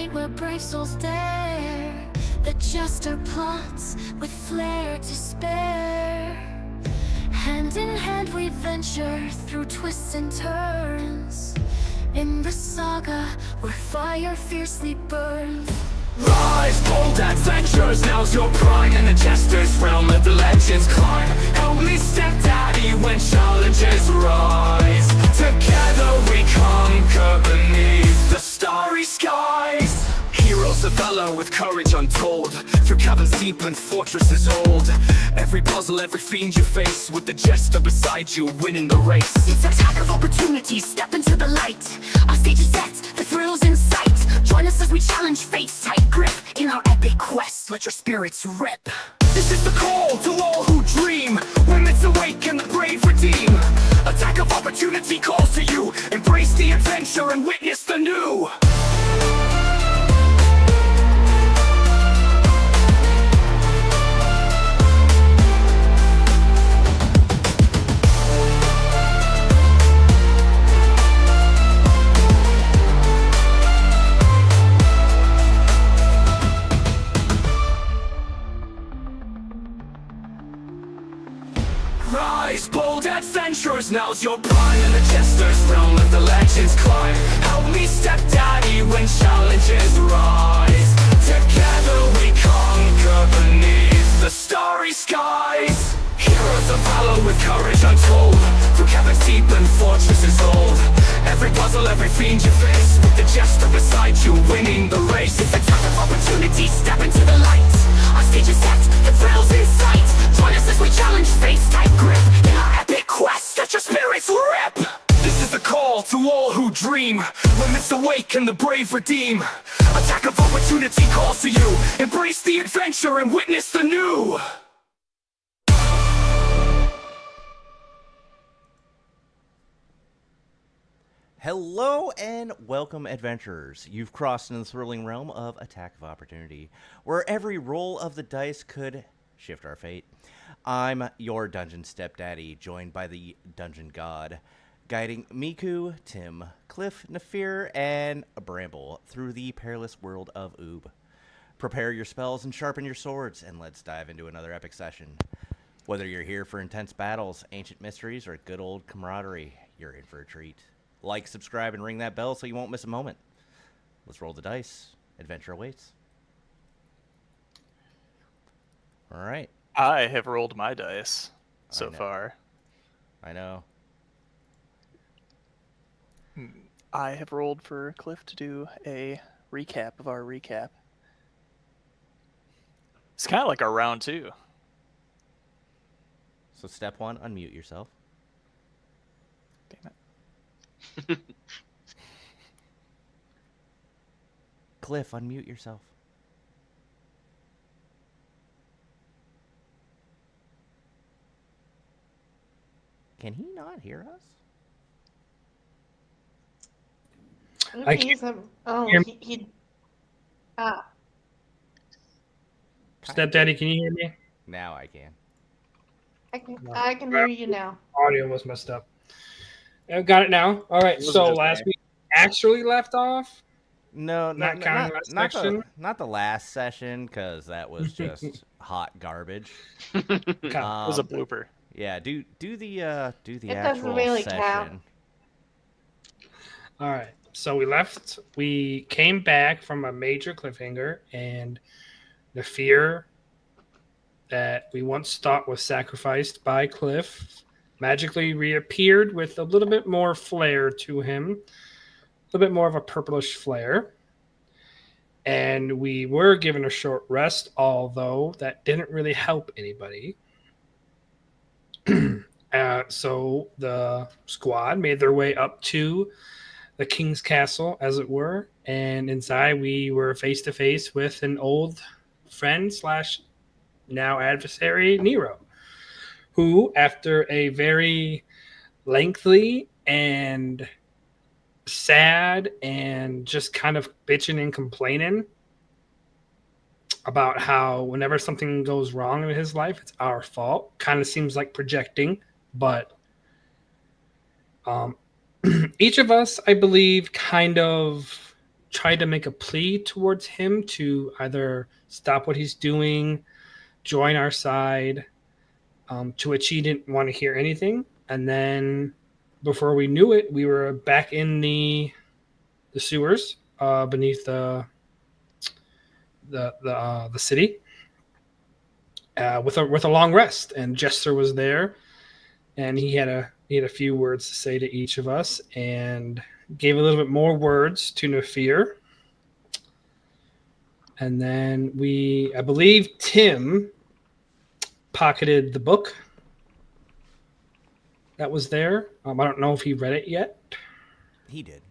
fate where brave souls dare. The jester plots with flair to spare. Hand in hand we venture through twists and turns. In the saga where fire fiercely burns. Rise, bold adventures, now's your prime. In the jester's realm, let the legends climb. Help me step daddy when challenges rise. Together we conquer beneath the starry skies. Heroes of valor with courage untold. Through caverns deep and fortresses old. Every puzzle, every fiend you face, with the jester beside you, winning the race. It's a attack of opportunity, step into the light. Our stage is set, the thrills in sight. Join us as we challenge fate's tight grip. In our epic quest, let your spirits rip. This is the call to all who dream. When myths awake and the brave redeem. Attack of opportunity calls to you. Embrace the adventure and witness the new. Rise, bold adventurers, now's your prime. In the jester's realm, let the legends climb. Help me step daddy when challenges rise. Together we conquer beneath the starry skies. Heroes of valor with courage untold. Through caverns deep and fortresses old. Every puzzle, every fiend you face, with the jester beside you, winning the race. It's a time of opportunity, step into the light. Our stage is set, the thrills in sight. Join us as we challenge fate's tight grip. In our epic quest, let your spirits rip. This is the call to all who dream. When myths awake and the brave redeem. Attack of opportunity calls to you. Embrace the adventure and witness the new. Hello and welcome, adventurers. You've crossed into the thrilling realm of Attack of Opportunity, where every roll of the dice could shift our fate. I'm your dungeon stepdaddy, joined by the dungeon god, guiding Miku, Tim, Cliff, Nafir, and Bramble through the perilous world of Oob. Prepare your spells and sharpen your swords, and let's dive into another epic session. Whether you're here for intense battles, ancient mysteries, or good old camaraderie, you're in for a treat. Like, subscribe, and ring that bell so you won't miss a moment. Let's roll the dice. Adventure awaits. All right. I have rolled my dice so far. I know. I have rolled for Cliff to do a recap of our recap. It's kind of like our round two. So step one, unmute yourself. Damn it. Cliff, unmute yourself. Can he not hear us? I can't hear me. Stepdaddy, can you hear me? Now I can. I can hear you now. Audio was messed up. I've got it now. All right. So last week actually left off. No, not counting last section. Not the last session, because that was just hot garbage. It was a blooper. Yeah, do the It actual doesn't really session. count. All right. So we left. We came back from a major cliffhanger, and the fear that we once thought was sacrificed by Cliff magically reappeared with a little bit more flair to him, a little bit more of a purplish flare. And we were given a short rest, although that didn't really help anybody. So the squad made their way up to the king's castle, as it were. And inside we were face to face with an old friend / now adversary, Nero, who, after a very lengthy and sad and just kind of bitching and complaining about how whenever something goes wrong in his life, it's our fault. Kind of seems like projecting, but each of us, I believe, kind of tried to make a plea towards him to either stop what he's doing, join our side, to which he didn't want to hear anything. And then before we knew it, we were back in the sewers beneath the city with a long rest. And Jester was there, and he had a few words to say to each of us, and gave a little bit more words to Nafir. And then I believe Tim pocketed the book that was there. I don't know if he read it yet. He did.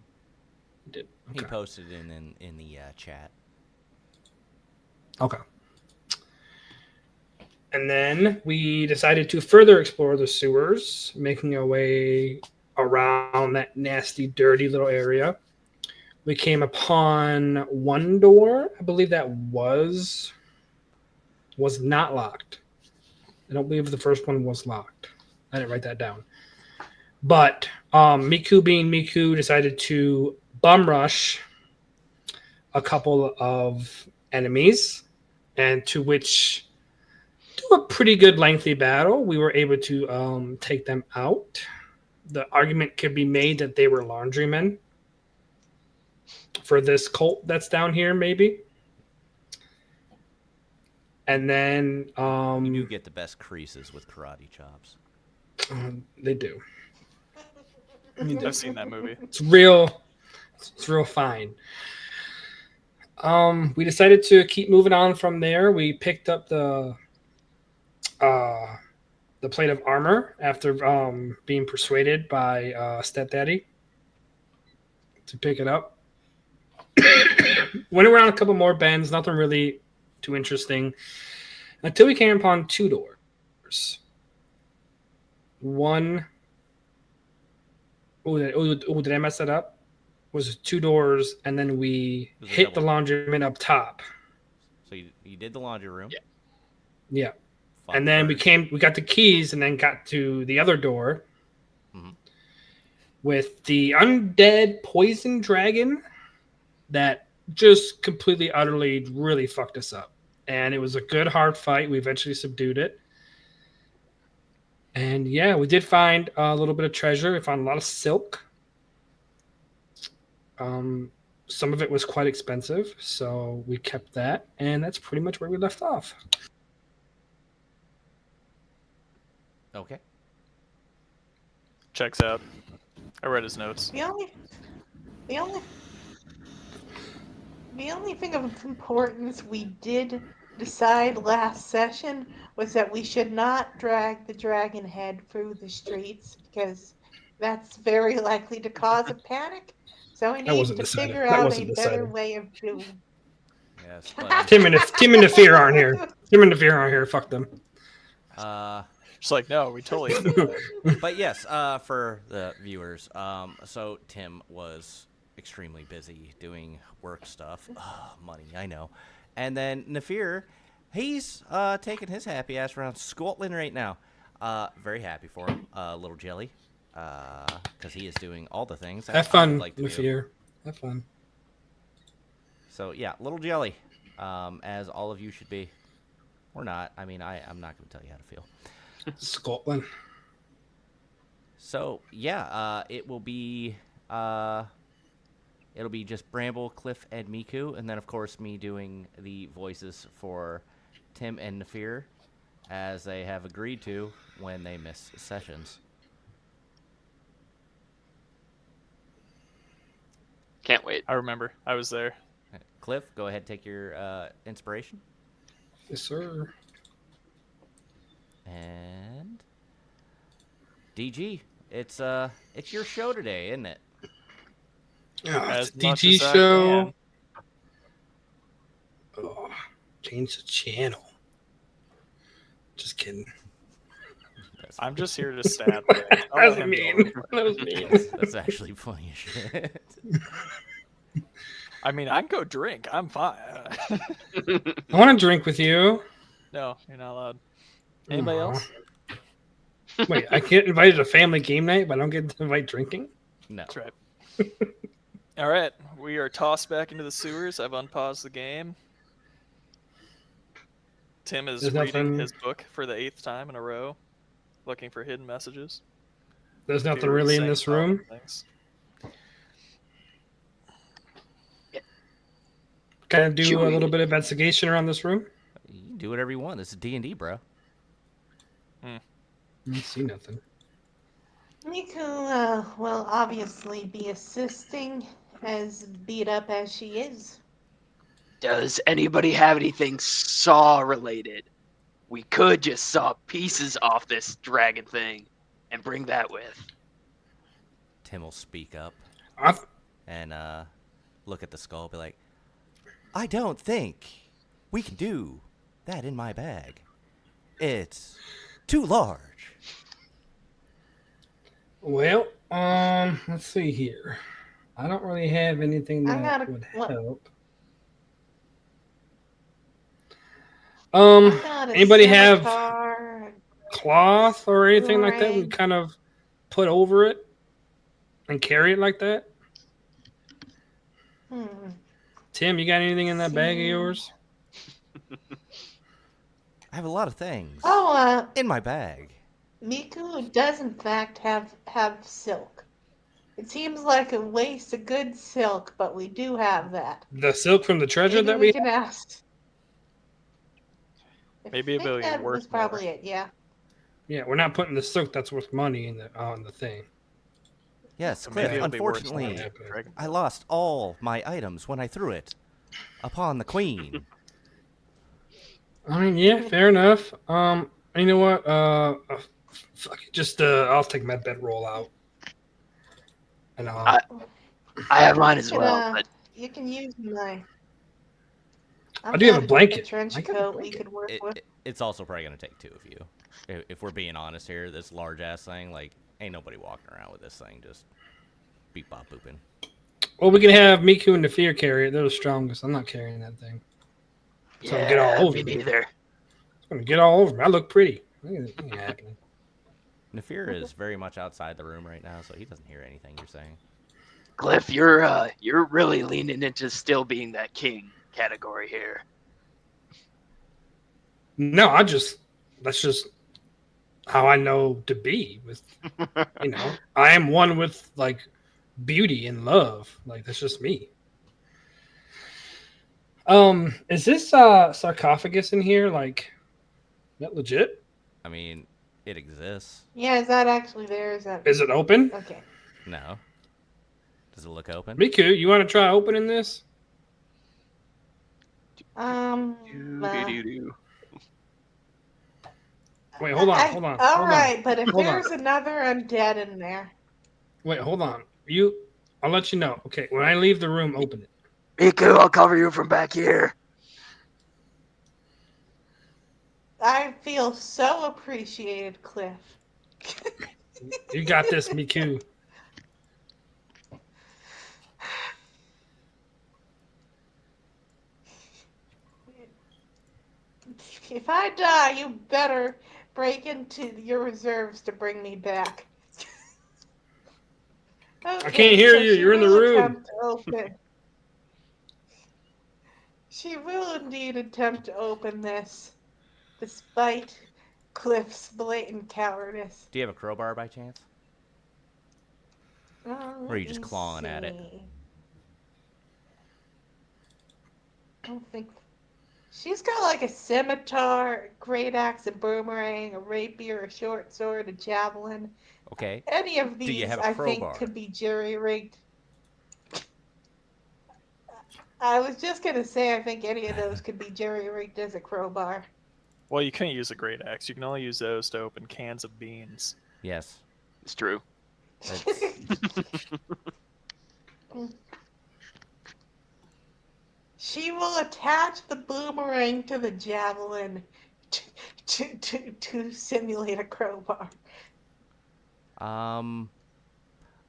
He did. He Okay. posted it in the chat. Okay. And then we decided to further explore the sewers, making our way around that nasty, dirty little area. We came upon one door. I believe that was not locked. I don't believe the first one was locked. I didn't write that down. But Miku, being Miku, decided to bum rush a couple of enemies, and to which, through a pretty good lengthy battle, we were able to take them out. The argument could be made that they were laundrymen for this cult that's down here, maybe. And then You get the best creases with karate chops. they do. I've seen that movie. It's real fine. We decided to keep moving on from there. We picked up the plate of armor after being persuaded by Stepdaddy to pick it up. Went around a couple more bends, nothing really too interesting, until we came upon two doors. One. Did I mess that up? Was two doors, and then we Was it hit the double? laundryman up top. So you did the laundry room. Yeah. Fought And then we first. got the keys, and then got to the other door with the undead poison dragon that just completely, utterly, really fucked us up. And it was a good, hard fight. We eventually subdued it. And yeah, we did find a little bit of treasure. We found a lot of silk. Some of it was quite expensive, so we kept that. And that's pretty much where we left off. Okay. Checks out. I read his notes. The only thing of importance we did decide last session was that we should not drag the dragon head through the streets because that's very likely to cause a panic. So we need wasn't to decided. figure That out a wasn't better decided. way of doing. Yes. But, Tim and the Fear aren't here. Tim and the Fear aren't here. Fuck them. Just like, no, we totally. but yes, for the viewers, so Tim was extremely busy doing work stuff. Money, I know. And then Nafir, he's taking his happy ass around Scotland right now. Very happy for him, little jelly, because he is doing all the things. Have fun, like to with do. Fear. Have fun. So yeah, little jelly, as all of you should be, or not. I mean, I'm not going to tell you how to feel. Scotland. So yeah, it will be it'll be just Bramble, Cliff, and Miku, and then of course me doing the voices for Tim and Nafir, as they have agreed to when they miss sessions. Can't wait. I remember. I was there. Cliff, go ahead, take your inspiration, Yes, sir. and DG. It's your show today, isn't it? As It's much DG as I show. can. Oh, change the channel. Just kidding. I'm just here to stab. That was mean. That was mean. That's actually funny as shit. I mean, I can go drink. I'm fine. I want to drink with you. No, you're not allowed. Anybody Aw. else? Wait, I get invited to family game night, but I don't get to invite drinking? No. That's right. All right, we are tossed back into the sewers. I've unpaused the game. Tim is There's reading nothing- his book for the 8th time in a row, looking for hidden messages. There's nothing Fear is really in saying this common room. things. Can I do a Chewy. little bit of investigation around this room? You can do whatever you want. This is D&D, bro. I don't see nothing. Miku will obviously be assisting, as beat up as she is. Does anybody have anything saw related? We could just saw pieces off this dragon thing and bring that with. Tim will speak up I've, and look at the skull, be like, I don't think we can do that in my bag. It's too large. well, let's see here. I don't really have anything I that gotta- would what- help. I got a Anybody have scimitar. cloth or anything like that we Right. kind of put over it and carry it like that? Hmm. Tim, you got anything in that bag of See. yours? I have a lot of things Oh, in my bag. Miku does in fact have silk. It seems like a waste of good silk, but we do have that. The silk from the treasure Maybe that we we can ask. I Maybe think it'll be that worth was probably more. it. Yeah. Yeah, we're not putting the silk that's worth money in on the thing. Yes, So Cliff, maybe it'll be worth unfortunately, more than dragon. I lost all my items when I threw it upon the queen. I mean, yeah, fair enough. You know what? Fuck it, just I'll take my bedroll out, and I have mine as You can, well, but you can use my. I do have a blanket. Trench I got a coat we blanket. could work with. It's also probably going to take two of you. If we're being honest here, this large-ass thing, like, ain't nobody walking around with this thing just beep-bop-booping. well, we can have Miku and Nafir carry it. They're the strongest. I'm not carrying that thing. So yeah, get all over me me. neither. It's gonna get all over me. I look pretty. It ain't happening. Nafir is very much outside the room right now, so he doesn't hear anything you're saying. Cliff, you're really leaning into still being that king category here. No, that's just how I know to be with, I am one with like beauty and love. Like that's just me. Is this sarcophagus in here like that legit? I mean, it exists. Yeah, is that actually there? Is that Is it open? okay? No. Does it look open? Miku, you want to try opening this? Doo-doo-doo-doo. Wait, hold on, hold on. All hold right, on. but if Hold on. there's another undead in there, Wait, hold on. I'll let you know. Okay, when I leave the room, open it. Miku, I'll cover you from back here. I feel so appreciated, Cliff. You got this, Miku. If I die, you better break into your reserves to bring me back. Okay, can't hear so you. she You're in the will room. attempt to open. She will indeed attempt to open this, despite Cliff's blatant cowardice. Do you have a crowbar by chance? Or are you just Let me clawing at it? see. I don't think. She's got like a scimitar, a great axe, a boomerang, a rapier, a short sword, a javelin. Okay. Any of you these, have a I think, crowbar? could be jury rigged. I was just gonna say, I think any of those could be jury rigged as a crowbar. Well, you couldn't use a great axe. You can only use those to open cans of beans. Yes. It's true. She will attach the boomerang to the javelin to simulate a crowbar. I'll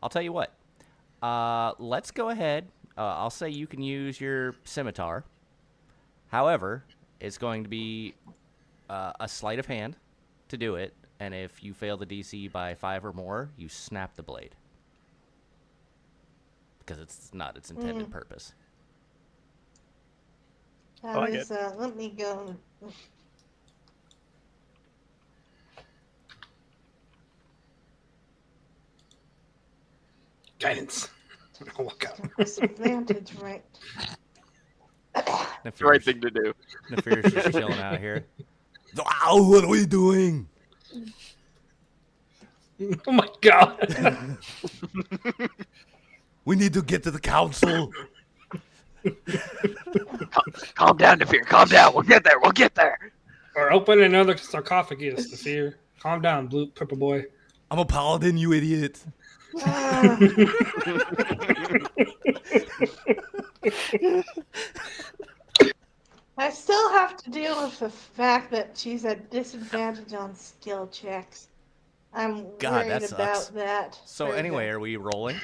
tell you what. Let's go ahead. I'll say you can use your scimitar. However, it's going to be a sleight of hand to do it, and if you fail the DC by 5 or more, you snap the blade. because it's not its intended purpose. That like is, let me go. Guidance. I'll walk out. Disadvantage, right? It's the right thing to do. Nefir's just chilling out here. Wow, what are we doing? Oh my god. We need to get to the council. Calm down, Nefir. Calm down. We'll get there. We'll get there. Or open another sarcophagus, the fear. Calm down, blue purple boy. I'm a paladin, you idiot. I still have to deal with the fact that she's at disadvantage on skill checks. I'm God, worried that sucks. about that. So anyway, are we rolling?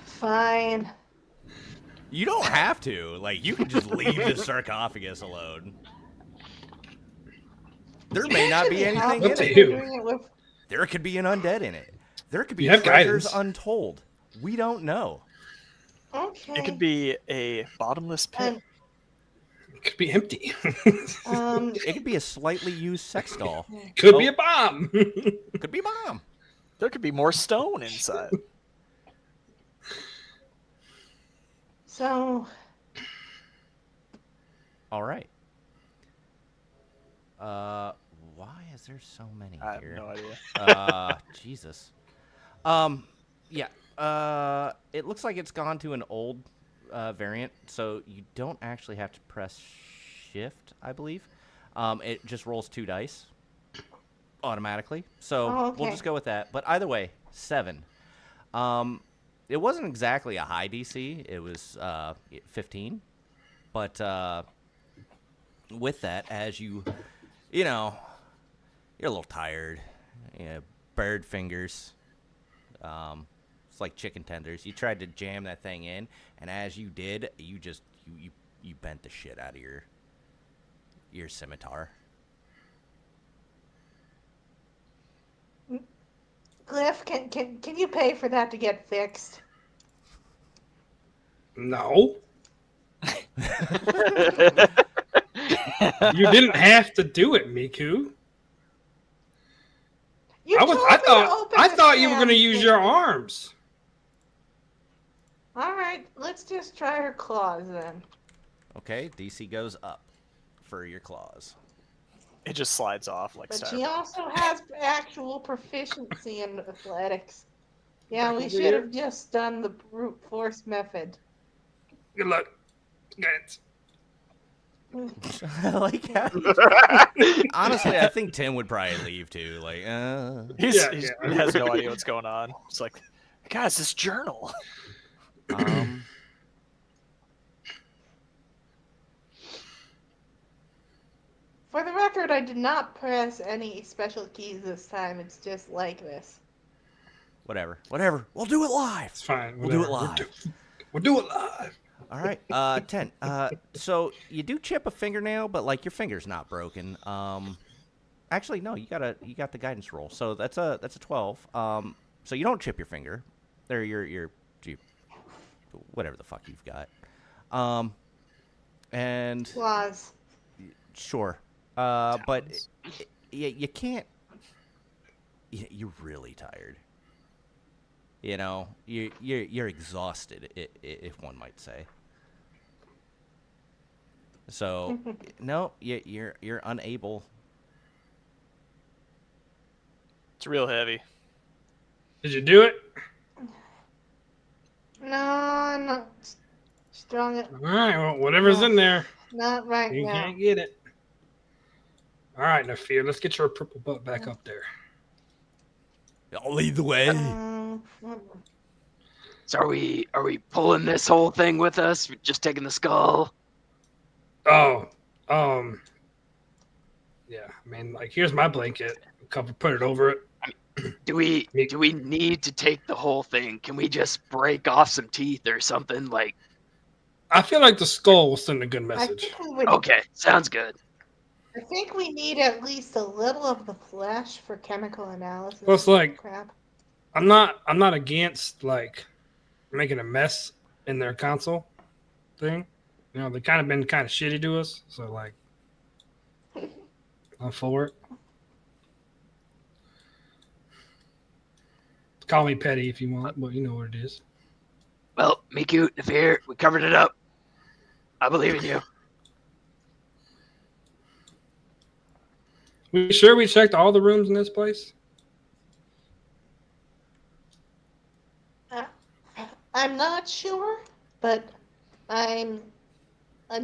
Fine. You don't have to. Like, you can just leave the sarcophagus alone. There may not be anything in Up to it. you. There could be an undead in it. There could be You have treasures guidance. untold. We don't know. Okay. It could be a bottomless pit. And, It could be empty. It could be a slightly used sex doll. Could be a bomb. Could be a bomb. There could be more stone inside. so, All right. Why is there so many I have here? no idea. Jesus. Yeah. It looks like it's gone to an old variant, so you don't actually have to press shift, I believe. It just rolls 2 dice automatically. So Oh, okay. we'll just go with that. But either way, 7. It wasn't exactly a high DC. It was 15. But with that, as you know, you're a little tired. Bird fingers. It's like chicken tenders. You tried to jam that thing in, and as you did, you bent the shit out of your scimitar. Glyph, can you pay for that to get fixed? No. You didn't have to do it, Miku. You I told me to open the thought you were going to damn use thing. your arms. All right, let's just try her claws then. Okay, DC goes up for your claws. It just slides off like But Star. she also has actual proficiency in athletics. Yeah, we Over should here. have just done the brute force method. Good luck. Guys. I like how. Honestly, I think Tim would probably leave too. Like, He Yeah. has no idea what's going on. It's like, guys, this journal. For the record, I did not press any special keys this time. It's just like this. whatever. We'll do it live. It's fine. We'll do it whatever. live. We'll do it live. All right, 10. So you do chip a fingernail, but like your finger's not broken. Actually, no, you got the guidance roll, so that's a 12. So you don't chip your finger, or your whatever the fuck you've got. And Claws. sure, but you can't. You're really tired. You know, you're exhausted, if one might say. So, no, you're unable. It's real heavy. Did you do it? No, I'm not strong. All right. Well, whatever's in there, Not right you now. can't get it. All right, Nafir, let's get your purple butt back up there. I'll lead the way. So are we pulling this whole thing with us? We're just taking the skull? Oh, yeah. I mean, like, here's my blanket. Put it over it. Do we need to take the whole thing? Can we just break off some teeth or something? Like, I feel like the skull will send a good I message. think we would. okay, sounds good. I think we need at least a little of the flesh for chemical analysis. Well, it's like- Crap. I'm not against like making a mess in their console thing. You know, they've kind of been kind of shitty to us, so like I'm for it. Call me petty if you want, but you know what it is. Well, Miku, Nefir, we covered it up. I believe in you. We sure we checked all the rooms in this place? I'm not sure, but I'm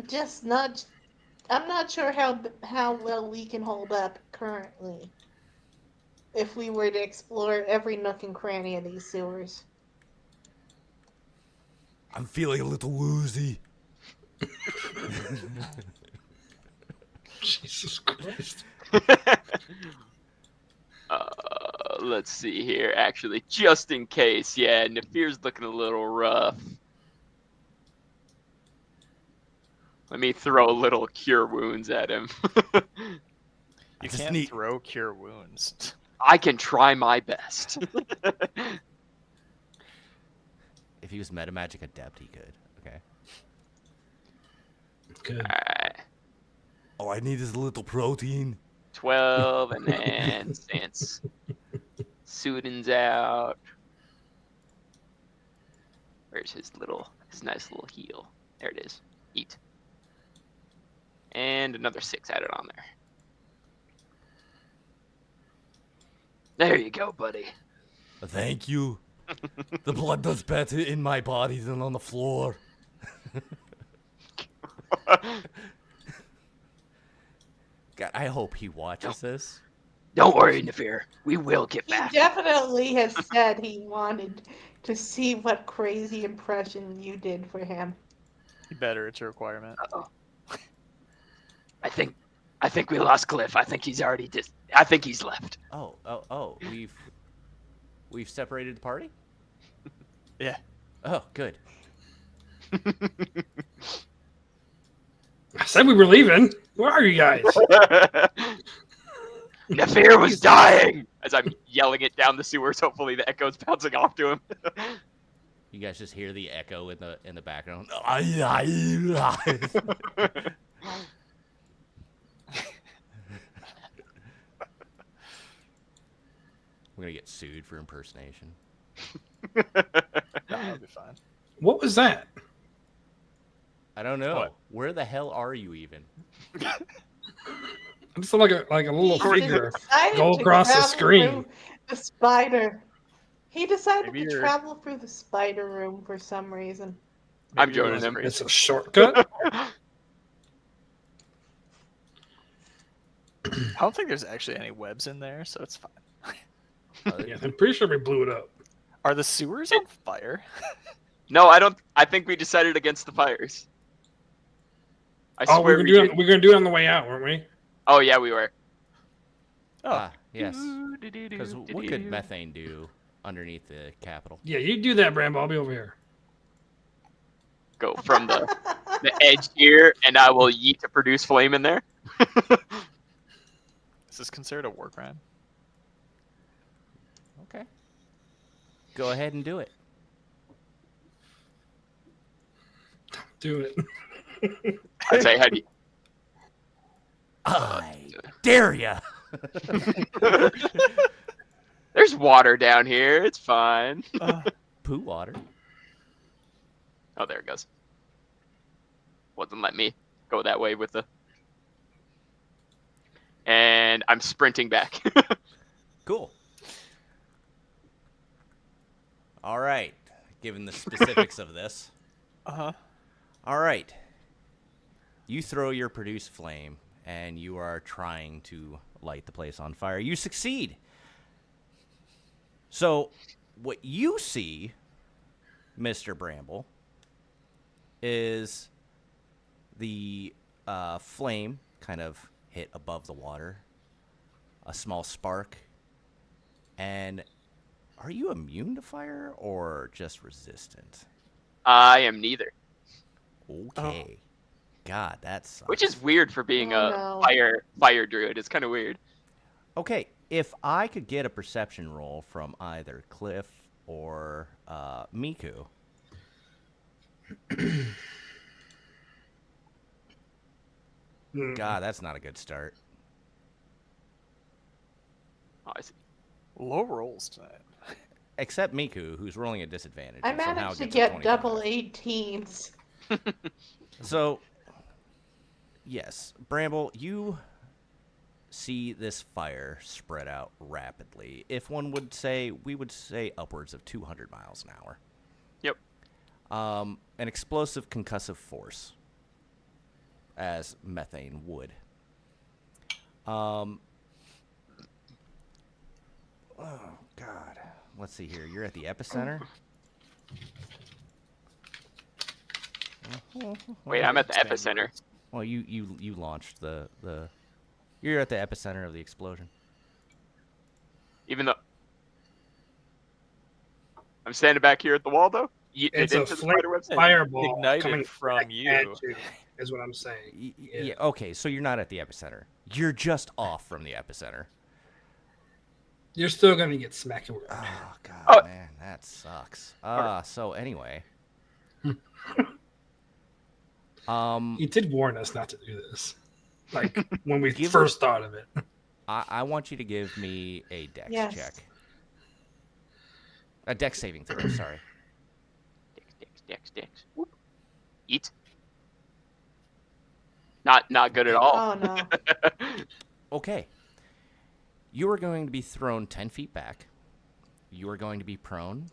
just not. I'm not sure how well we can hold up currently. If we were to explore every nook and cranny of these sewers. I'm feeling a little woozy. Jesus Christ. Let's see here. Actually, just in case, yeah, Nefir's looking a little rough. Let me throw a little cure wounds at him. You can't throw cure wounds. I can try my best. If he was Metamagic Adept, he could. Okay. Good. Alright. All I need is a little protein. 12, and then since Sudan's out. Where's his nice little heal? There it is. Eat. And another 6 added on there. There you go, buddy. Thank you. The blood does better in my body than on the floor. God, I hope he watches this. Don't worry, Nefir. We will get He back. definitely has said he wanted to see what crazy impression you did for him. You better, it's a requirement. Uh-oh. I think we lost Cliff. I think he's already I think he's left. Oh, we've separated the party? Yeah. Oh, good. I said we were leaving. Where are you guys? Nefir was dying! As I'm yelling it down the sewers, hopefully the echo's bouncing off to him. You guys just hear the echo in the background. We're gonna get sued for impersonation. That'll be fine. What was that? I don't know. What? Where the hell are you even? I just like a little He figure decided go to across the travel screen. through The spider. He decided Maybe to you're- travel through the spider room for some reason. I'm Maybe it joining was him. crazy. It's a shortcut. I don't think there's actually any webs in there, so it's fine. Yeah, I'm pretty sure we blew it up. Are the sewers on fire? No, I don't. I think we decided against the fires. I Oh, swear we did. we're gonna do it on the way out, weren't we? Oh, yeah, we were. Oh, Yes. Because what could methane do underneath the Capitol? Yeah, you do that, Brambo. I'll be over here. Go from the edge here, and I will yeet to produce flame in there. is this considered a war crime? Okay. Go ahead and do it. Do it. I tell you how do you... I dare ya. There's water down here. It's fine. Poo water. Oh, there it goes. Wouldn't let me go that way with the... And I'm sprinting back. Cool. All right. Given the specifics of this. Uh-huh. All right. You throw your produce flame, and you are trying to light the place on fire. You succeed. So, what you see, Mr. Bramble, is the flame kind of hit above the water, a small spark, and are you immune to fire or just resistant? I am neither. Okay. God, that sucks. Which is weird for being Oh, a no. fire druid. It's kind of weird. Okay, if I could get a perception roll from either Cliff or Miku. God, that's not a good start. Oh, I see. Low rolls tonight. Except Miku, who's rolling a disadvantage. I and somehow managed to gets a get 25. double 18s. So, yes, Bramble, you see this fire spread out rapidly. If one would say, we would say upwards of 200 miles an hour. Yep. An explosive concussive force, as methane would. Oh, God. Let's see here. You're at the epicenter. Wait, I'm at the epicenter. Well, you launched the. You're at the epicenter of the explosion. Even though I'm standing back here at the wall, though. It's a into the spider webs? fireball Ignited coming from back you. at you, is what I'm saying. Yeah. Okay, so you're not at the epicenter. You're just off from the epicenter. You're still gonna get smacked. Oh God, Oh. man, that sucks. So anyway. You did warn us not to do this, like when we Give first thought of it. I want you to give me a dex Yes. check. A dex saving throw, sorry. Dex. Whoop. Eat. Not good at all. Oh no. Okay. You are going to be thrown 10 feet back. You are going to be prone.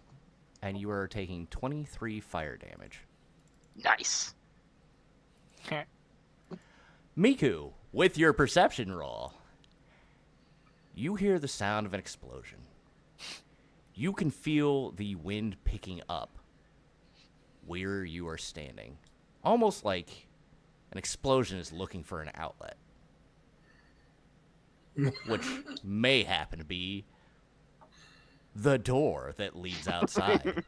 And you are taking 23 fire damage. Nice. Miku, with your perception roll, you hear the sound of an explosion. You can feel the wind picking up where you are standing. Almost like an explosion is looking for an outlet. Which may happen to be the door that leads outside.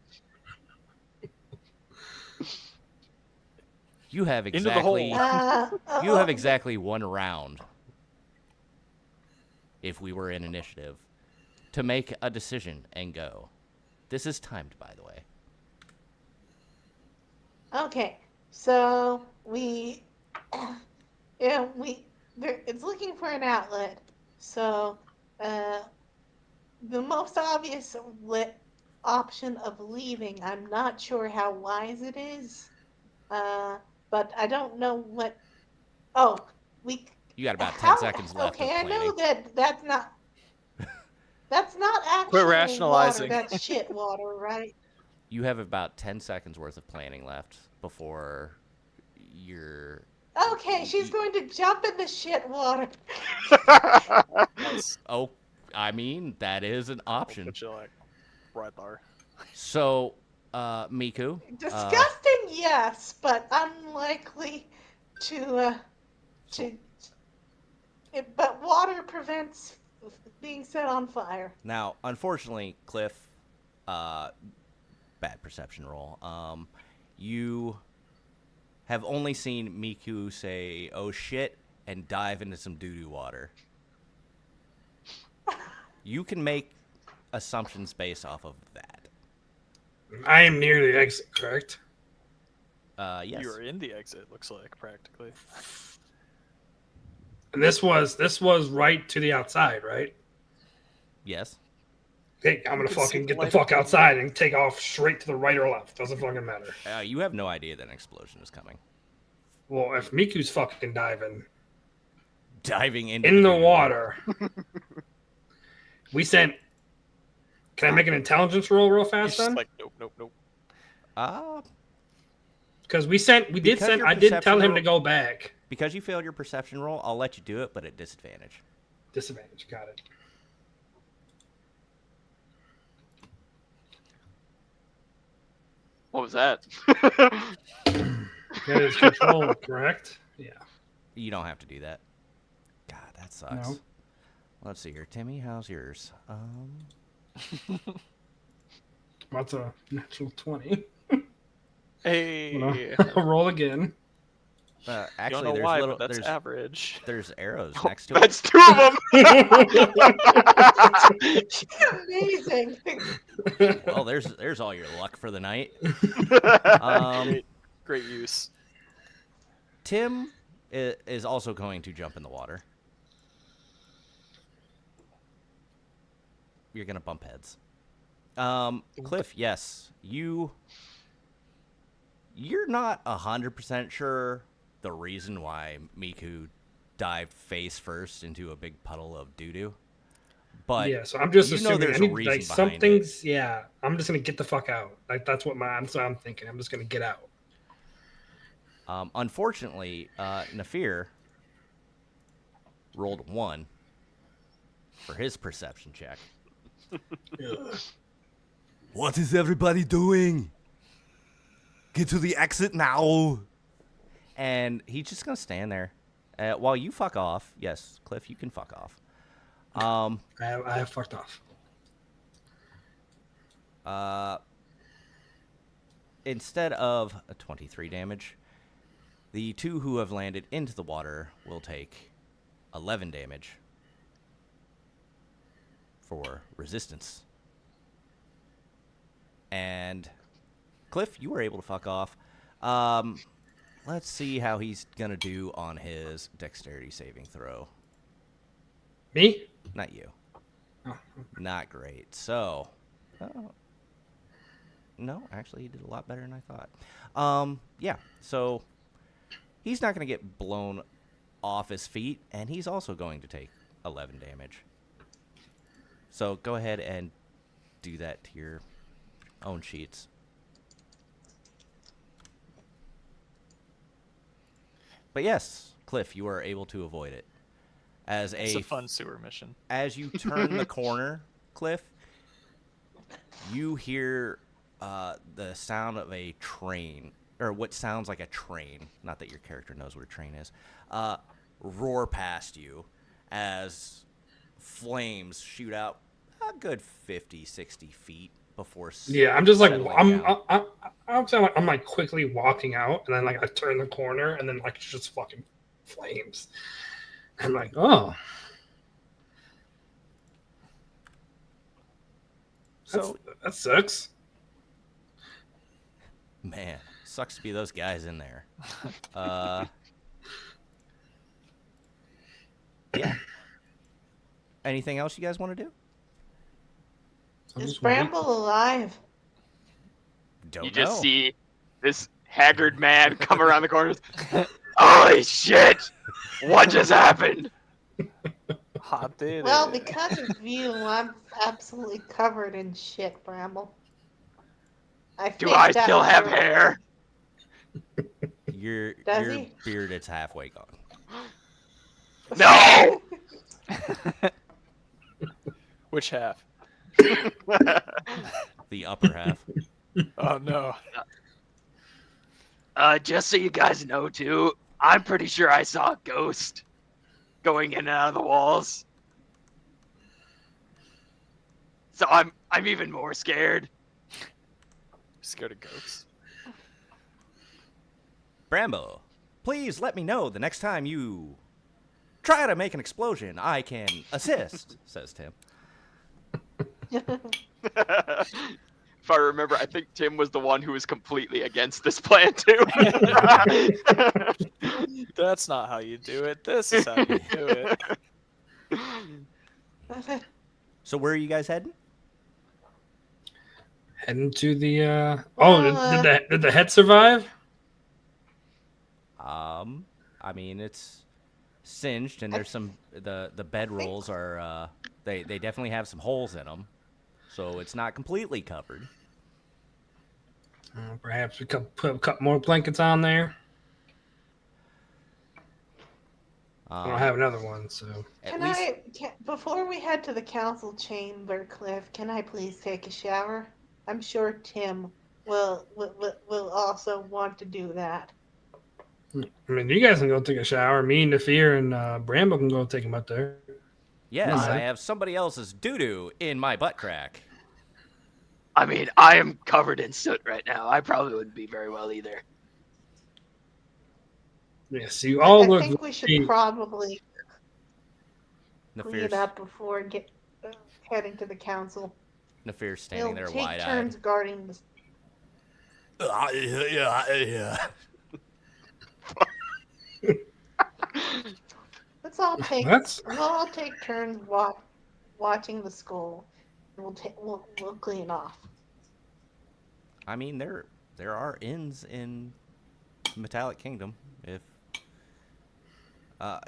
You have Into the hole. exactly you have exactly 1 round, if we were in initiative, to make a decision and go. This is timed, by the way. Okay, so it's looking for an outlet. So, the most obvious option of leaving, I'm not sure how wise it is, but I don't know what. Oh, You got about 10 seconds left. Okay, of I know planning. that's not. That's not actually rationalizing. water. That's shit water, right? You have about 10 seconds worth of planning left before you're. Okay, she's going to jump in the shit water. Oh, I mean, that is an option. Put you like right there. So, Miku. Disgusting, yes, but unlikely but water prevents being set on fire. Now, unfortunately, Cliff, bad perception roll. You have only seen Miku say, "Oh shit," and dive into some doo-doo water. You can make assumptions based off of that. I am near the exit, correct? Yes. You are in the exit, looks like, practically. And this was right to the outside, right? Yes. Hey, I'm gonna can see fucking the get the light. fuck outside and take off straight to the right or left. Doesn't fucking matter. You have no idea that an explosion is coming. Well, if Miku's fucking diving Diving into in the doo-doo water, we sent. Can I make an intelligence roll real He's fast just then? like, nope. Because we did Because send. your I did tell perception him roll- to go back. Because you failed your perception roll, I'll let you do it, but at disadvantage. Disadvantage. Got it. What was that? That is control, correct? Yeah. You don't have to do that. God, that sucks. No. Let's see here. Timmy, how's yours? That's a natural 20. Hey. Roll again. Actually, Don't know there's why, little but that's there's average. there's arrows next to it. That's 2 of them. Amazing. Well, there's all your luck for the night. Great use. Tim is also going to jump in the water. You're gonna bump heads. Cliff, yes, you're not 100% sure the reason why Miku dived face first into a big puddle of doo-doo. But yeah, so I'm just you know assuming there's I a need, reason like behind something's. Yeah, I'm just gonna get the fuck out. Like that's what I'm thinking. I'm just gonna get out. Unfortunately, Nafir rolled 1 for his perception check. What is everybody doing? Get to the exit now. And he's just going to stand there. While you fuck off. Yes, Cliff, you can fuck off. I have fucked off. Instead of a 23 damage, the 2 who have landed into the water will take 11 damage for resistance. And Cliff, you were able to fuck off. Let's see how he's gonna do on his dexterity saving throw. Me? Not you. Oh. Not great. So, no, actually, he did a lot better than I thought. Yeah. So he's not gonna get blown off his feet, and he's also going to take 11 damage. So go ahead and do that to your own sheets. But yes, Cliff, you are able to avoid it. It's a fun sewer mission. As you turn the corner, Cliff, you hear the sound of a train, or what sounds like a train, not that your character knows what a train is, roar past you as flames shoot out a good 50, 60 feet before Yeah, I'm just like settling down. I'm like quickly walking out, and then like I turn the corner, and then like it's just fucking flames. I'm like, oh, So, that sucks. man, sucks to be those guys in there. Yeah. Anything else you guys want to do? Is Bramble alive? Don't You know. just see this haggard man come around the corner. Holy shit! What just happened? Hot did Well, it. because of you, I'm absolutely covered in shit, Bramble. Do I faked out still have your- hair? Your Does your he? beard is halfway gone. No! Which half? The upper half. Oh no. Just so you guys know too, I'm pretty sure I saw a ghost going in and out of the walls. So I'm even more scared. Scared of ghosts. Brambo, please let me know the next time you try to make an explosion. I can assist, says Tim. If I remember, I think Tim was the one who was completely against this plan too. That's not how you do it. This is how you do it. So where are you guys heading? Heading to the. Did the head survive? I mean it's singed, and there's some the bed rolls are they definitely have some holes in them, so it's not completely covered. Perhaps we could put a couple more blankets on there. I don't have another one, so. Before we head to the council chamber, Cliff, can I please take a shower? I'm sure Tim will also want to do that. I mean, you guys can go take a shower. Me, Nafir, and Bramble can go take them up there. Yes, Nice. I have somebody else's doo-doo in my butt crack. I mean, I am covered in soot right now. I probably wouldn't be very well either. Yes, you all I look think we should very- probably clean Nefir's, up before heading to the council. Nefir's standing We'll there take wide-eyed. turns guarding the. Yeah. Let's all take. That's We'll all take turns watching the school. And we'll clean off. I mean, there are inns in Metallic Kingdom. If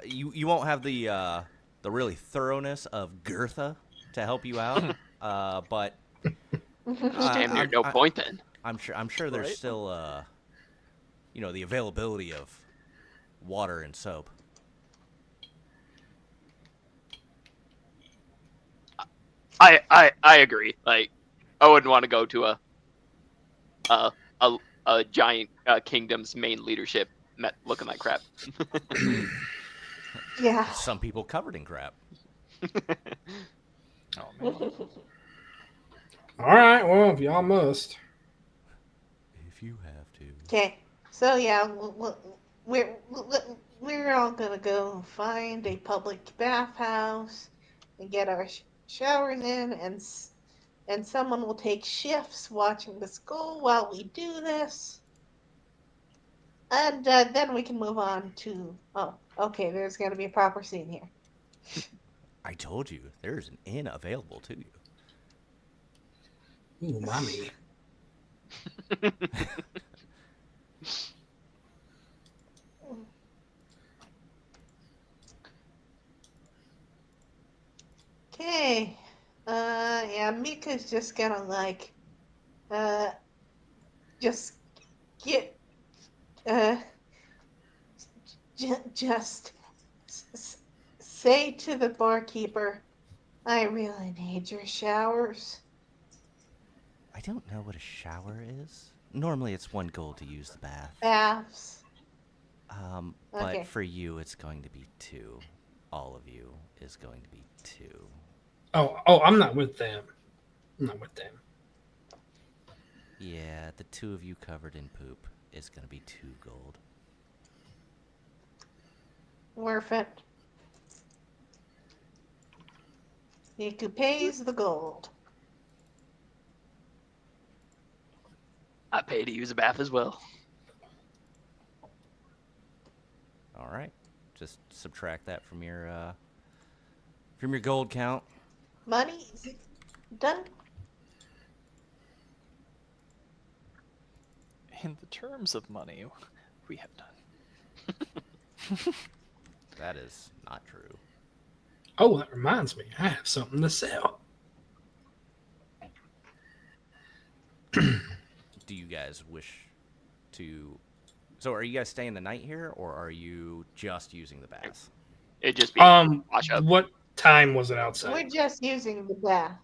you won't have the really thoroughness of Girtha to help you out, but Damn near no point then. I'm sure there's Right. still the availability of water and soap. I agree. Like, I wouldn't want to go to a giant kingdom's main leadership looking like crap. Yeah. Some people covered in crap. Oh man. all right. Well, if y'all must. If you have to. Okay. So yeah, we're all gonna go find a public bathhouse and get our showers in, and someone will take shifts watching the school while we do this. And then we can move on to. Oh, okay. There's gonna be a proper scene here. I told you, there's an inn available to you. Ooh, mommy. Okay. Yeah, Mika's just gonna just get, just say to the barkeeper, I really need your showers. I don't know what a shower is. Normally it's 1 gold to use the bath. Baths. But Okay. for you, it's going to be 2. All of you is going to be 2. Oh, I'm not with them. I'm not with them. Yeah, the 2 of you covered in poop is going to be 2 gold. Worth it. Miku pays the gold. I pay to use a bath as well. All right, just subtract that from your gold count. Money? Is it done? In the terms of money, we have done. That is not true. Oh, that reminds me. I have something to sell. Do you guys wish to? So, are you guys staying the night here, or are you just using the bath? It'd just be wash up. What time was it outside? We're just using the bath.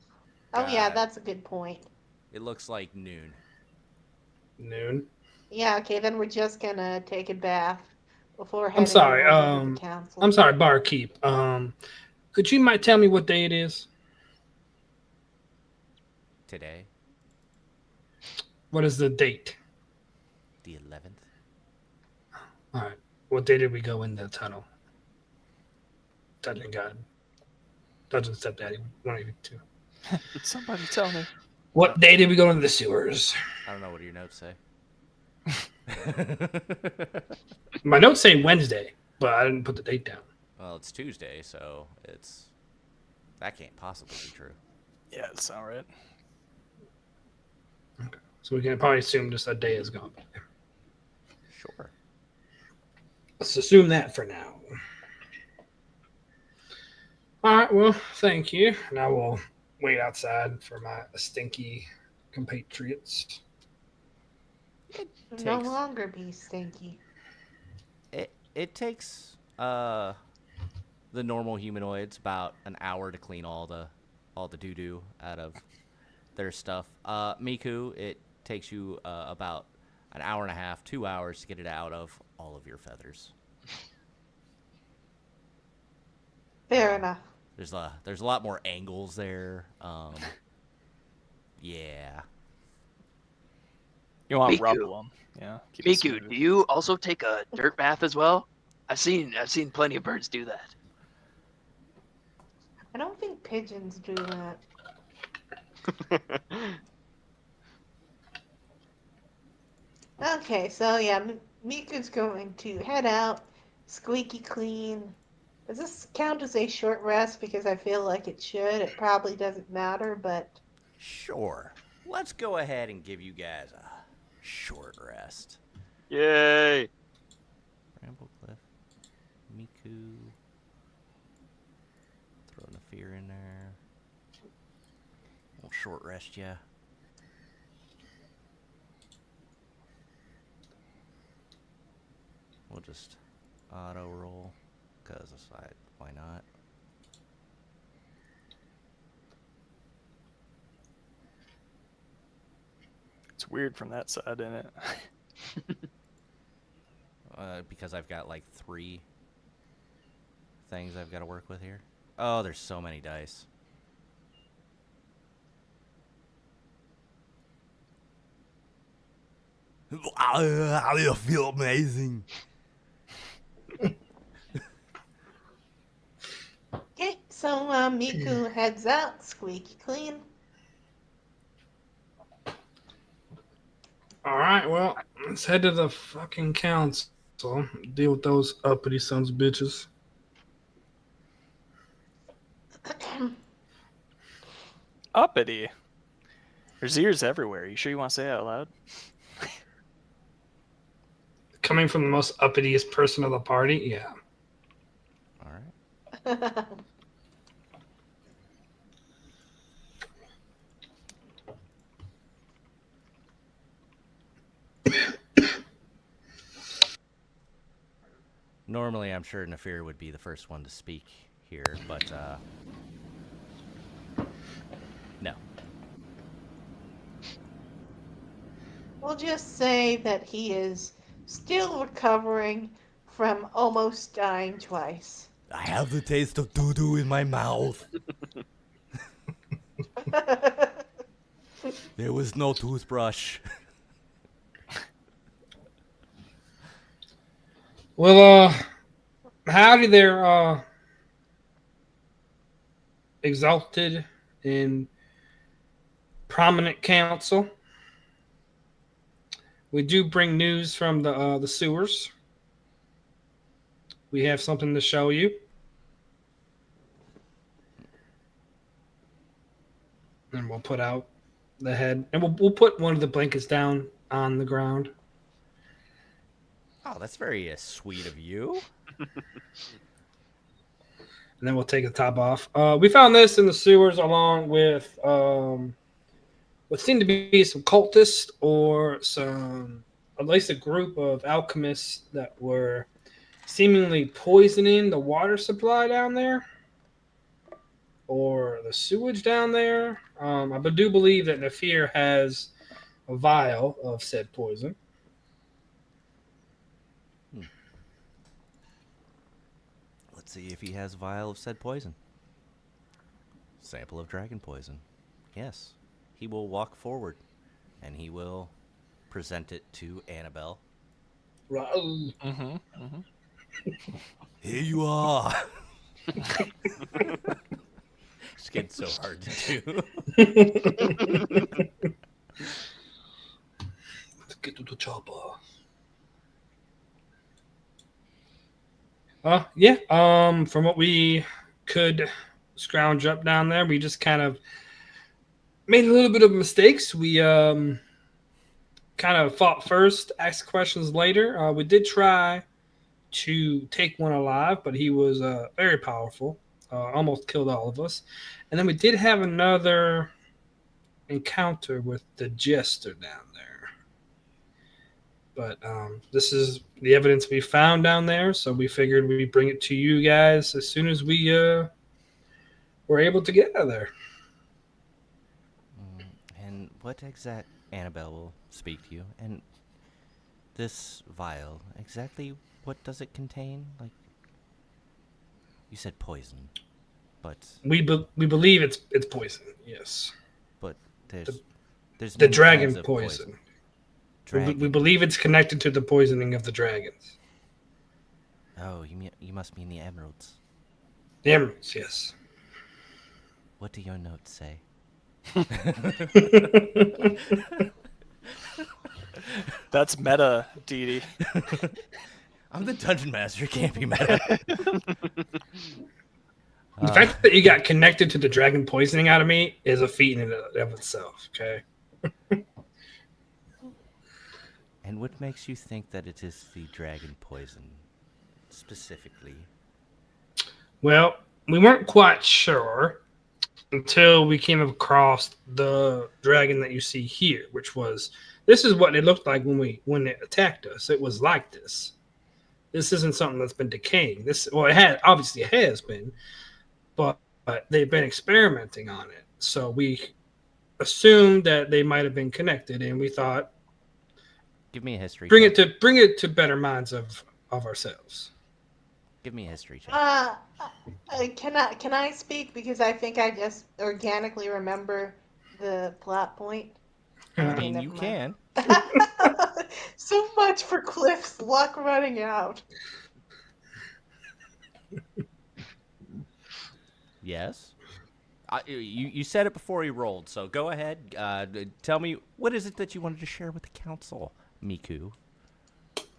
Oh yeah, God. that's a good point. It looks like noon. Noon. Yeah, okay, then we're just gonna take a bath before heading sorry, over to the council. I'm sorry, barkeep. Could you might tell me what day it is? Today, What is the date? the 11th. All right. What day did we go in the tunnel? Dungeon God. Dungeon Stepdaddy. One of you two. Somebody tell me. What day did we go into the sewers? I don't know. What do your notes say? My notes say Wednesday, but I didn't put the date down. Well, it's Tuesday, so that can't possibly be true. Yeah, it sounds right. Okay. So we can probably assume just a day has gone by. Sure. Let's assume that for now. All right. Well, thank you. Now we'll wait outside for my stinky compatriots. No takes- longer be stinky. It takes the normal humanoids about an hour to clean all the doo doo out of their stuff. Miku, it takes you about an hour and a half, 2 hours to get it out of all of your feathers. Fair enough. There's a lot more angles there. Yeah. You want to Miku. rubble them. Yeah. keep it Miku, smooth. do you also take a dirt bath as well? I've seen plenty of birds do that. I don't think pigeons do that. Okay, so yeah, Miku's going to head out, squeaky clean. Does this count as a short rest? Because I feel like it should. It probably doesn't matter, but Sure. Let's go ahead and give you guys a short rest. Yay! Bramblecliff, Miku. Throw Nafir in there. We'll short rest ya. We'll just auto roll, cause why not? It's weird from that side, isn't it? Because I've got like 3 things I've got to work with here. Oh, there's so many dice. I feel amazing. okay. So Miku heads out, squeaky clean. All right, well, let's head to the fucking council. Deal with those uppity sons of bitches. Uppity. There's ears everywhere. You sure you want to say that out loud? Coming from the most uppitiest person of the party, yeah. All right. Normally, I'm sure Nafir would be the first one to speak here, but no. We'll just say that he is still recovering from almost dying twice. I have the taste of doo-doo in my mouth. There was no toothbrush. Well, howdy there, exalted and prominent council. We do bring news from the sewers. We have something to show you. And we'll put out the head. And we'll put one of the blankets down on the ground. Oh, that's very sweet of you. And then we'll take the top off. We found this in the sewers along with what seemed to be some cultists or at least a group of alchemists that were seemingly poisoning the water supply down there or the sewage down there. I do believe that Nafir has a vial of said poison. Let's see if he has a vial of said poison. Sample of dragon poison. Yes. He will walk forward and he will present it to Annabelle. Right. Here you are. It's getting so hard to do. Let's get to the chopper. Yeah. From what we could scrounge up down there, we just kind of made a little bit of mistakes. We kind of fought first, asked questions later. We did try to take one alive, but he was very powerful. Almost killed all of us. And then we did have another encounter with the jester down there. But this is the evidence we found down there, so we figured we'd bring it to you guys as soon as we were able to get out of there. And what exact Annabelle will speak to you? And this vial, exactly what does it contain? Like, you said poison, but We believe it's poison. Yes, but there's the many dragon kinds of poison. We Dragon. believe it's connected to the poisoning of the dragons. Oh, you must mean the emeralds. The emeralds, yes. What do your notes say? That's meta, Dee Dee. I'm the dungeon master. It can't be meta. The fact that you got connected to the dragon poisoning out of me is a feat in and of itself, okay? And what makes you think that it is the dragon poison, specifically? Well, we weren't quite sure until we came across the dragon that you see here, which was, this is what it looked like when it attacked us. It was like this. This isn't something that's been decaying. Obviously it has been, but they've been experimenting on it. So we assumed that they might have been connected, and we thought, Give me a history bring check. it to better minds of ourselves. Give me a history check. Can I speak, because I think I just organically remember the plot point. I Okay, mean, never you mind. can. So much for Cliff's luck running out. Yes. You said it before he rolled, so go ahead. Tell me, what is it that you wanted to share with the council, Miku?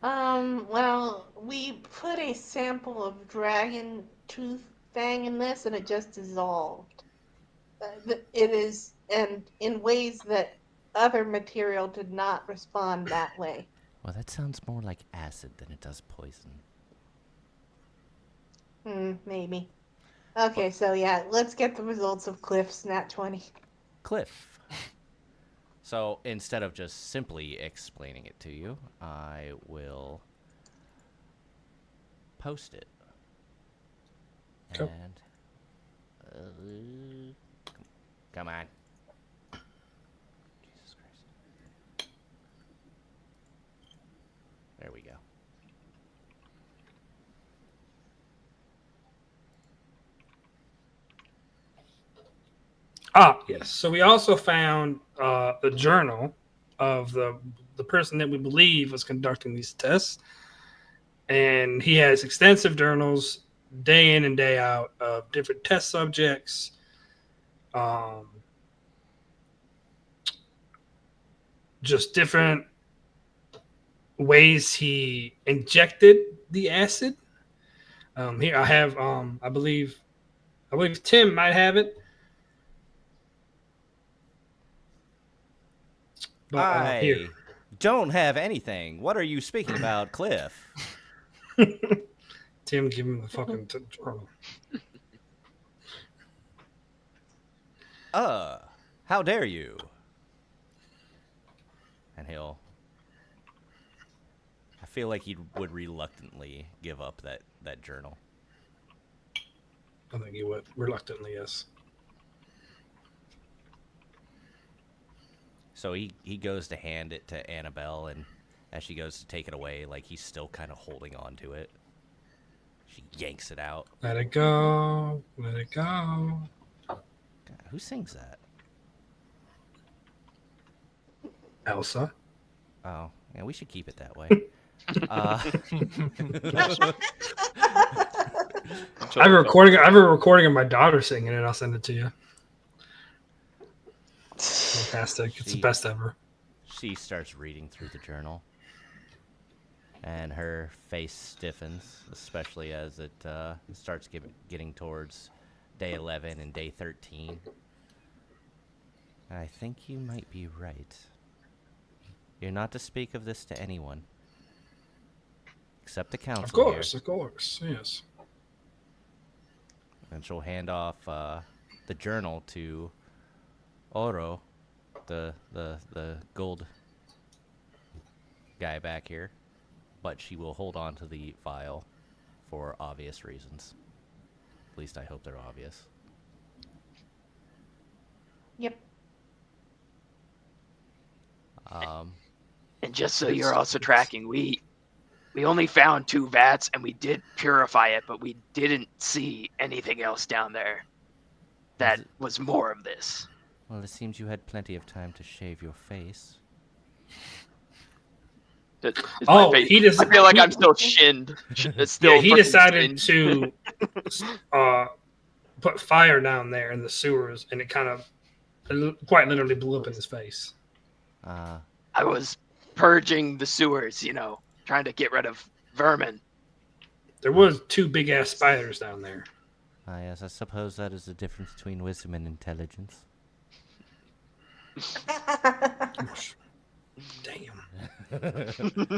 Well, we put a sample of dragon tooth fang in this, and it just dissolved. It is, and in ways that other material did not respond that way. Well, that sounds more like acid than it does poison. Maybe. Okay, so yeah, let's get the results of Cliff's Nat 20. Cliff. So instead of just simply explaining it to you, I will post it. Cool. And come on. Jesus Christ. There we go. Yes. So we also found the journal of the person that we believe was conducting these tests, and he has extensive journals, day in and day out, of different test subjects. Just different ways he injected the acid. Here I have, I believe Tim might have it. But, I don't have anything. What are you speaking about, Cliff? Tim, give him the fucking journal. How dare you? And I feel like he would reluctantly give up that journal. I think he would reluctantly, yes. So he goes to hand it to Annabelle, and as she goes to take it away, like he's still kind of holding on to it. She yanks it out. Let it go. Let it go. God, who sings that? Elsa. Oh, yeah, we should keep it that way. I have a recording of my daughter singing it. I'll send it to you. Fantastic. It's the best ever. She starts reading through the journal, and her face stiffens, especially as it starts getting towards day 11 and day 13. I think you might be right. You're not to speak of this to anyone. Except the council. Of course, yes. And she'll hand off the journal to Oro, the gold guy back here. But she will hold on to the vial for obvious reasons. At least I hope they're obvious. Yep. And just so you're also tracking, we only found 2 vats, and we did purify it, but we didn't see anything else down there that was more of this. Well, it seems you had plenty of time to shave your face. Is my Oh, face- he just. I feel like I'm still shinned. Still Yeah, he fucking decided shinned. to put fire down there in the sewers, and it kind of quite literally blew up in his face. I was purging the sewers, trying to get rid of vermin. There was 2 big ass spiders down there. Yes, I suppose that is the difference between wisdom and intelligence. Damn.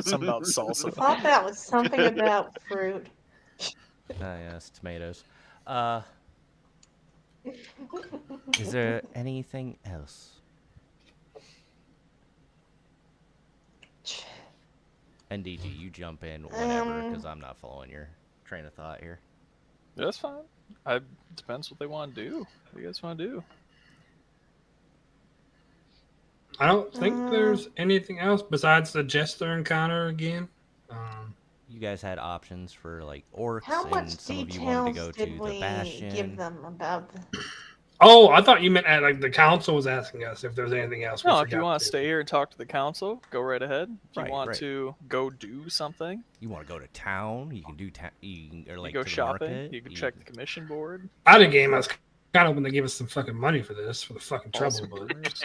Something about salsa. I thought that was something about fruit. Yes, tomatoes. Is there anything else? And DG, you jump in whenever, because I'm not following your train of thought here. That's fine. Depends what they want to do. What do you guys want to do? I don't think there's anything else besides the jester encounter again. You guys had options for like orcs, How and much some of you wanted to details go to did the we bastion. give them about the... Oh, I thought you meant like the council was asking us if there's anything else. No, if you want to stay here and talk to the council, go right ahead. If Right, you want right. to go do something, You want to go to town? You can do or like you go to the shopping. market. You can check the commission board. Out of game, I was kind of hoping to give us some fucking money for this, for the fucking all trouble. some But rumors.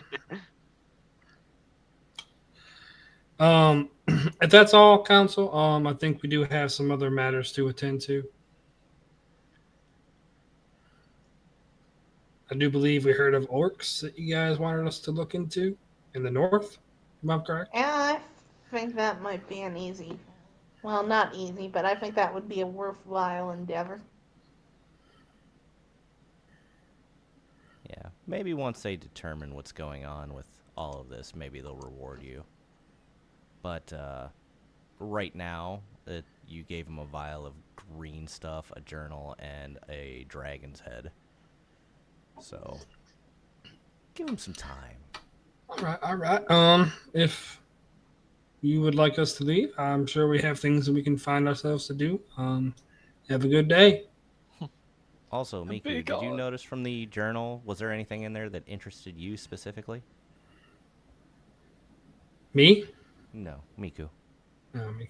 if that's all, council, I think we do have some other matters to attend to. I do believe we heard of orcs that you guys wanted us to look into in the north. Am I correct? Yeah, I think that might be an easy... Well, not easy, but I think that would be a worthwhile endeavor. Yeah, maybe once they determine what's going on with all of this, maybe they'll reward you. But right now, you gave them a vial of green stuff, a journal, and a dragon's head. So, give them some time. All right. If you would like us to leave, I'm sure we have things that we can find ourselves to do. Have a good day. Also, Miku, big did you on. notice from the journal, was there anything in there that interested you specifically? Me? No, Miku. Me.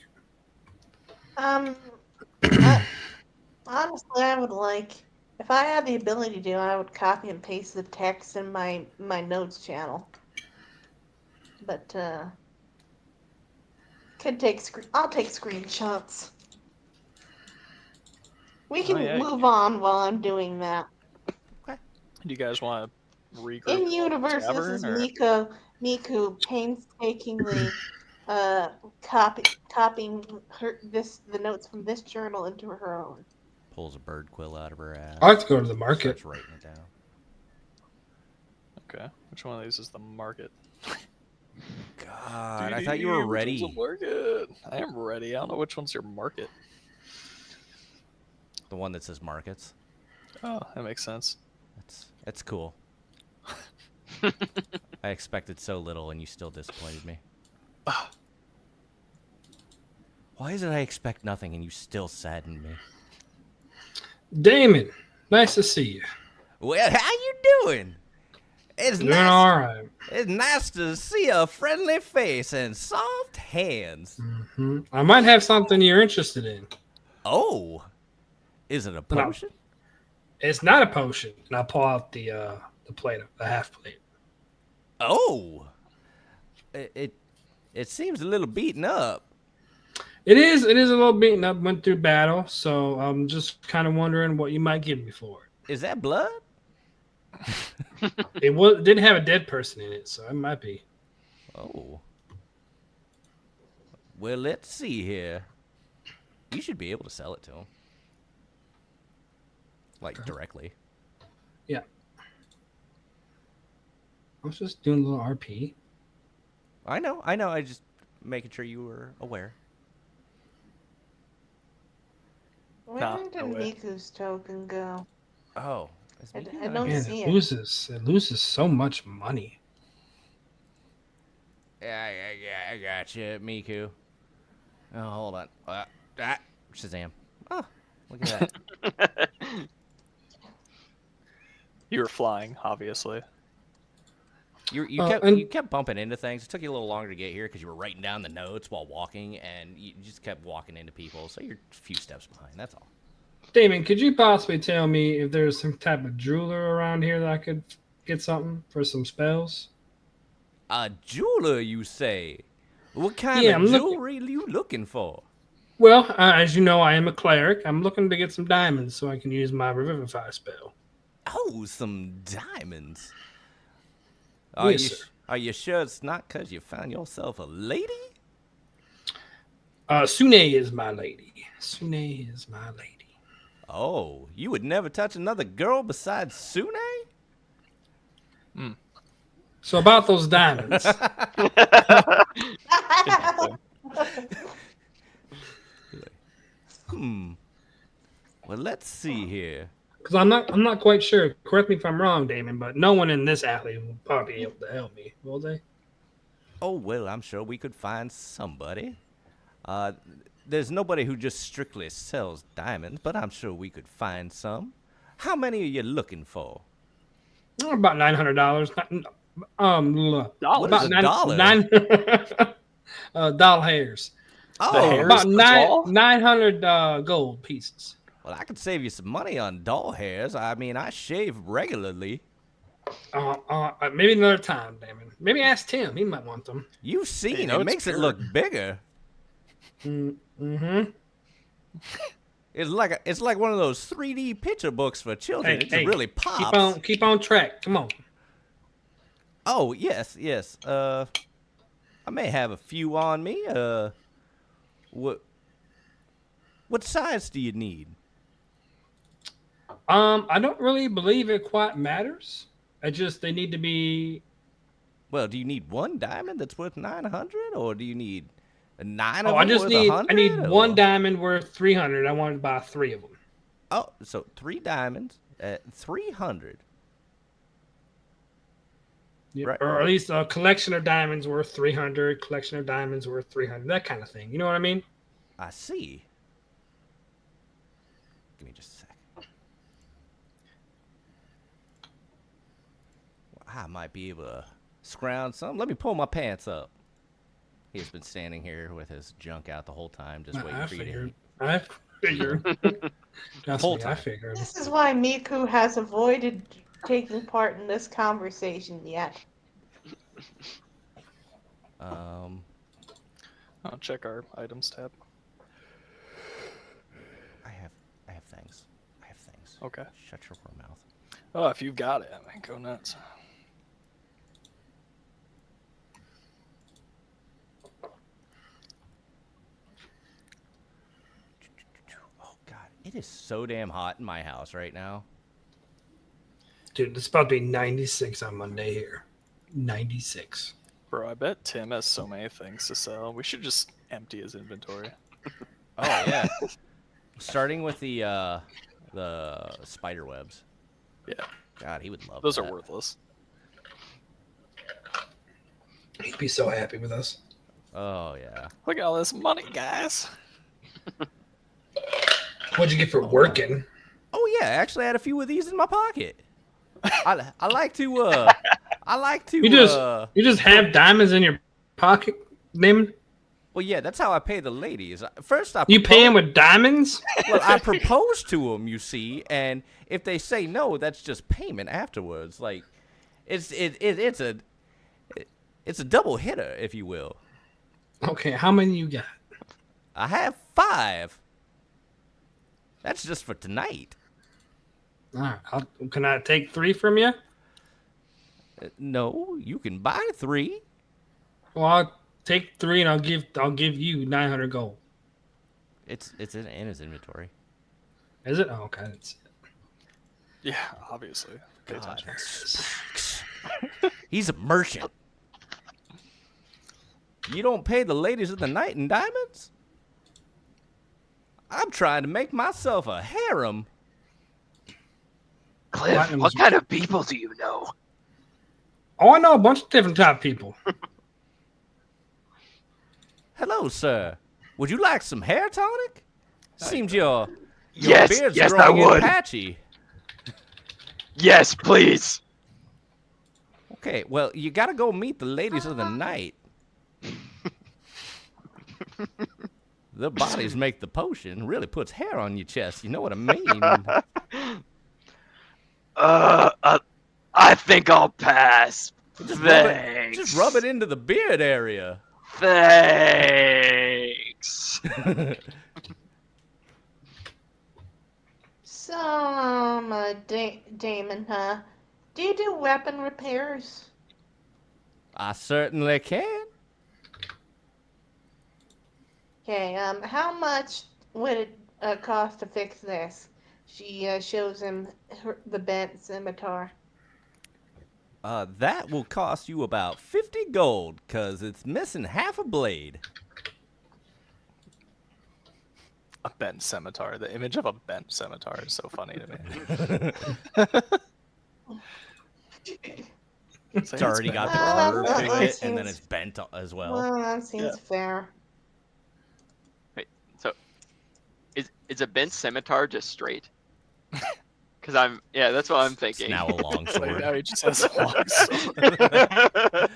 Honestly, I would like... If I had the ability to, I would copy and paste the text in my notes channel. But, I'll take screenshots. We can yeah, move on while I'm doing that. Do you guys want to regroup? In universe, this tavern, is or- Miku painstakingly copying the notes from this journal into her own. Pulls a bird quill out of her ass. I like to go to the market. Starts writing it down. Okay. Which one of these is the market? God, I thought you were Which one's ready. the market? I am ready. I don't know which one's your market. The one that says markets. Oh, that makes sense. That's cool. I expected so little, and you still disappointed me. Why is it I expect nothing, and you still sadden me? Damon, nice to see you. Well, how you doing? It's Doing nice. all right. It's nice to see a friendly face and soft hands. I might have something you're interested in. Oh, is it a potion? It's not a potion. And I pull out the plate, the half plate. Oh, it seems a little beaten up. It is a little beaten up. Went through battle, so I'm just kind of wondering what you might give me for it. Is that blood? It didn't have a dead person in it, so it might be. Oh. Well, let's see here. You should be able to sell it to him. Like, directly. Yeah. I was just doing a little RP. I know. I just making sure you were aware. Where Nah, did no way. Miku's token go? Oh. I I don't Man, see it it. loses so much money. Yeah, I got you, Miku. Oh, hold on. Shazam. Oh, look at that. You were flying, obviously. You kept bumping into things. It took you a little longer to get here because you were writing down the notes while walking, and you just kept walking into people. So you're a few steps behind. That's all. Damon, could you possibly tell me if there's some type of jeweler around here that I could get something for some spells? A jeweler, you say? What kind Yeah, of I'm jewelry are you looking for? Well, as you know, I am a cleric. I'm looking to get some diamonds so I can use my revivify spell. Oh, some diamonds. Yes, sir. Are you sure it's not because you found yourself a lady? Sune is my lady. Sune is my lady. Oh, you would never touch another girl besides Sune? So about those diamonds. Well, let's see here. Because I'm not quite sure. Correct me if I'm wrong, Damon, but no one in this alley will probably be able to help me, will they? Oh, well, I'm sure we could find somebody. There's nobody who just strictly sells diamonds, but I'm sure we could find some. How many are you looking for? About $900. What is a dollar? Doll hairs. Oh, About the doll? 900 gold pieces. well, I could save you some money on doll hairs. I mean, I shave regularly. Maybe another time, Damon. Maybe ask Tim. He might want them. You've seen know it. it's Makes it pure. look bigger. Mm-hmm. It's like one of those 3D picture books for children. It just really pops. Keep on track. Come on. Oh, yes. I may have a few on me. What size do you need? I don't really believe it quite matters. They need to be. Well, do you need one diamond that's worth 900, or do you need 9 of I them just worth need 100? I need or- one diamond worth 300. I want to buy 3 of them. Oh, so 3 diamonds at 300. Yeah, Right. or at least a collection of diamonds worth 300. Collection of diamonds worth 300. That kind of thing. You know what I mean? I see. Give me just a second. I might be able to scrounge some. Let me pull my pants up. He's been standing here with his junk out the whole time, just waiting for you to hit. I figured. Trust Whole me, I time. figured. This is why Miku has avoided taking part in this conversation yet. Um, I'll check our items tab. I have things. Okay. Shut your poor mouth. Oh, if you've got it, I mean, go nuts. Oh God, it is so damn hot in my house right now. Dude, it's about to be 96 on Monday here. 96. Bro, I bet Tim has so many things to sell. We should just empty his inventory. Oh yeah. Starting with the spider webs. Yeah, God, he would love those that. are worthless. He'd be so happy with us. Oh yeah. Look at all this money, guys. What'd you get for working? Oh yeah, actually I had a few of these in my pocket. I like to You just have diamonds in your pocket, Damon? well yeah, that's how I pay the ladies. First You pay them with diamonds? Well, I propose to them, you see, and if they say no, that's just payment afterwards. Like, it's a double hitter, if you will. Okay, how many you got? I have 5. That's just for tonight. All right, can I take 3 from you? No, you can buy 3. Well, I'll take 3 and I'll give you 900 gold. It's in his inventory. Is it? Oh, okay. I didn't see it. Yeah, obviously. Pay God. attention. He's a merchant. You don't pay the ladies of the night in diamonds? I'm trying to make myself a harem. Cliff, Platinum what is- kind of people do you know? Oh, I know a bunch of different type of people. Hello, sir. Would you like some hair tonic? Seems your Yes, beard's yes, I growing in would. patchy. Yes, please. Okay, well, you gotta go meet the ladies of the night. The bodies make the potion. Really puts hair on your chest. You know what I mean? I think I'll pass. Just Thanks. rub it into the beard area. Thanks. Some Damon, huh? Do you do weapon repairs? I certainly can. Okay, how much would it cost to fix this? She shows him the bent scimitar. That will cost you about 50 gold, because it's missing half a blade. A bent scimitar. The image of a bent scimitar is so funny to me. It's already got the curve to it, and then it's bent as well. Well, that seems fair. Wait, so is a bent scimitar just straight? Because that's what I'm thinking. It's now a long Like, sword. now he just has a long sword.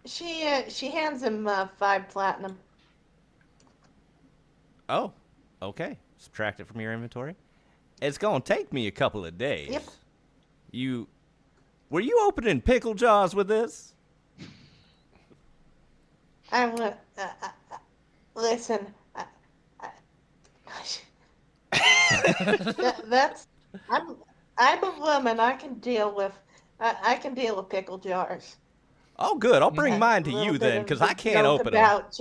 She hands him 5 platinum. Oh, okay. Subtract it from your inventory. It's gonna take me a couple of days. Yep. Were you opening pickle jars with this? I would listen. That's I'm a woman. I can deal with pickle jars. Oh, good. I'll bring A mine to little you bit then, of because the I can't joke open them. about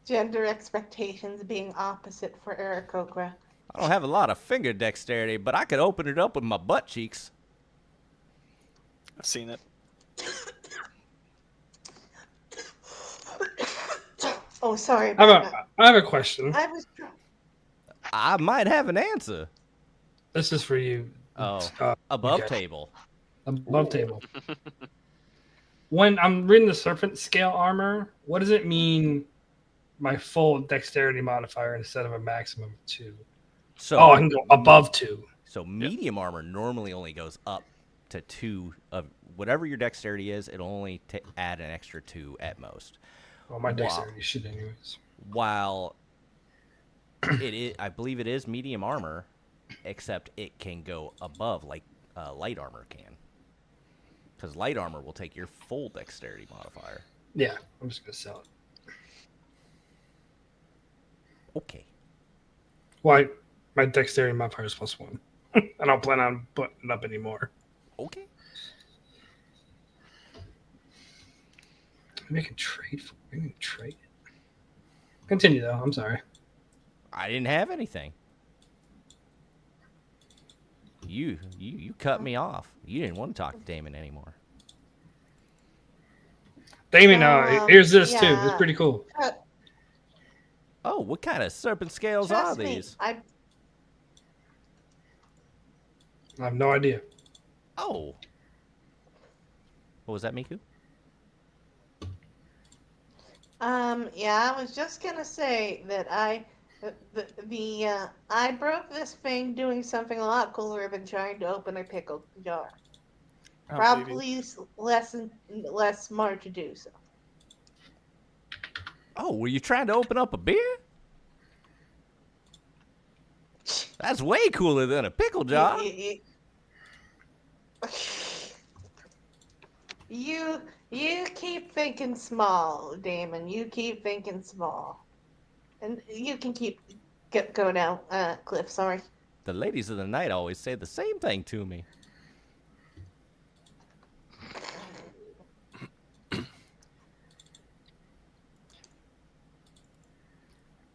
gender expectations being opposite for Aarakocra. I don't have a lot of finger dexterity, but I could open it up with my butt cheeks. I've seen it. Oh, sorry. I have a question. I was. I might have an answer. This is for you. Oh, Uh, above okay. table. Above table. When I'm reading the serpent scale armor, what does it mean? My full dexterity modifier instead of a maximum of 2. So, I can go above 2. So medium armor normally only goes up to 2 of whatever your dexterity is. It'll only add an extra 2 at most. Well, my dexterity shit, anyways. While I believe it is medium armor, except it can go above like light armor can. Because light armor will take your full dexterity modifier. Yeah, I'm just gonna sell it. Okay. Why? My dexterity modifier is +1. I don't plan on putting it up anymore. Okay. Maybe I can trade for it. Maybe I can trade it. Continue, though. I'm sorry. I didn't have anything. You cut me off. You didn't want to talk to Damon anymore. Damon, here's this, too. yeah. It's pretty cool. Oh, what kind of serpent scales Trust are me, these? I have no idea. Oh. What was that, Miku? Yeah, I was just gonna say that I broke this thing doing something a lot cooler than trying to open a pickle jar. Probably less smart to do so. Oh, were you trying to open up a beer? That's way cooler than a pickle jar. You keep thinking small, Damon. You keep thinking small, and you can go now, Cliff. Sorry. The ladies of the night always say the same thing to me.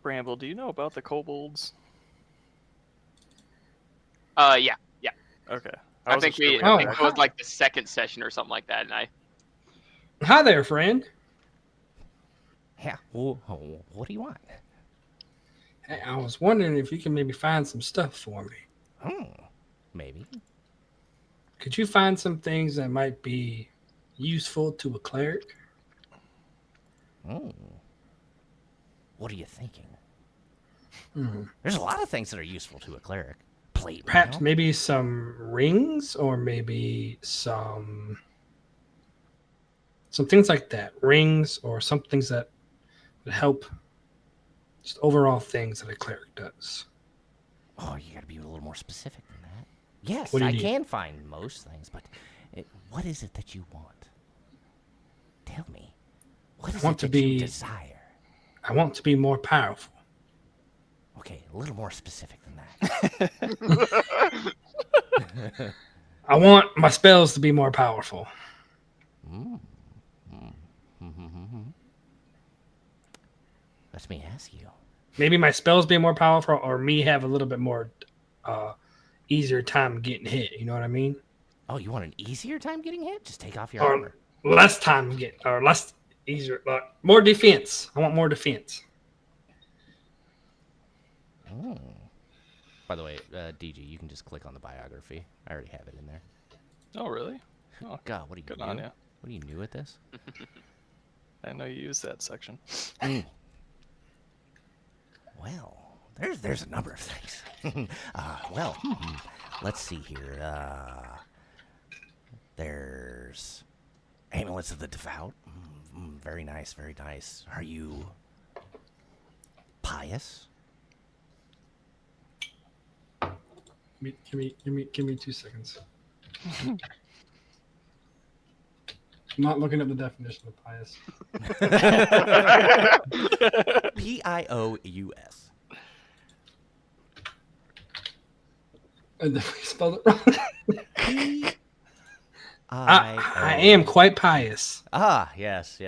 Bramble, do you know about the kobolds? Yeah. Okay. I think wasn't sure I we think had it was like the second session or something like that, and I. Hi there, friend. Yeah. What do you want? Hey, I was wondering if you can maybe find some stuff for me. Maybe. Could you find some things that might be useful to a cleric? What are you thinking? Hmm. There's a lot of things that are useful to a cleric. plate Perhaps mail. maybe some rings or maybe some things like that. Rings or some things that would help. Just overall things that a cleric does. Oh, you gotta be a little more specific than that. Yes, What do you I need? can find most things, but what is it that you want? Tell me. What is want it to that you be- desire? I want to be more powerful. Okay, a little more specific than that. I want my spells to be more powerful. Let me ask you. Maybe my spells be more powerful, or me have a little bit more easier time getting hit. You know what I mean? Oh, you want an easier time getting hit? Just take off your Or armor. less time get, or less easier, more defense. I want more defense. Oh. By the way, DG, you can just click on the biography. I already have it in there. Oh, really? Oh, God, what are you good new? on ya. What are you new at this? I know you use that section. Well, there's a number of things. Let's see here. There's amulets of the devout. Very nice, very nice. Are you pious? Give me 2 seconds. I'm not looking up the definition of pious. Pious. And then we spelled it wrong. I am quite pious. Ah, yes.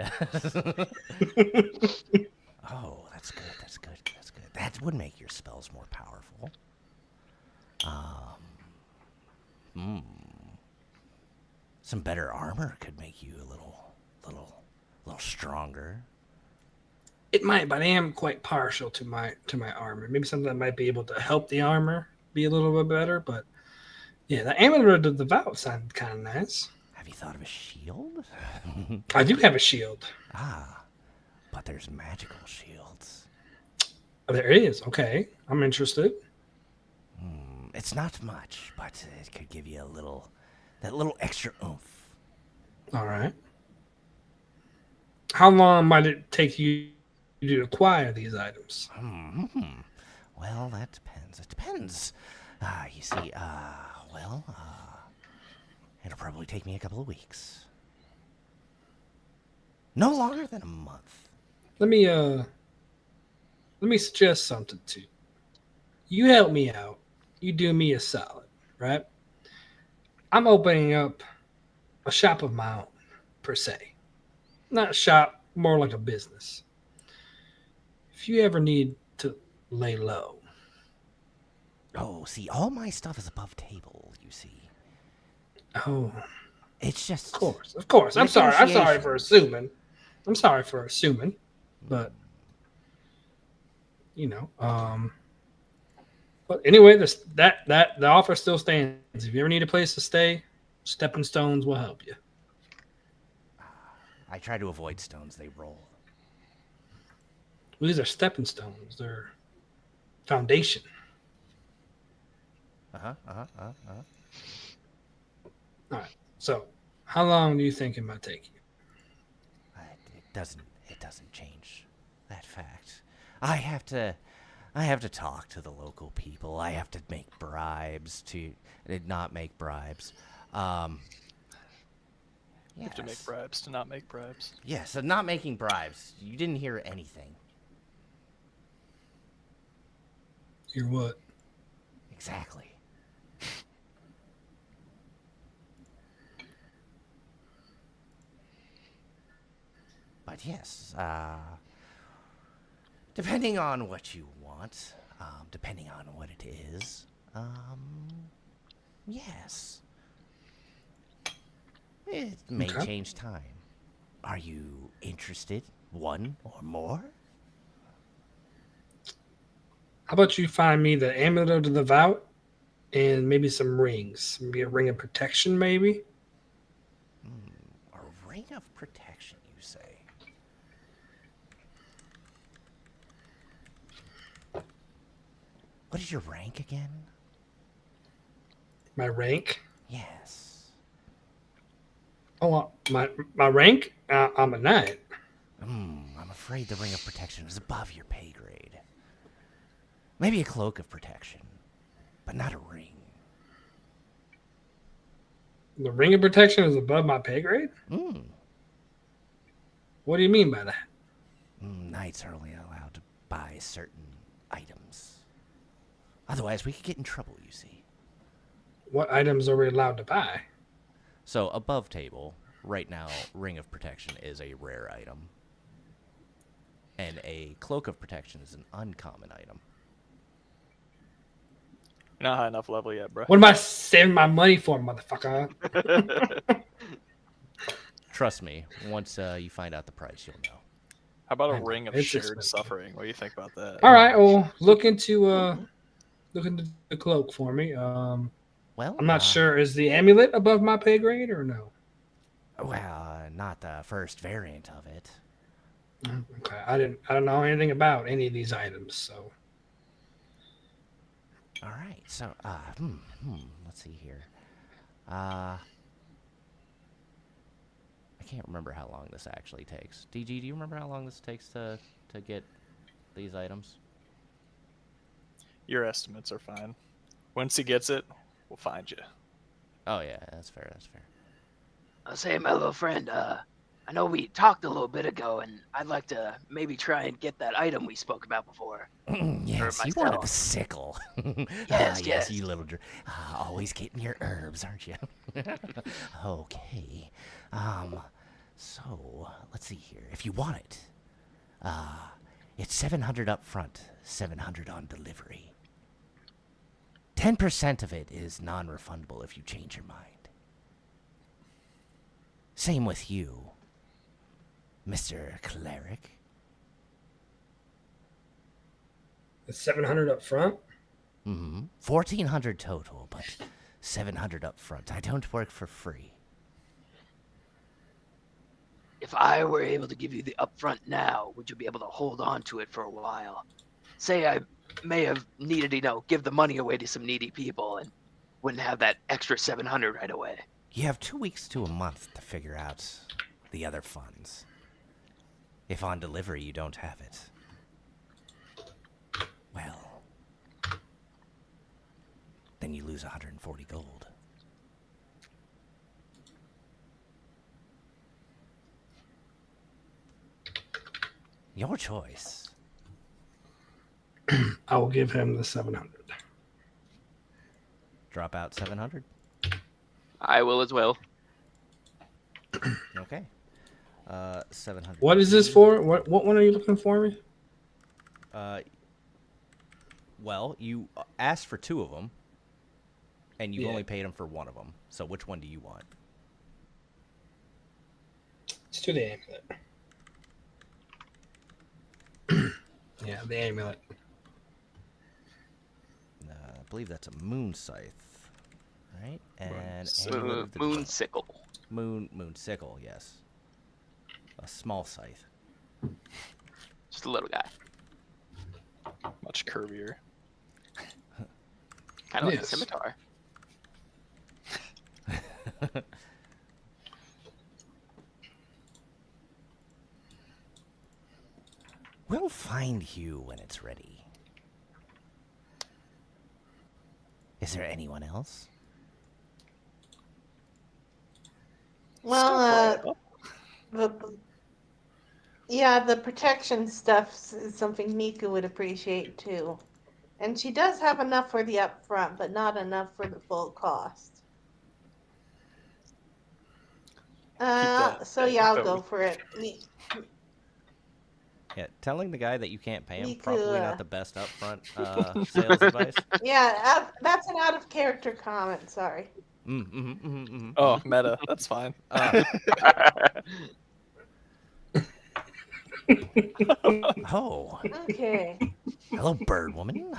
Oh, that's good. That would make your spells more powerful. Some better armor could make you a little stronger. It might, but I am quite partial to my armor. Maybe something that might be able to help the armor be a little bit better. But yeah, the amulet of the devout sounded kind of nice. Have you thought of a shield? I do have a shield. But there's magical shields. There is. Okay, I'm interested. It's not much, but it could give you that little extra oomph. All right. How long might it take you to acquire these items? Well, that depends. It depends. You see, it'll probably take me a couple of weeks. No longer than a month. Let me suggest something to you. You help me out. You do me a solid, right? I'm opening up a shop of my own, per se. Not a shop, more like a business. If you ever need to lay low. Oh, see, all my stuff is above table, you see. Oh, It's just... of course. I'm sorry for Negotiations. assuming. But, but anyway, the offer still stands. If you ever need a place to stay, stepping stones will help you. I try to avoid stones. They roll. Well, these are stepping stones. They're foundation. All right. So, how long do you think it might take you? It doesn't change that fact. I have to talk to the local people. I have to make bribes to not make bribes. You have to make bribes to not make bribes. Yes, so not making bribes. You didn't hear anything. You're what? Exactly. But yes, depending on what you want, depending on what it is, yes. It may Okay. change time. Are you interested? One or more? How about you find me the amulet of the devout and maybe some rings? Maybe a ring of protection, maybe? A ring of protection, you say? What is your rank again? My rank? Yes. Oh, my rank? I'm a knight. I'm afraid the ring of protection is above your pay grade. Maybe a cloak of protection, but not a ring. The ring of protection is above my pay grade? What do you mean by that? Knights are only allowed to buy certain items. Otherwise, we could get in trouble, you see. What items are we allowed to buy? So, above table, right now, ring of protection is a rare item. And a cloak of protection is an uncommon item. You're not high enough level yet, bro. What am I saving my money for, motherfucker? Trust me, once you find out the price, you'll know. How about I a know, ring of it's shared expensive. suffering? What do you think about that? All right, well, look into the cloak for me. Well, I'm not sure. Is the amulet above my pay grade or no? Well, not the first variant of it. Okay, I don't know anything about any of these items, so. All right, so let's see here. I can't remember how long this actually takes. DG, do you remember how long this takes to get these items? Your estimates are fine. Once he gets it, we'll find you. Oh yeah, that's fair. That's fair. I'll say, my little friend, I know we talked a little bit ago, and I'd like to maybe try and get that item we spoke about before. Yes, you wanted the sickle. Yes. You little always getting your herbs, aren't you? Okay. So let's see here. If you want it, it's 700 up front, 700 on delivery. 10% of it is non-refundable if you change your mind. Same with you, Mr. Cleric. It's 700 up front? 1,400 total, but 700 up front. I don't work for free. If I were able to give you the upfront now, would you be able to hold on to it for a while? Say I may have needed to, give the money away to some needy people and wouldn't have that extra 700 right away. You have 2 weeks to a month to figure out the other funds. If on delivery you don't have it, well, then you lose 140 gold. Your choice. I will give him the 700. Drop out 700. I will as well. Okay. 700. What is this for? What one are you looking for me? Well, you asked for 2 of them, and you Yeah. only paid them for 1 of them. So which one do you want? Let's do the amulet. Yeah, the amulet. I believe that's a moon scythe, right? And Moon sickle. moon sickle, yes. A small scythe. Just a little guy. Much curvier. Kind of like a Yes. scimitar. We'll find you when it's ready. Is there anyone else? Well, the protection stuff is something Niku would appreciate too. And she does have enough for the upfront, but not enough for the full cost. So yeah, I'll go for it. Yeah, telling the guy that you can't pay him Niku, probably not the best upfront sales advice. Yeah, that's an out of character comment. Sorry. Oh, meta. That's fine. Oh, Okay. hello, bird woman.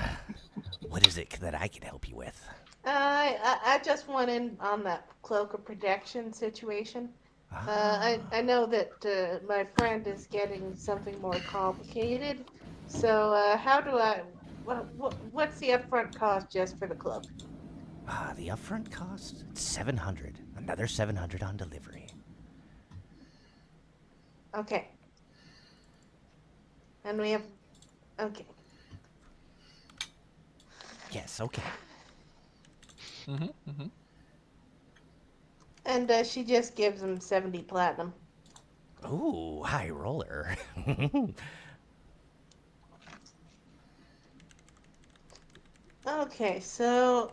What is it that I can help you with? I just went in on that cloak of protection situation. I know that my friend is getting something more complicated. So how do I? What's the upfront cost just for the cloak? The upfront cost? It's 700. Another 700 on delivery. Okay. And we have. Okay. Yes, okay. And she just gives him 70 platinum. Ooh, high roller. Okay, so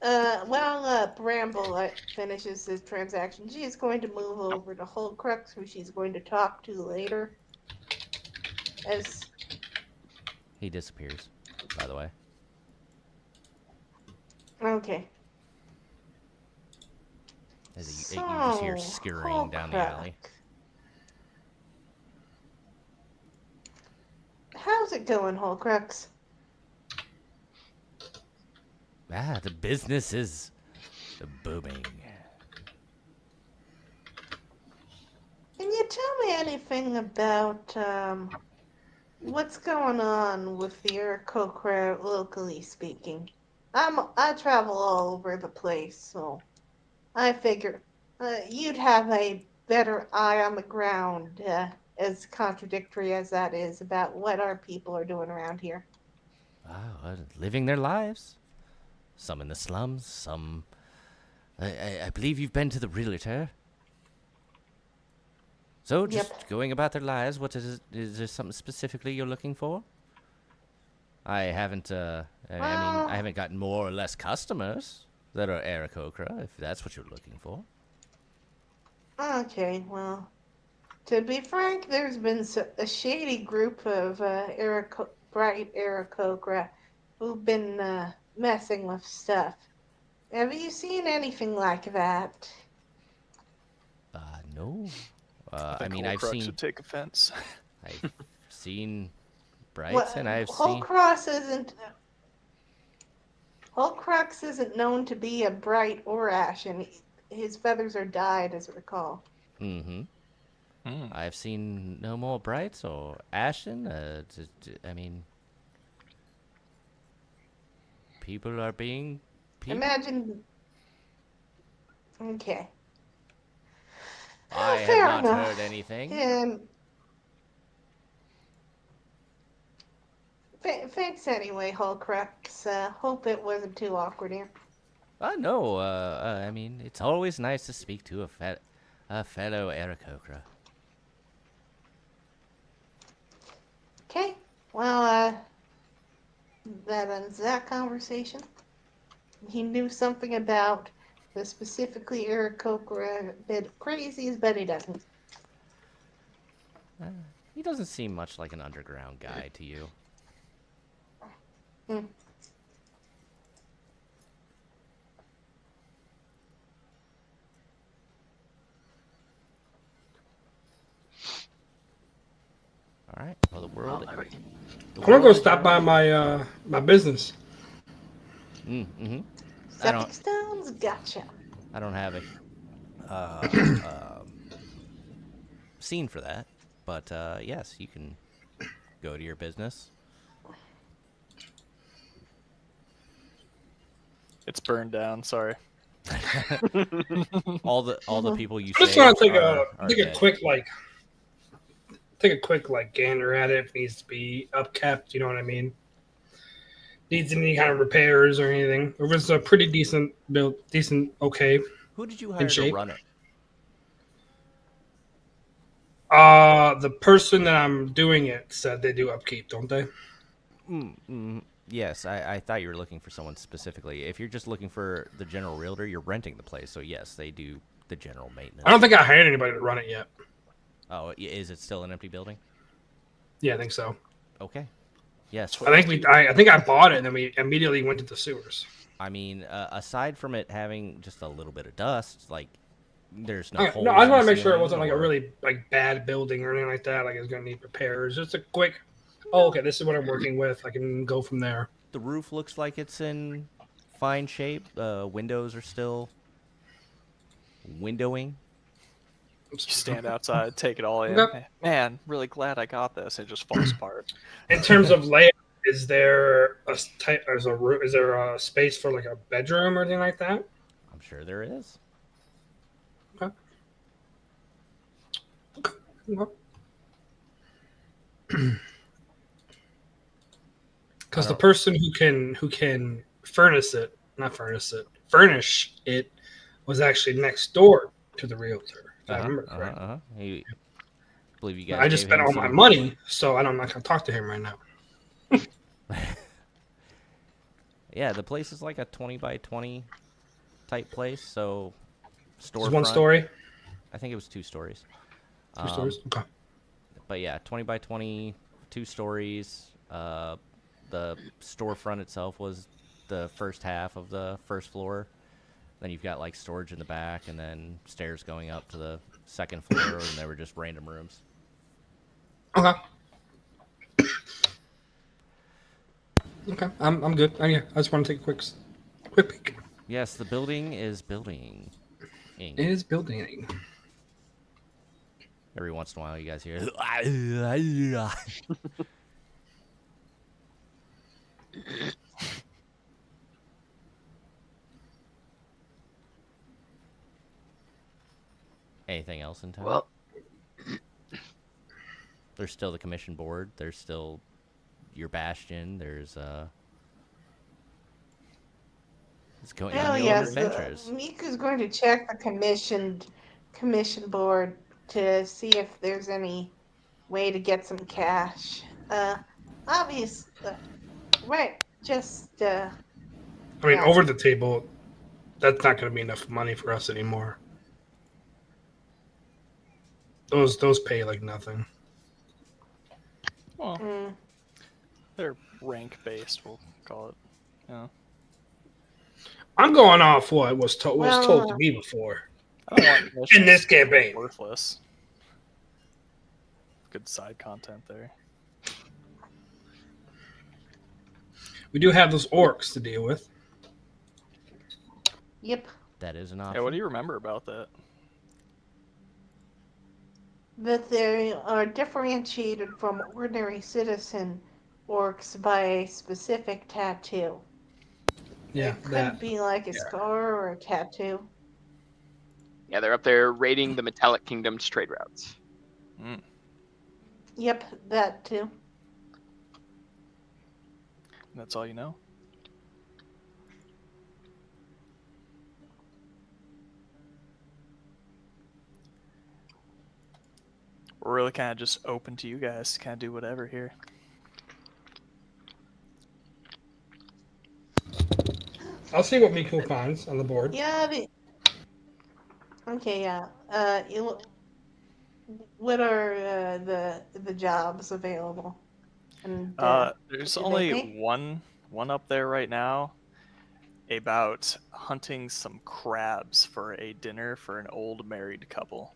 while Bramble finishes his transaction, she is going to move over to Holcrux, who she's going to talk to later. As He disappears, by the way. okay. As you just hear scurrying down the alley. How's it going, Holcrux? The business is booming. Can you tell me anything about what's going on with the Aarakocra locally speaking? I travel all over the place, so I figure you'd have a better eye on the ground, as contradictory as that is, about what our people are doing around here. Living their lives. Some in the slums, some... I believe you've been to the realtor. So, just going about their lives, what is there something specifically you're looking for? I haven't, I mean, I haven't gotten more or less customers that are Aarakocra, if that's what you're looking for. Okay, well, to be frank, there's been a shady group of bright Aarakocra who've been messing with stuff. Have you seen anything like that? No. I mean, Holcrux I've seen... would take offense. I've seen Brights, and I've seen... Holcrux isn't known to be a bright or ashen. His feathers are dyed, as I recall. I've seen no more Brights or Ashen. I mean... People are being... Imagine... Okay. I Fair have not enough. heard anything. Thanks anyway, Holcrux. Hope it wasn't too awkward here. No, I mean, it's always nice to speak to a fellow Aarakocra. Okay, well, that ends that conversation. He knew something about the specifically Aarakocra bit crazies, but he doesn't. He doesn't seem much like an underground guy to you. All right. Well, the world. I'm gonna go stop by my my business. Septic stones, gotcha. I don't have a scene for that, but yes, you can go to your business. It's burned down. Sorry. all the people you I'm just saved trying to are take a dead. quick gander at it if it needs to be upkept. You know what I mean? Needs any kind of repairs or anything. It was a pretty decent build, okay. Who did you hire to run it? The person that I'm doing it said they do upkeep, don't they? Yes, I thought you were looking for someone specifically. If you're just looking for the general realtor, you're renting the place. So yes, they do the general maintenance. I don't think I hired anybody to run it yet. Oh, is it still an empty building? Yeah, I think so. Okay. Yes. I think I bought it and then we immediately went to the sewers. I mean, aside from it having just a little bit of dust, like there's no holes. No, I just want to in make the sure it ceiling wasn't like a or- really bad building or anything like that. Like it's gonna need repairs. Just a quick. Oh, okay. This is what I'm working with. I can go from there. The roof looks like it's in fine shape. Windows are still windowing. You stand outside, take it all in. Okay. Man, really glad I got this. It just falls apart. In terms of layout, Is there a type? Is there a space for like a bedroom or anything like that? I'm sure there is. Okay. Because the person who can furnish it was actually next door to the realtor. If I remember correctly. I believe you guys. I just spent all my money, so I'm not gonna talk to him right now. Yeah, the place is like a 20 by 20 type place. So, storefront. One story. I think it was 2 stories. 2 stories. Okay. But yeah, 20 by 20, 2 stories. The storefront itself was the first half of the first floor. Then you've got like storage in the back, and then stairs going up to the second floor, and they were just random rooms. Okay. Okay, I'm good. Yeah, I just want to take a quick peek. Yes, the building is building. It is building. Every once in a while, you guys hear. Anything else in town? Well, there's still the commission board. There's still your bastion. There's it's going on your own adventures. Miku's going to check the commission board to see if there's any way to get some cash. Obvious, right? Just. I mean, over the table, that's not going to be enough money for us anymore. Those pay like nothing. Well, they're rank based, we'll call it. Yeah. I'm going off what was told to me before. I don't want in this campaign. Worthless. Good side content there. We do have those orcs to deal with. Yep. That is an option. Yeah, what do you remember about that? That they are differentiated from ordinary citizen orcs by a specific tattoo. Yeah, it could be like a scar or a tattoo. Yeah, they're up there raiding the Metallic Kingdom's trade routes. Mm. Yep, that too. That's all you know? We're really kind of just open to you guys to kind of do whatever here. I'll see what Miku finds on the board. Yeah. Okay. Yeah. What are the jobs available? And there's only one up there right now about hunting some crabs for a dinner for an old married couple.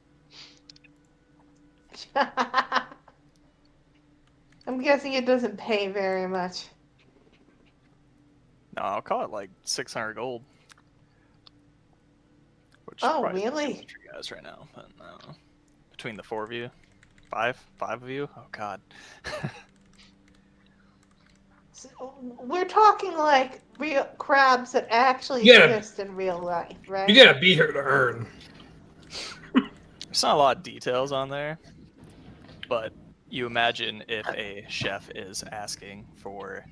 I'm guessing it doesn't pay very much. No, I'll call it like 600 gold. Which really? For you guys right now, but between the 4 of you, five of you. Oh God. So we're talking like real crabs that actually exist in real life, right? You gotta be here to earn. There's not a lot of details on there, but you imagine if a chef is asking for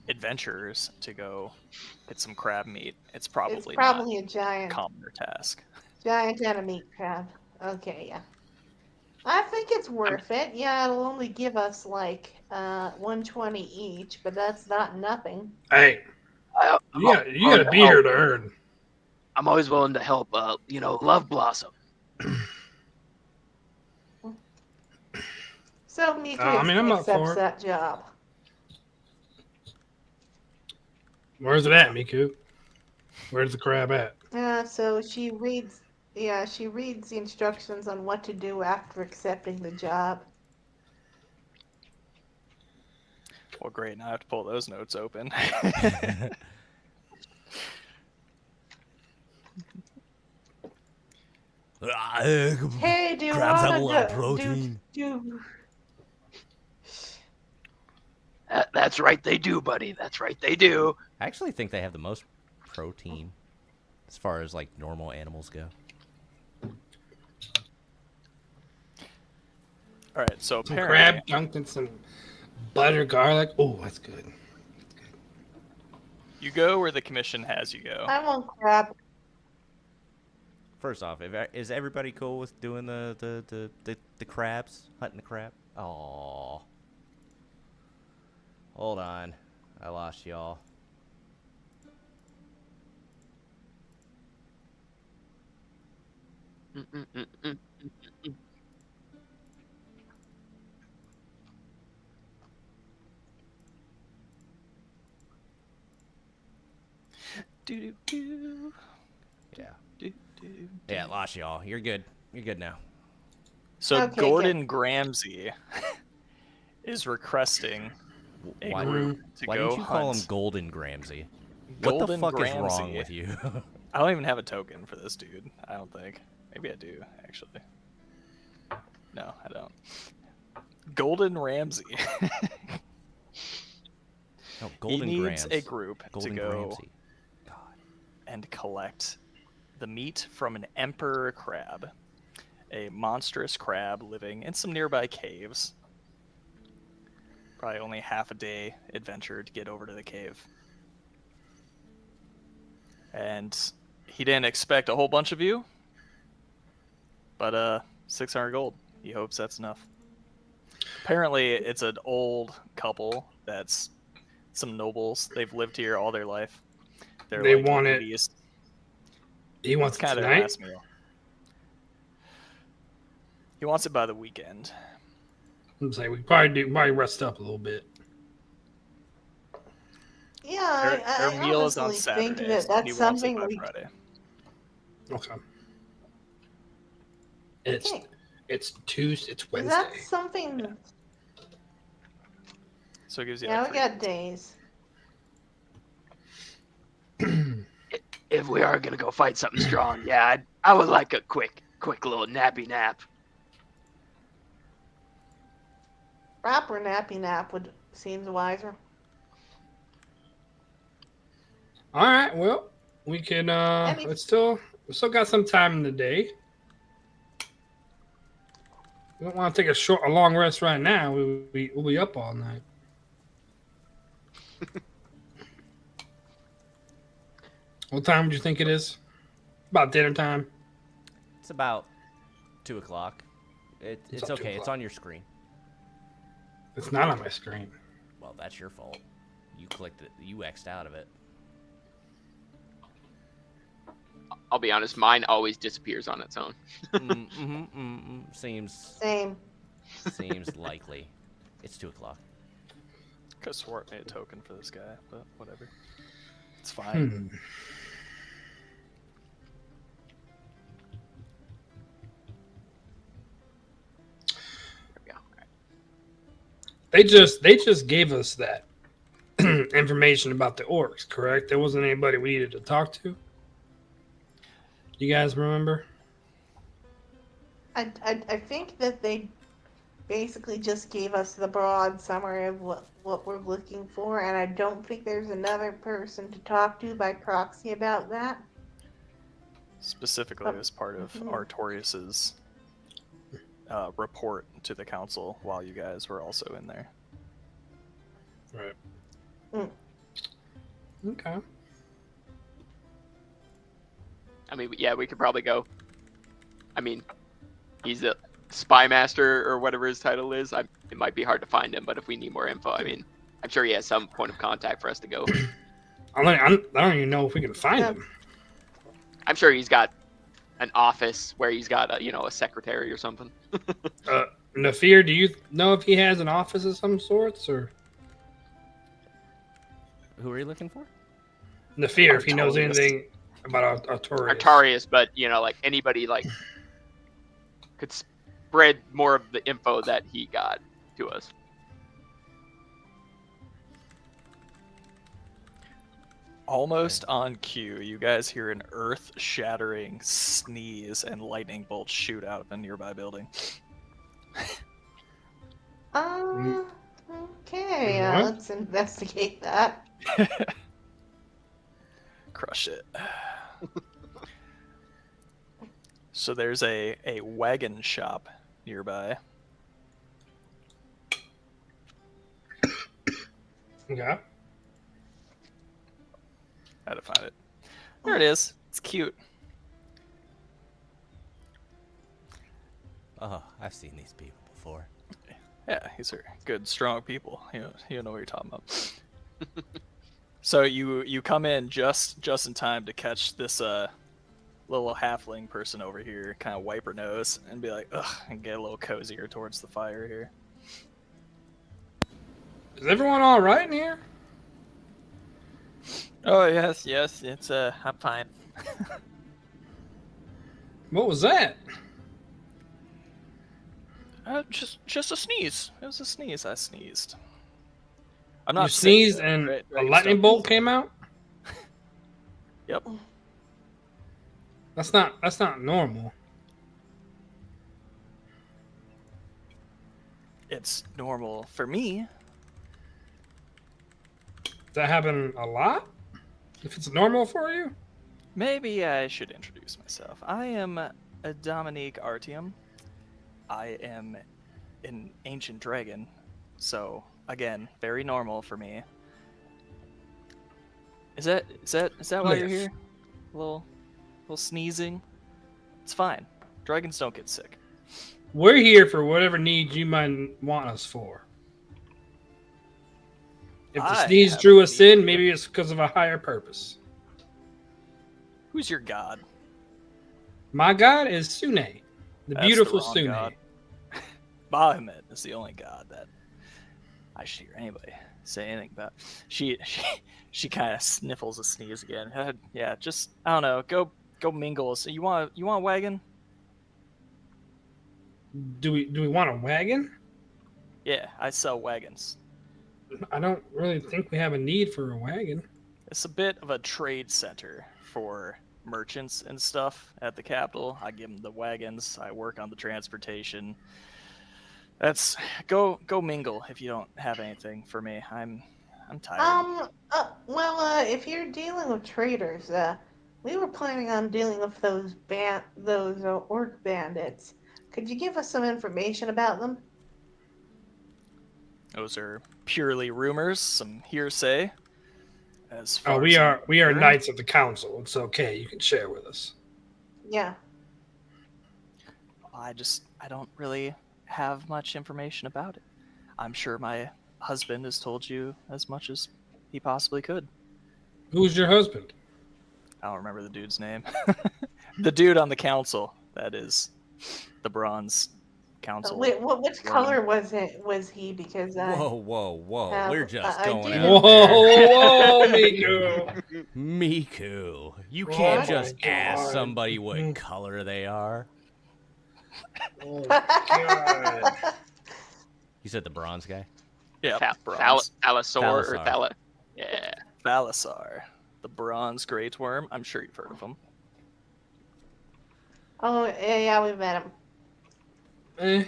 adventurers to go get some crab meat, it's probably not a giant commoner task. Giant enemy crab. Okay, yeah. I think it's worth it. Yeah, it'll only give us like 120 each, but that's not nothing. Hey, you gotta be here to earn. I'm always willing to help. Love Blossom. So Miku I'm up for accepts it. that job. Where's it at, Miku? Where's the crab at? So she reads. Yeah, she reads the instructions on what to do after accepting the job. Well, great. Now I have to pull those notes open. Hey, do you Crabs have a want lot of to protein. do? That's right, they do, buddy. That's right, they do. I actually think they have the most protein as far as like normal animals go. All right, so Some apparently, crab dunked in some butter garlic. Oh, that's good. you go where the commission has you go. I want crab. First off, is everybody cool with doing the crabs, hunting the crab? Oh, hold on, I lost y'all. Mm-mm-mm-mm. Do, do, Yeah, do, do, do. yeah, lost y'all. You're good. You're good now. So Okay, Gordon Gramsci is requesting a Why, group to why go didn't you call him hunt. Golden Gramsci? Golden What the fuck is wrong Gramsci. with you? I don't even have a token for this dude. I don't think. Maybe I do, actually. No, I don't. Golden Ramsey. No, Golden he needs Grams. a group Golden to go Gramsci. God. and collect the meat from an emperor crab, a monstrous crab living in some nearby caves. Probably only half a day adventure to get over to the cave. And he didn't expect a whole bunch of you, but 600 gold. He hopes that's enough. Apparently, it's an old couple that's some nobles. They've lived here all their life. They like want it 80s. He wants It's it kind of their tonight. last meal. He wants it by the weekend. I'm saying we probably rest up a little bit. Yeah, Their I meal is on honestly think Saturday. that He that's wants it something by we. Friday. Okay. It's Okay. it's Tuesday. It's Wednesday. That's something. So it gives you Yeah, like we 3 got days. If we are gonna go fight something strong, yeah, I would like a quick little nappy nap. Proper nappy nap would seems wiser. All right. Well, we can. Any- We still got some time in the day. We don't want to take a long rest right now. We'll be up all night. What time would you think it is? About dinner time. It's about 2 o'clock. It's about 2 okay. It's o'clock. on your screen. It's not on my screen. Well, that's your fault. You clicked it. You X'd out of it. I'll be honest, mine always disappears on its own. Seems Same. likely. It's 2 o'clock. Could have swore it made a token for this guy, but whatever. It's fine. There we go. All right. They just gave us that information about the orcs, correct? There wasn't anybody we needed to talk to. You guys remember? I think that they basically just gave us the broad summary of what we're looking for, and I don't think there's another person to talk to by proxy about that. Specifically as part of Artorius's report to the council while you guys were also in there. Right. Okay. I mean, yeah, we could probably go. I mean, he's a spy master or whatever his title is. It might be hard to find him, but if we need more info, I mean, I'm sure he has some point of contact for us to go. I don't even know if we can find him. I'm sure he's got an office where he's got a secretary or something. Nafir, do you know if he has an office of some sorts, or Who are you looking for? Nafir, if he knows Artorius. anything about Artorius? Artorius, but like anybody could spread more of the info that he got to us. Almost on cue, you guys hear an earth-shattering sneeze and lightning bolts shoot out of a nearby building. Okay, Mhm. let's investigate that. Crush it. So there's a wagon shop nearby. Okay. How to find it? There it is. It's cute. Oh, I've seen these people before. Yeah, these are good, strong people. You know what you're talking about. So you come in just in time to catch this little halfling person over here, kind of wipe her nose and be like, ugh, and get a little cozier towards the fire here. Is everyone all right in here? Oh yes, it's I'm fine. What was that? Just a sneeze. It was a sneeze. I sneezed. I'm You not sick, sneezed though, and right? a lightning bolt came out? Yep. That's not normal. It's normal for me. Does that happen a lot? If it's normal for you? Maybe I should introduce myself. I am Dominique Artium. I am an ancient dragon, so again, very normal for me. Is that why you're Yes. here? A little sneezing. It's fine. Dragons don't get sick. We're here for whatever needs you might want us for. If the I sneeze have drew a us need. in, maybe it's because of a higher purpose. Who's your god? My god is Sune, the That's beautiful the wrong Sune. god. Bahamut is the only god that I should hear anybody say anything about. She kind of sniffles a sneeze again. Yeah, just I don't know. Go mingle. So you want a wagon? Do we want a wagon? Yeah, I sell wagons. I don't really think we have a need for a wagon. It's a bit of a trade center for merchants and stuff at the capital. I give them the wagons. I work on the transportation. That's go mingle if you don't have anything for me. I'm tired. If you're dealing with traders, we were planning on dealing with those orc bandits. Could you give us some information about them? Those are purely rumors, some hearsay. As far Oh, we as I'm are concerned. knights of the council. It's okay. You can share with us. Yeah. I don't really have much information about it. I'm sure my husband has told you as much as he possibly could. Who's your husband? I don't remember the dude's name. The dude on the council. That is the bronze council. Which color was he? Because Whoa. We're just I going do- out Whoa, there. Miku. Miku. You can't Oh just my ask God. somebody what color they are. Oh, God. You said the bronze guy? Yeah, bronze. Thalasaur or Thalassar. Thala. Yeah. Balasar, the bronze great worm. I'm sure you've heard of him. Oh, yeah, we met him. Eh.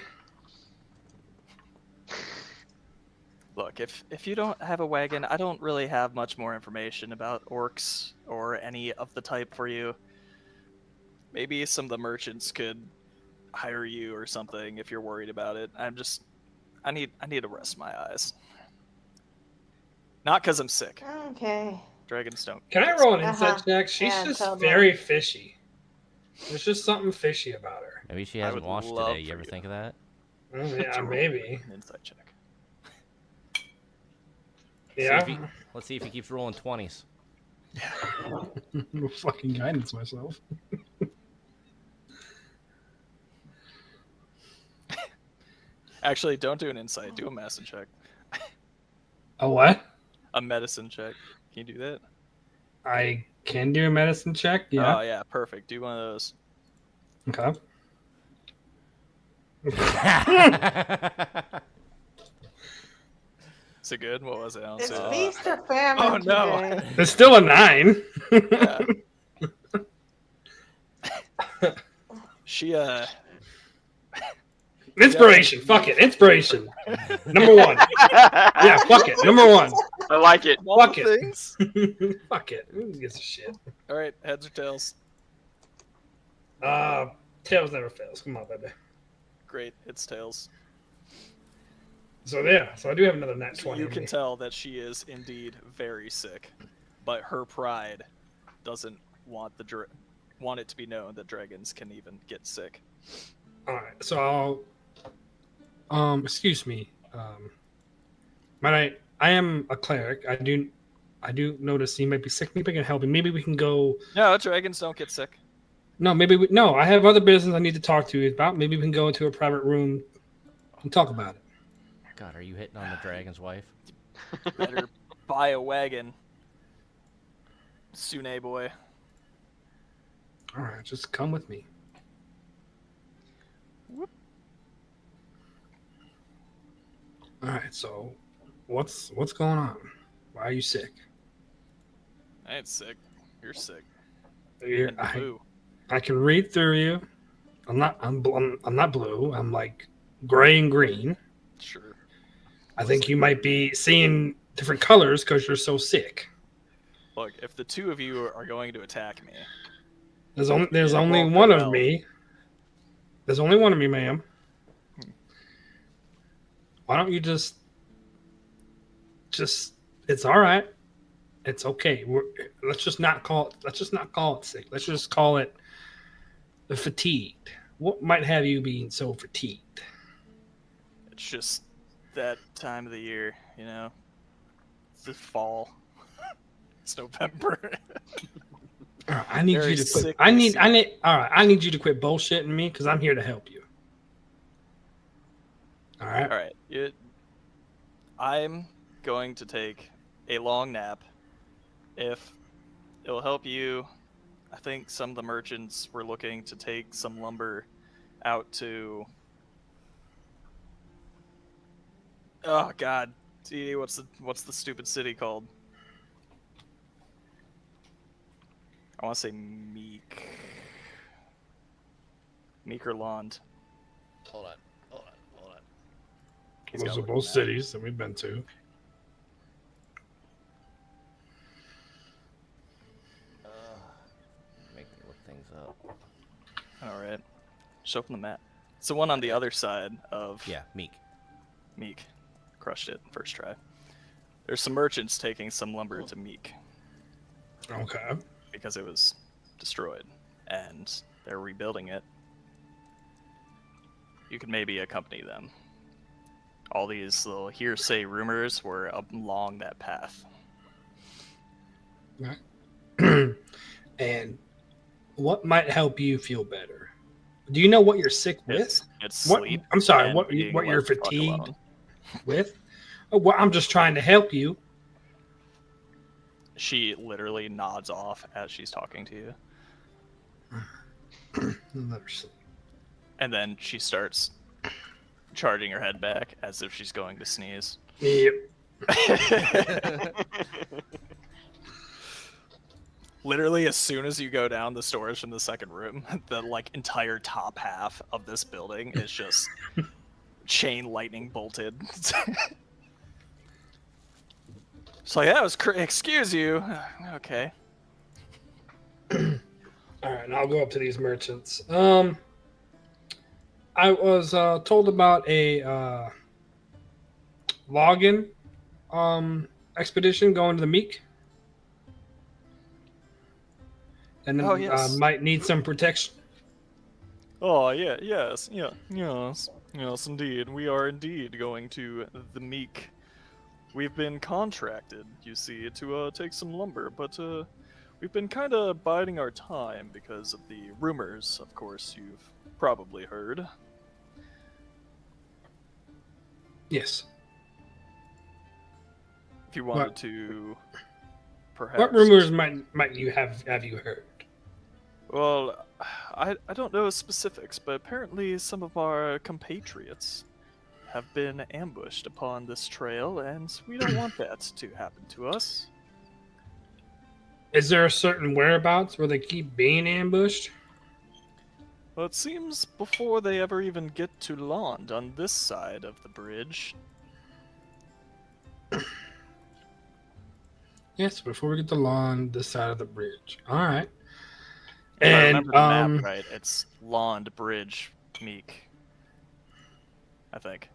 Look, if you don't have a wagon, I don't really have much more information about orcs or any of the type for you. Maybe some of the merchants could hire you or something if you're worried about it. I need to rest my eyes. Not because I'm sick. Okay. Dragons don't. Can I get roll an sick. insight Uh-huh. check? She's Yeah, just totally. very fishy. There's just something fishy about her. Maybe she I hasn't would watched love today. You for ever you. think of that? Yeah, maybe. An insight check. Yeah. Let's see if he keeps rolling 20s. I'm fucking guidance myself. Actually, don't do an insight. Do a medicine check. A what? A medicine check. Can you do that? I can do a medicine check. Yeah. Oh yeah, perfect. Do one of those. Okay. Is it good? What was it? I don't It's see it. feast or famine Oh, no. today. It's still a 9. Yeah. Inspiration. Fuck it. Inspiration. Number one. Yeah, fuck it. Number one. I like it. Fuck it. Things. Fuck it. Who gives a shit? All right, heads or tails? Tails never fails. Come on, baby. Great, it's tails. So yeah, so I do have another nat 20. You in can me. tell that she is indeed very sick, but her pride doesn't want want it to be known that dragons can even get sick. All right, so I'll, excuse me, might I am a cleric. I do notice he might be sick. Maybe I can help him. Maybe we can go. No, dragons don't get sick. No, no. I have other business I need to talk to you about. Maybe we can go into a private room and talk about it. God, are you hitting on the dragon's wife? Better buy a wagon, Sune boy. All right, just come with me. Whoop. All right, so what's going on? Why are you sick? I ain't sick. You're sick. You're- And blue. I can read through you. I'm not blue. I'm like gray and green. Sure. I think you might be seeing different colors because you're so sick. Look, if the two of you are going to attack me, There's only won't one go of well. me. There's only one of me, ma'am. Why don't you just it's all right. It's okay. Let's just not call it sick. Let's just call it the fatigued. What might have you being so fatigued? it's just that time of the year, you know? It's the fall. It's November. All right, I need Very you to quit. sick I this need all right, I need you to quit bullshitting me because I'm here to help you. All right. All right. I'm going to take a long nap. If it'll help you, I think some of the merchants were looking to take some lumber out to. Oh God, Dee, what's the stupid city called? I want to say Meekerland. Hold on. He's Those gotta are look both at that. cities that we've been to. Make me look things up. All right, just open the map. It's the one on the other side of Yeah, Meek. Meek. Crushed it first try. There's some merchants taking some lumber to Meek Okay. because it was destroyed, and they're rebuilding it. You could maybe accompany them. All these little hearsay rumors were along that path. And what might help you feel better? Do you know what you're sick with? It's What? sleep. I'm sorry. and What being you're left the fuck fatigued alone. with? Oh, well, I'm just trying to help you. She literally nods off as she's talking to you, Let her sleep. and then she starts charging her head back as if she's going to sneeze. Yep. Literally, as soon as you go down the stairs from the second room, the like entire top half of this building is just chain lightning bolted. It's like that was excuse you. Okay. All right, and I'll go up to these merchants. I was told about a logging expedition going to the Meek. And then Oh, yes. might need some protection. Oh yeah, yes, indeed. We are indeed going to the Meek. We've been contracted, you see, to take some lumber, but we've been kind of biding our time because of the rumors, of course, you've probably heard. Yes. If you wanted What? to, perhaps. What rumors might you have you heard? Well, I don't know specifics, but apparently some of our compatriots have been ambushed upon this trail, and we don't want that to happen to us. Is there a certain whereabouts where they keep being ambushed? Well, it seems before they ever even get to land on this side of the bridge. Yes, before we get to lawn, this side of the bridge. All right. If I And remember the map right, it's Lawned Bridge, Meek. I think.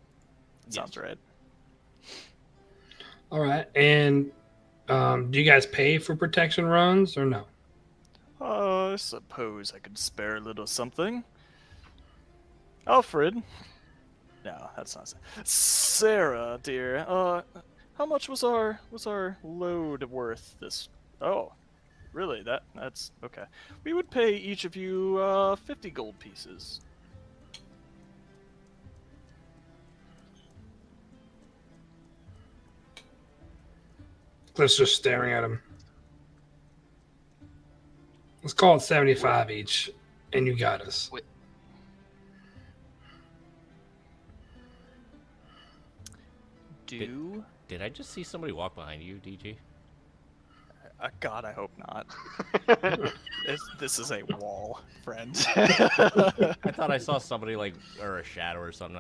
Sounds right. all right. And do you guys pay for protection runs or no? I suppose I could spare a little something. Alfred. No, that's not. Sarah, dear. How much was our load worth this? Oh, really? That's okay. We would pay each of you 50 gold pieces. Cliff's just staring at him. Let's call it 75 each, and you got us. Did I just see somebody walk behind you, DG? God, I hope not. This is a wall, friend. I thought I saw somebody like, or a shadow or something.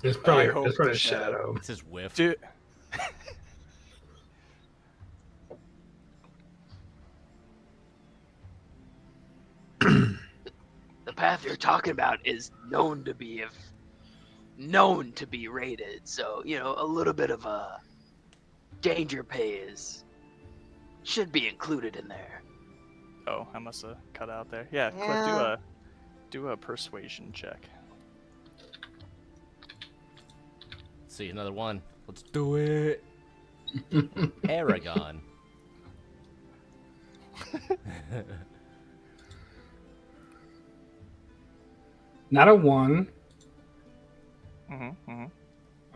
It's I probably hope a the shadow. It's his whiff. Dude. The path you're talking about is known to be raided, so a little bit of a danger pay should be included in there. Oh, I must have cut out there. Yeah, Cliff, Yeah. do a persuasion check. See another one. Let's do it. Aragon. Not a 1, Mm-hmm.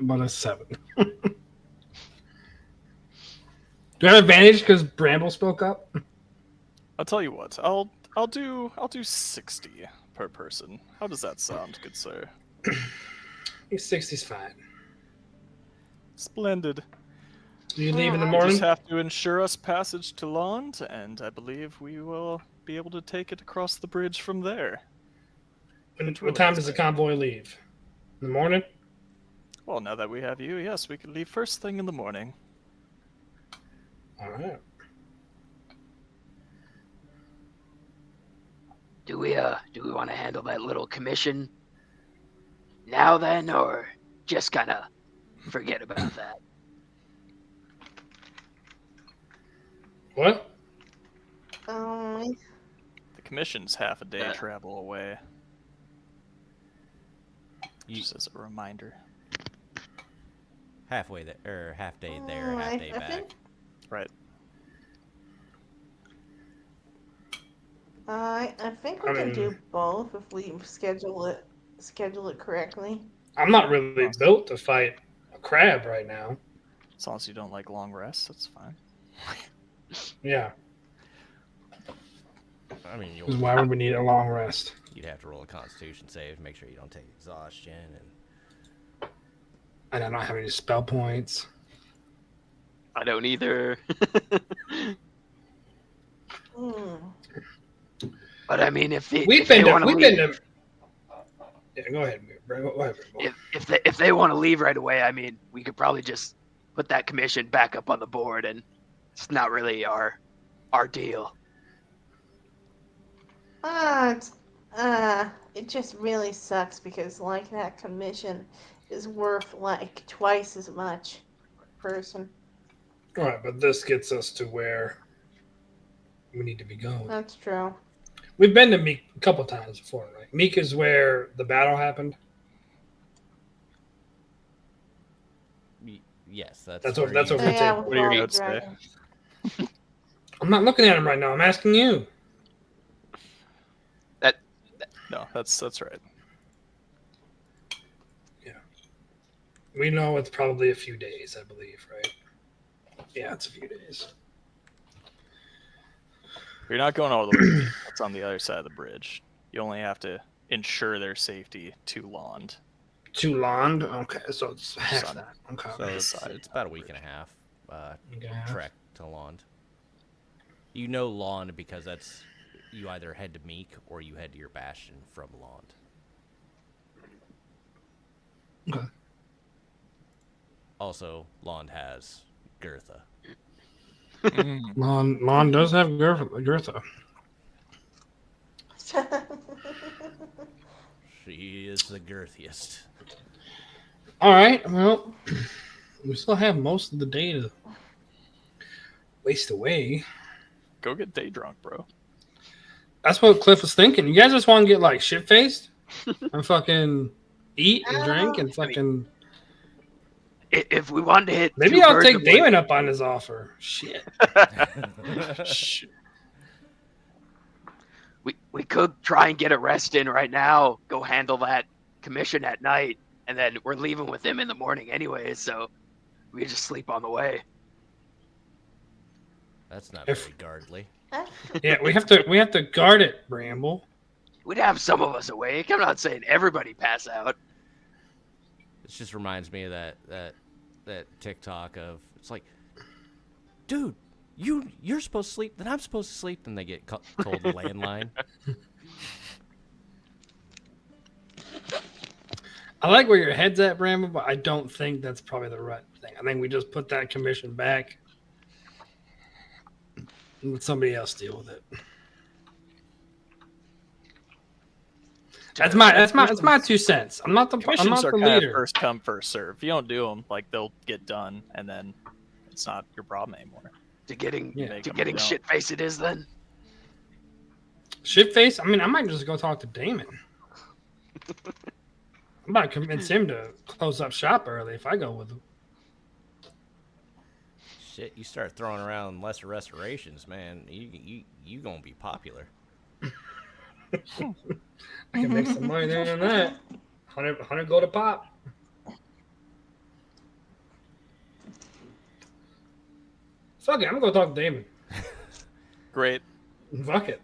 but a 7. Do I have advantage because Bramble spoke up? I'll tell you what. I'll do 60 per person. How does that sound, good sir? 60's fine. Splendid. Do you leave in the You morning? just have to ensure us passage to Lond, and I believe we will be able to take it across the bridge from there. What time does the convoy leave? In the morning? Well, now that we have you, yes, we can leave first thing in the morning. All right. Do we want to handle that little commission now then, or just kind of forget about that? What? Um, The commission's half a day Yeah. travel away. Just as a reminder. Halfway there, or half day there, half day I back. think Right. I think we I can mean- do both if we schedule it correctly. I'm not really built to fight a crab right now. As long as you don't like long rests, that's fine. Yeah. I mean, Because why would we need a long rest? you'd have to roll a Constitution save to make sure you don't take exhaustion. And And I don't have any spell points. I don't either. Hmm. But I mean, if they We've want to been leave, to. Yeah, go ahead, Bram. Go ahead. Bram. if they want to leave right away, I mean, we could probably just put that commission back up on the board, and it's not really our deal. It just really sucks because like that commission is worth like twice as much per person. All right, but this gets us to where we need to be going. That's true. We've been to Meek a couple times before, right? Meek is where the battle happened. yes, That's that's what where that's you- what we're Yeah, taking. with What are your all the notes say? dragons. I'm not looking at him right now. I'm asking you. No, that's right. We know it's probably a few days, I believe, right? Yeah, it's a few days. You're not going all the way. That's on the other side of the bridge. You only have to ensure their safety to Lond. To Lond? Okay, so it's half Son. that. Okay. So it's side about a week and a half Okay. trek to Lond. You know Lond because that's you either head to Meek or you head to your bastion from Lond. Okay. Also, Lond has Gertha. Mon does have Gertha. She is the girthiest. All right. Well, we still have most of the day to waste away. Go get day drunk, bro. That's what Cliff was thinking. You guys just want to get like shit faced and fucking eat and drink and fucking. If we wanted to hit, Maybe two I'll birds take with one- Damon up on his offer. Shit. We could try and get a rest in right now. Go handle that commission at night, and then we're leaving with him in the morning anyway. So we just sleep on the way. That's not If- very guardly. Yeah, we have to guard it, Bramble. We'd have some of us awake. I'm not saying everybody pass out. This just reminds me of that TikTok of, it's like, dude, you're supposed to sleep, then I'm supposed to sleep, then they get told the landline. I like where your head's at, Bramble, but I don't think that's probably the right thing. I think we just put that commission back and let somebody else deal with it. That's my 2 cents. I'm not the Commissions are kind leader. of first come, first serve. If you don't do them, like they'll get done, and then it's not your problem anymore. To getting Make 'em getting don't. shit face it is then. Shitface. I mean, I might just go talk to Damon. I'm about to convince him to close up shop early if I go with him. Shit, you start throwing around lesser restorations, man, you gonna be popular. I can make some money there on that. 100 gold a pop. Fuck it, I'm gonna go talk to Damon. Great. Fuck it.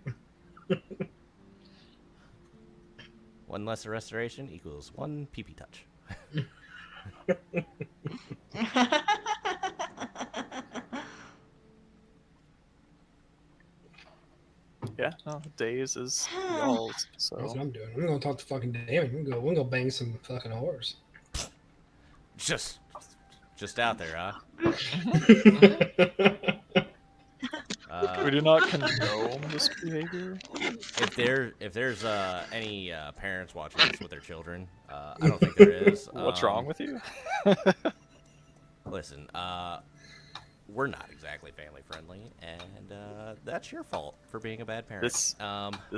One lesser restoration equals one PP touch. Yeah, no, days is y'all's. That's what So I'm doing. I'm gonna talk to fucking Damon. We're gonna go bang some fucking whores. Just out there, huh? we do not condone this behavior. If there's any parents watching this with their children, I don't think there is. What's wrong with you? Listen, we're not exactly family friendly, and that's your fault for being a bad parent. This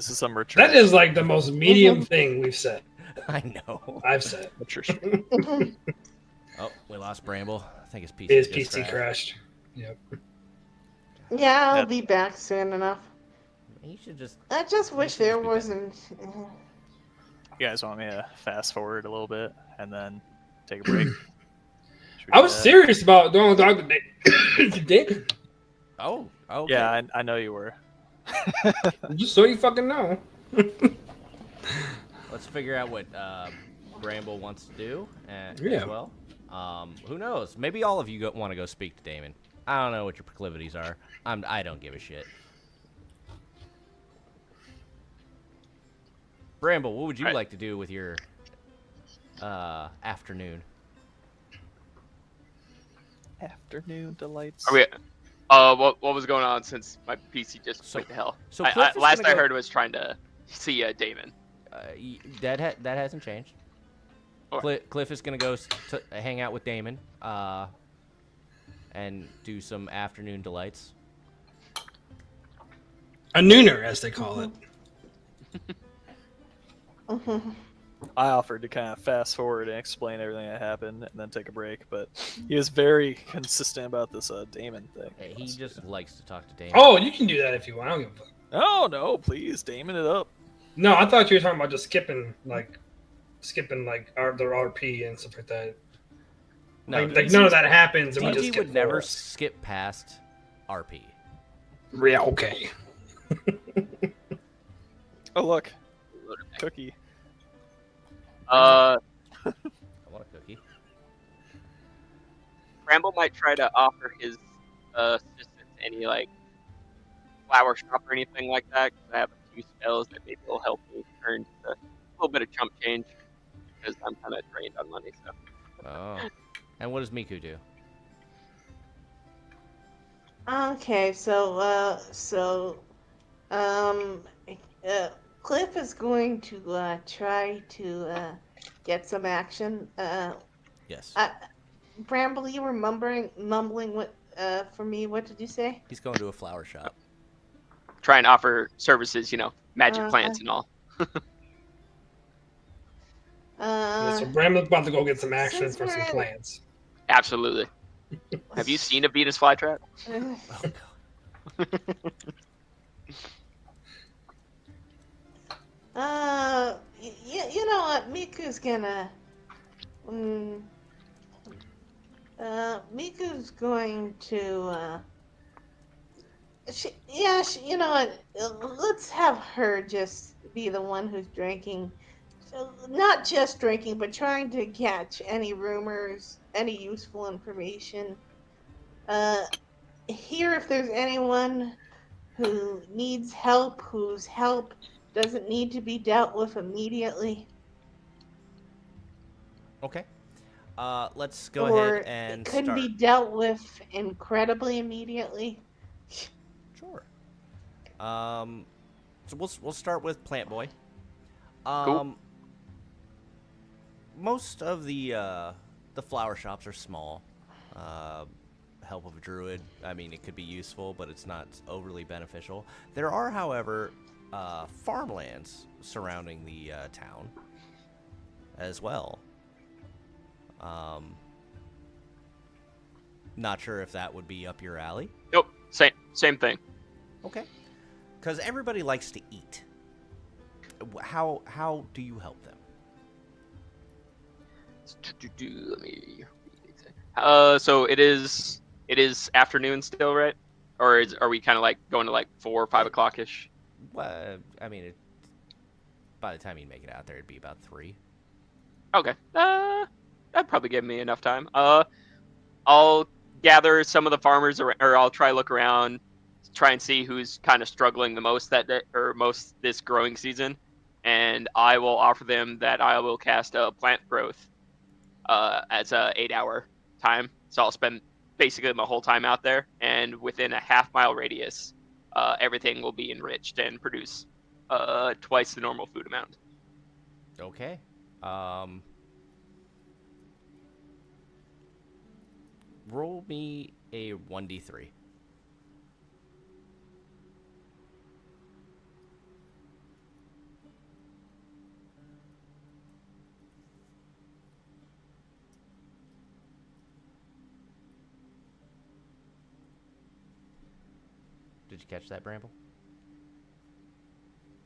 is some mature. That is like the most medium thing we've said. I know. I've said. mature. Oh, we lost Bramble. I think his PC. His just PC crashed. Yep. Yeah, I'll Yep. be back soon enough. You should just. I just wish should there just be wasn't. You guys want me to fast forward a little bit and then take a break? Should we I do was that? serious about doing talk to Damon. Oh. Okay. Yeah, I know you were. Just so you fucking know. Let's figure out what Bramble wants to do as Yeah. well. Who knows? Maybe all of you want to go speak to Damon. I don't know what your proclivities are. I don't give a shit. Bramble, what would you Right. like to do with your afternoon? Afternoon delights. Are we? What was going on since my PC just went to hell? So Cliff is last gonna I go- heard was trying to see Damon. That hasn't changed. Okay. Cliff is gonna go hang out with Damon, and do some afternoon delights. A nooner, as they call it. I offered to kind of fast forward and explain everything that happened and then take a break, but he was very consistent about this Damon thing. He just likes to talk to Damon. Oh, you can do that if you want. I don't give a fuck. Oh no, please, Damon it up. No, I thought you were talking about just skipping their RP and stuff like that. No, like none of that happens, and we just TG skip would never forward. skip past RP. Yeah, okay. Oh look, cookie. I want a cookie. Bramble might try to offer his assistance any like flower shop or anything like that. 'Cause I have a few spells that maybe will help me earn a little bit of chump change because I'm kind of drained on money. So. Oh. And what does Miku do? Okay, um, Cliff is going to try to get some action. Yes. Bramble, you were mumbling what for me. What did you say? He's going to a flower shop. Try and offer services, magic plants and all. Yeah, so Bramlett's about to go get some action Since for some we're in- plants. Absolutely. Have you seen a Venus flytrap? Oh, God. You know what? Miku's gonna. Miku's going to. You know what? Let's have her just be the one who's drinking. So, not just drinking, but trying to catch any rumors, any useful information. Hear if there's anyone who needs help, whose help doesn't need to be dealt with immediately. Okay. Let's go Or ahead and it couldn't start. be dealt with incredibly immediately. Sure. So we'll start with Plant Boy. Cool. Most of the flower shops are small. Help of a druid. I mean, it could be useful, but it's not overly beneficial. There are, however, farmlands surrounding the town as well. Not sure if that would be up your alley. Nope. Same thing. Okay. Because everybody likes to eat. How do you help them? Let me. So it is afternoon still, right? Or are we kind of like going to like 4 or 5 o'clock ish? Well, I mean, by the time you make it out there, it'd be about 3. Okay. That'd probably give me enough time. I'll gather some of the farmers, or I'll try look around, try and see who's kind of struggling the most that day, or most this growing season, and I will offer them that I will cast a plant growth as a 8-hour time. So I'll spend basically my whole time out there, and within a half-mile radius, everything will be enriched and produce twice the normal food amount. Okay. Roll me a 1d3. Did you catch that, Bramble?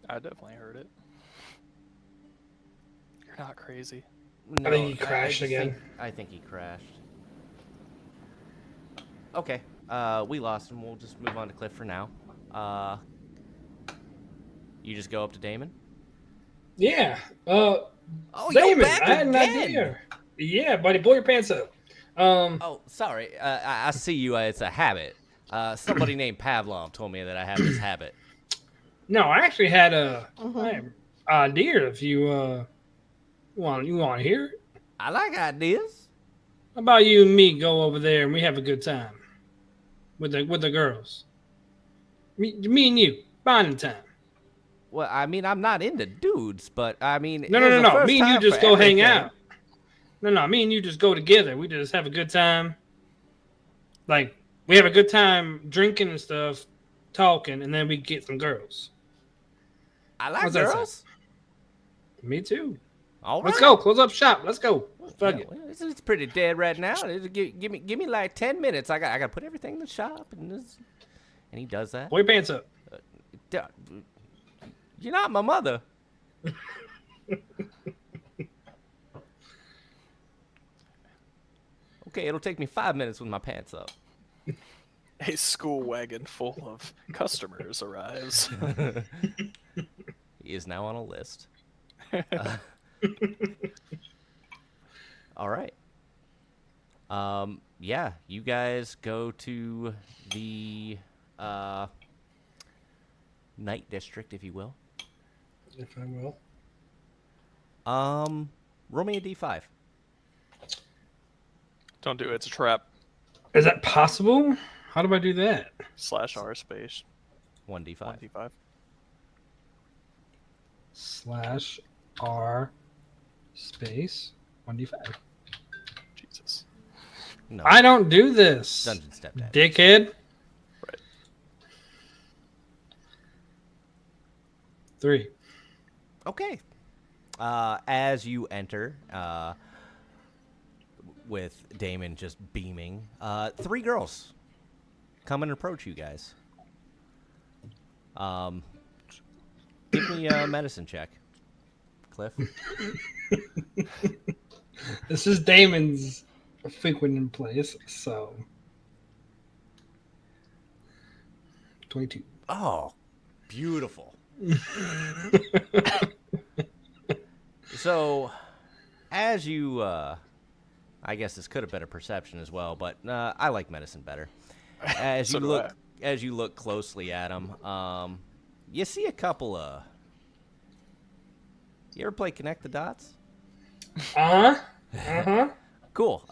I definitely heard it. You're not crazy. No, I think he crashed again. I think he crashed. Okay. We lost him. We'll just move on to Cliff for now. You just go up to Damon? Yeah. Oh, Damon, you're back I had an again! idea. Yeah, buddy, pull your pants up. Oh, sorry. I see you. It's a habit. Somebody named Pavlov told me that I have this habit. No, I actually had a idea. If you want to hear it. I like ideas. How about you and me go over there and we have a good time with the girls? Me and you, bonding time. Well, I mean, I'm not into dudes, but I mean, No. Me and you just go hang out. No. Me and you just go together. We just have a good time. Like, we have a good time drinking and stuff, talking, and then we get some girls. I like How's that girls. Me too. All right. Let's go. Close up shop. Let's go. Fuck it. Well, it's pretty dead right now. Give me like 10 minutes. I got to put everything in the shop, and he does that. Pull your pants up. You're not my mother. Okay, it'll take me 5 minutes with my pants up. A school wagon full of customers arrives. He is now on a list. All right. Yeah, you guys go to the night district, if you will. if I will. Roll me a d5. Don't do it. It's a trap. Is that possible? How do I do that? /r space 1d5. 1d5. /r space 1d5. Jesus. No. I don't do this. Dungeon step dad. Dickhead. Right. 3. Okay. As you enter, with Damon just beaming, 3 girls come and approach you guys. Give me a medicine check, Cliff. This is Damon's frequent place, so 22. Oh, beautiful. So, as you, I guess this could have been a perception as well, but I like medicine better. As So you do look, I. as you look closely at them, you see a couple of. You ever play Connect the Dots? Cool.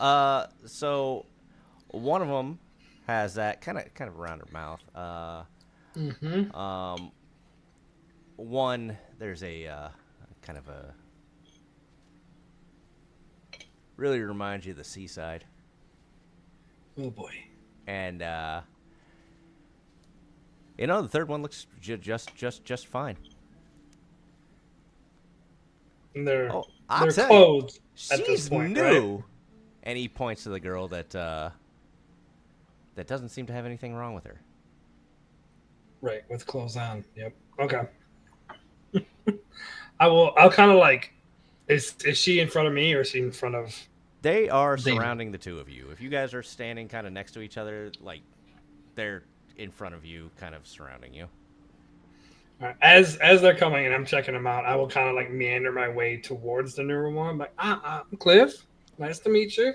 So one of them has that kind of around her mouth. One there's a kind of a really reminds you of the seaside, Oh boy. and the third one looks just fine. And they're Oh, I'll they're tell you, clothed at this she's point, new, right? and he points to the girl that doesn't seem to have anything wrong with her. Right, with clothes on. Yep. Okay. I'll kind of like, is she in front of me or is she in front of? They are Damon. surrounding the two of you. If you guys are standing kind of next to each other, like they're in front of you, kind of surrounding you. All right. As they're coming and I'm checking them out, I will kind of like meander my way towards the newer one. Like, I'm Cliff. Nice to meet you.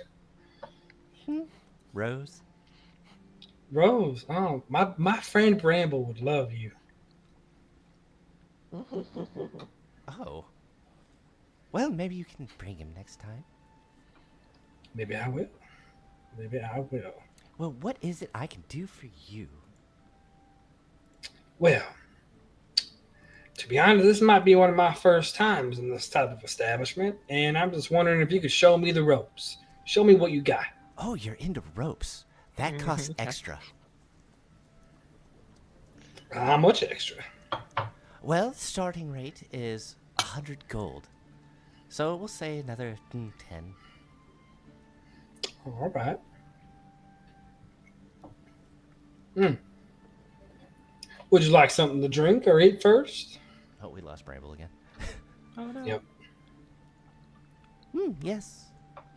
Rose. Rose. Oh, my friend Bramble would love you. Oh. Well, maybe you can bring him next time. Maybe I will. Maybe I will. Well, what is it I can do for you? Well, to be honest, this might be one of my first times in this type of establishment, and I'm just wondering if you could show me the ropes. Show me what you got. Oh, you're into ropes. That costs extra. How much extra? Well, starting rate is 100 gold. So we'll say another 10. All right. Would you like something to drink or eat first? Oh, we lost Bramble again. Oh no. Yep. Yes.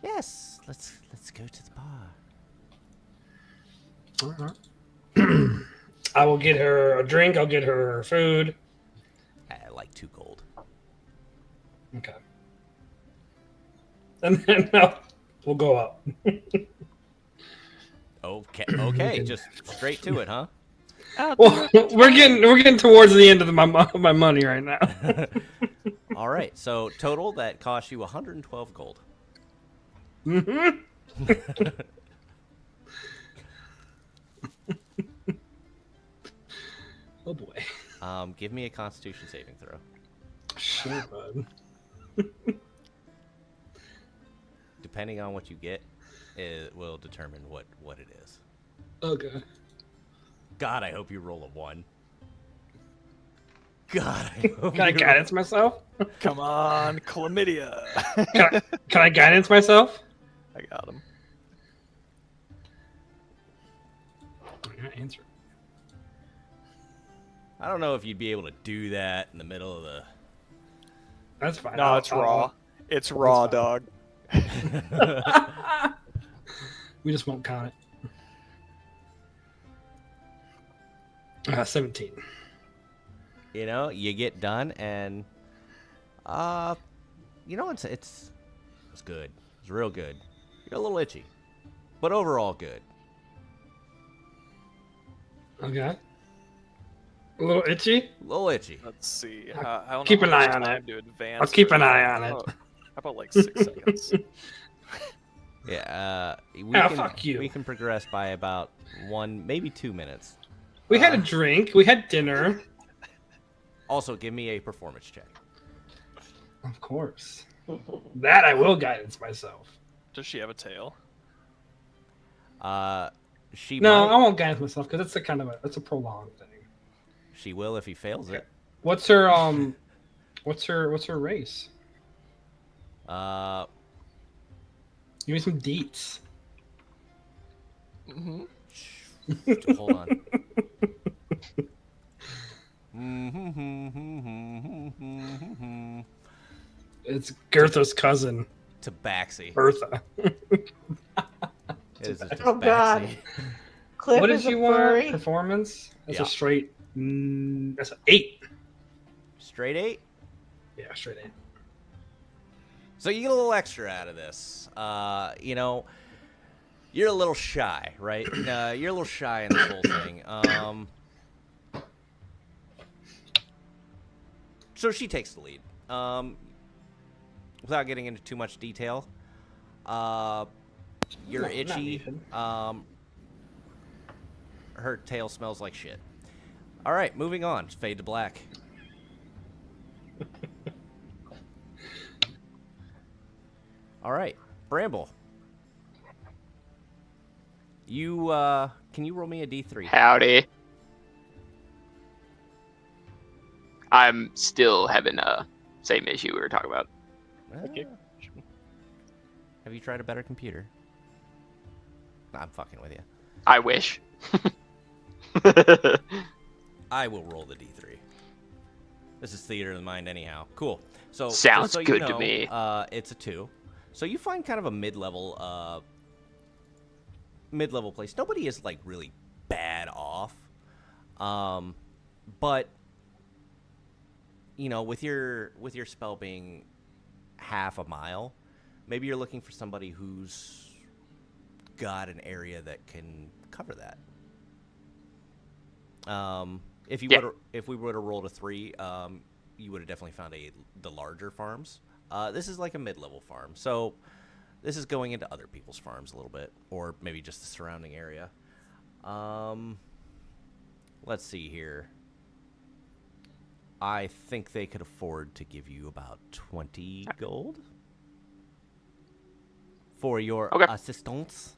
Yes. Let's go to the bar. All right. I will get her a drink. I'll get her food. Like 2 gold. Okay. And then we'll go up. Okay. Okay. Just straight to it, huh? Well, we're getting towards the end of my money right now. All right. So total that costs you 112 gold. Oh boy. Give me a Constitution saving throw. Sure, bud. Depending on what you get, it will determine what it is. Okay. God, I hope you roll a 1. God, I hope Can I you guidance myself? Come on, chlamydia. Can I guidance myself? I got him. You're not answering. I don't know if you'd be able to do that in the middle of the. That's fine. No, it's raw. It's raw, fine. dog. We just won't count it. 17. You know, you get done and, it's good. It's real good. You're a little itchy, but overall good. Okay. A little itchy? A little itchy. Let's see. I don't Keep know an how eye much on time it. to advance I'll keep for an it. eye on it. How about like 6 seconds? Yeah, fuck you. We can progress by about 1, maybe 2 minutes. We had a drink. We had dinner. Also, give me a performance check. Of course. That I will guidance myself. Does she have a tail? She No, might. I won't guidance myself because it's that's a prolonged thing. She will if he fails it. What's her what's her race? Give me some deets. Mm-hmm. Hold on. It's Gertha's cousin, Tabaxi. Bertha. It is just Oh, God. Tabaxi. Cliff What is did a you want? furry. Performance? That's Yeah. a straight. That's an 8. Straight 8. Yeah, straight 8. So you get a little extra out of this. You know, you're a little shy, right? You're a little shy in this whole thing. So she takes the lead. Without getting into too much detail, you're No, not itchy. needed. Her tail smells like shit. All right, moving on. Fade to black. All right, Bramble. You can you roll me a D3? Howdy. I'm still having same issue we were talking about. Okay. Have you tried a better computer? Nah, I'm fucking with you. I wish. I will roll the D3. This is theater of the mind anyhow. Cool. So Sounds just so good you to know, me. It's a 2. So you find kind of a mid-level place. Nobody is like really bad off. But you know, with your spell being half a mile, maybe you're looking for somebody who's got an area that can cover that. If we would have rolled a 3, you would have definitely found the larger farms. This is like a mid-level farm, so this is going into other people's farms a little bit, or maybe just the surrounding area. Let's see here. I think they could afford to give you about 20 gold for your Okay. assistance.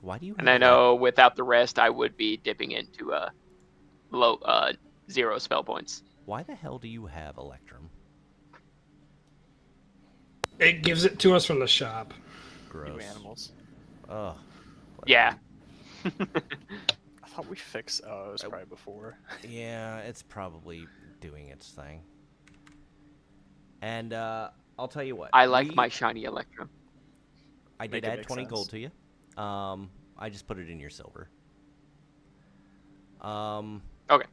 Why do you? And I know without the rest, I would be dipping into low 0 spell points. Why the hell do you have Electrum? It gives it to us from the shop. Gross. You animals. Ugh. Yeah. I thought we fixed. Oh, it was probably before. Yeah, it's probably doing its thing. And I'll tell you what. I like my shiny Electrum. I Make did it add make 20 sense. gold to you. I just put it in your silver. Okay.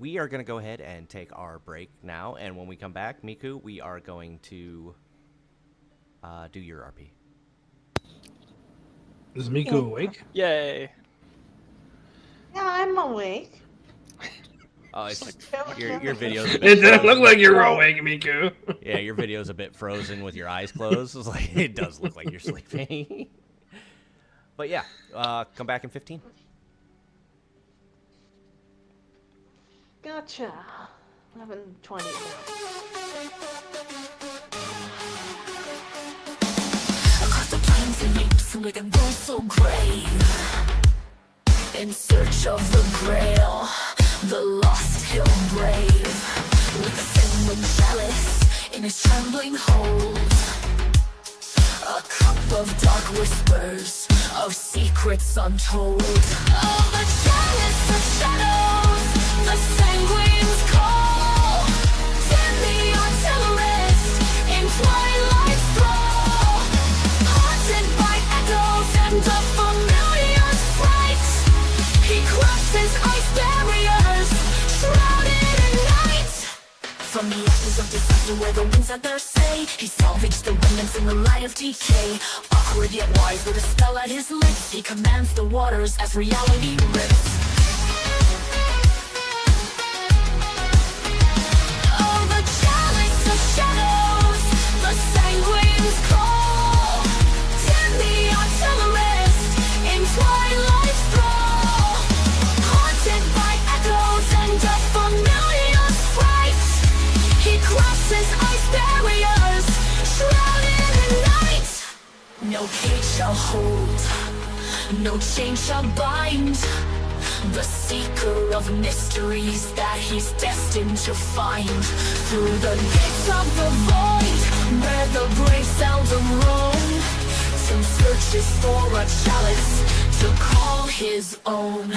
We are going to go ahead and take our break now, and when we come back, Miku, we are going to do your RP. Is Miku awake? Yay! Yeah, I'm awake. Oh, it's Don't your know. video's a It bit didn't look frozen. like you were awake, Miku. Yeah, your video's a bit frozen with your eyes closed. It's like, it does look like you're sleeping. But yeah, come back in 15. Gotcha. 11:20 Across the plains and apes with a bull so grave, in search of the grail, the lost hill brave, with the sin and chalice in his trembling hold, a cup of dark whispers, of secrets untold. Oh, the chalice of shadows, the sanguine's call, stand the artillerist in twilight's thrall, haunted by echoes and a familiar fright. He crosses ice barriers, shrouded in night, From the ashes of disaster where the winds had their say, he salvaged the remnants in the light of decay. Awkward yet wise with a spell at his lips, he commands the waters as reality rips. Oh, the chalice of shadows, the sanguine's call. Tend the artillerist in twilight's thrall. Haunted by echoes and a familiar fright, he crosses ice barriers, shrouded in night. No cage shall hold, no chain shall bind the seeker of mysteries that he's destined to find. Through the gates of the void, where the brave seldom roam, Tim searches for a chalice to call his own.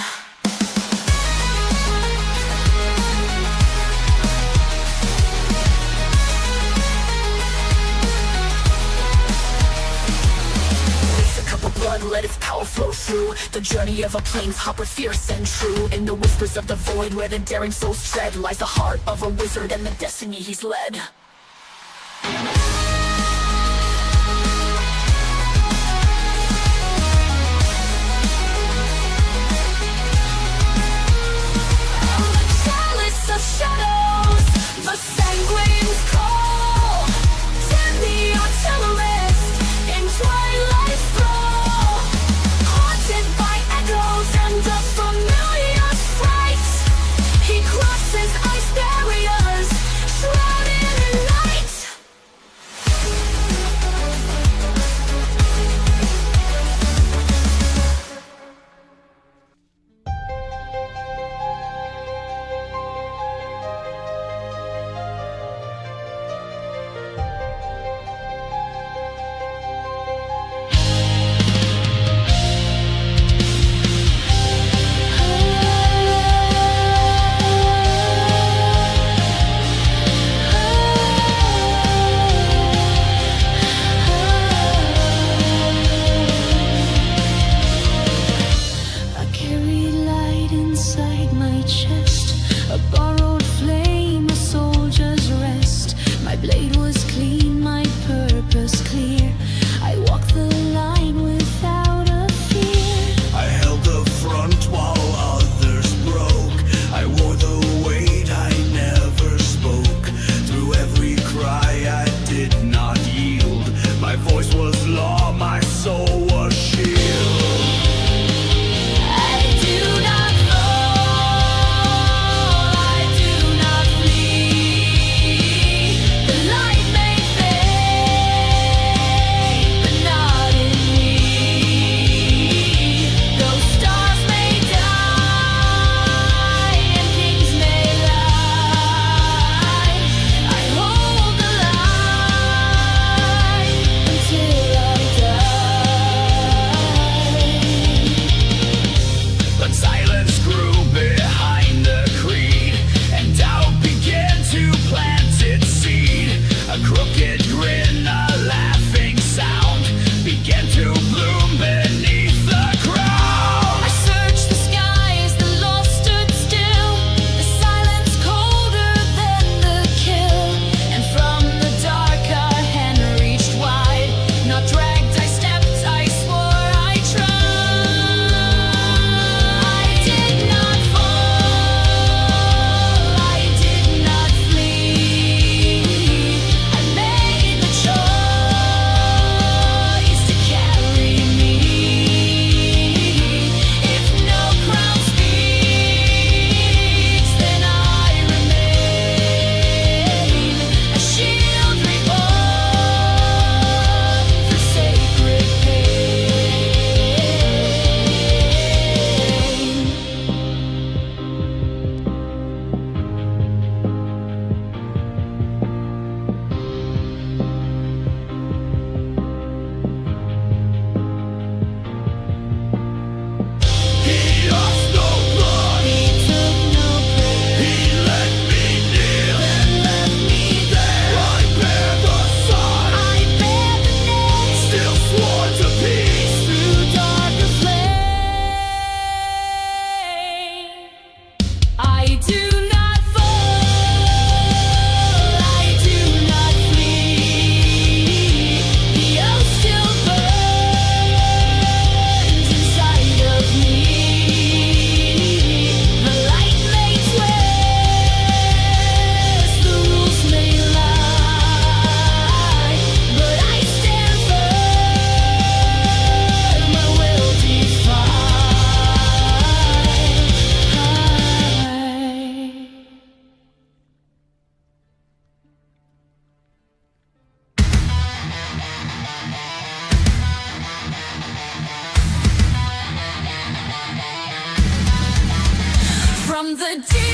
Blood, let its power flow through the journey of a plains hopper, fierce and true. In the whispers of the void where the daring souls tread, lies the heart of a wizard and the destiny he's led. The chalice of shadows, the sanguine's call. Tend the artillerist in twilight's thrall. By echoes and a familiar fright, he crosses ice barriers, shrouded in night.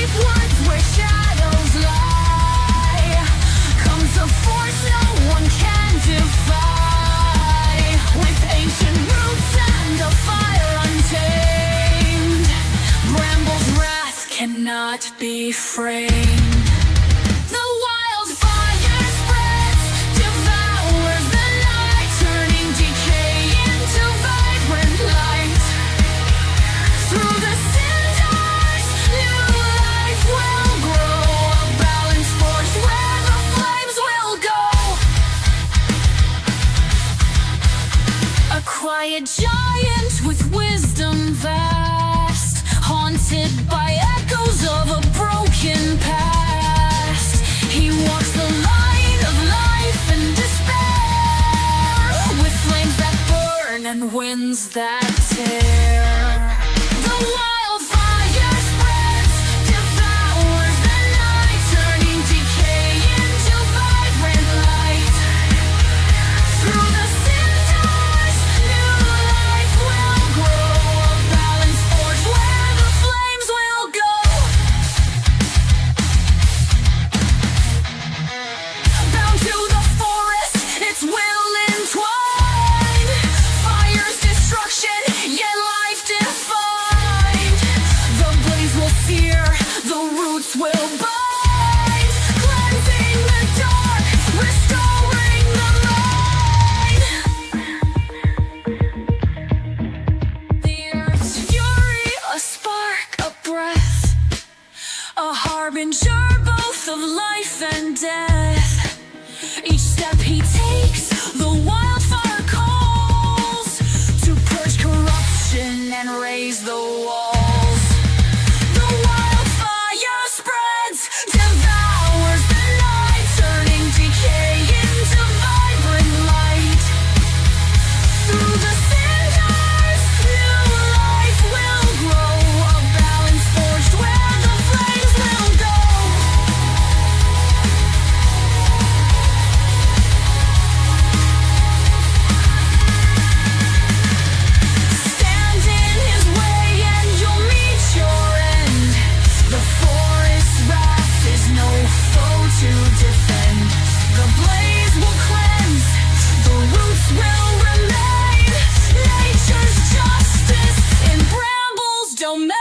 deep woods where shadows lie, comes a force no one can defy. With ancient roots and a fire untamed, Bramble's wrath cannot be framed. The wildfire spreads, devours the night, turning decay into vibrant light. Through the cinders, new life will grow, a balance forged where the flames will go. A quiet giant with wisdom vast, haunted by echoes of a broken past. He walks the line of life and despair, with flames that burn and winds that tear. The wildfire spreads, devours the night, turning decay into vibrant light. Through the cinders, new life will grow, a balance forged where the flames will go. Bound to the forest, its will entwined, fire's destruction, yet life defined. The blaze will sear, the roots will bind, cleansing the dark, restoring the mind. The earth's fury, a spark, a breath, a harbinger both of life and death. Each step he takes, the wildfire calls, to purge corruption and raise the walls. The wildfire spreads, devours the night, turning decay into vibrant light. Through the cinders, new life will grow, a balance forged where the flames will go. Stand in his way and you'll meet your end. The forest's wrath is no foe to defend. The blaze will cleanse, the roots will remain. Nature's justice in Bramble's domain.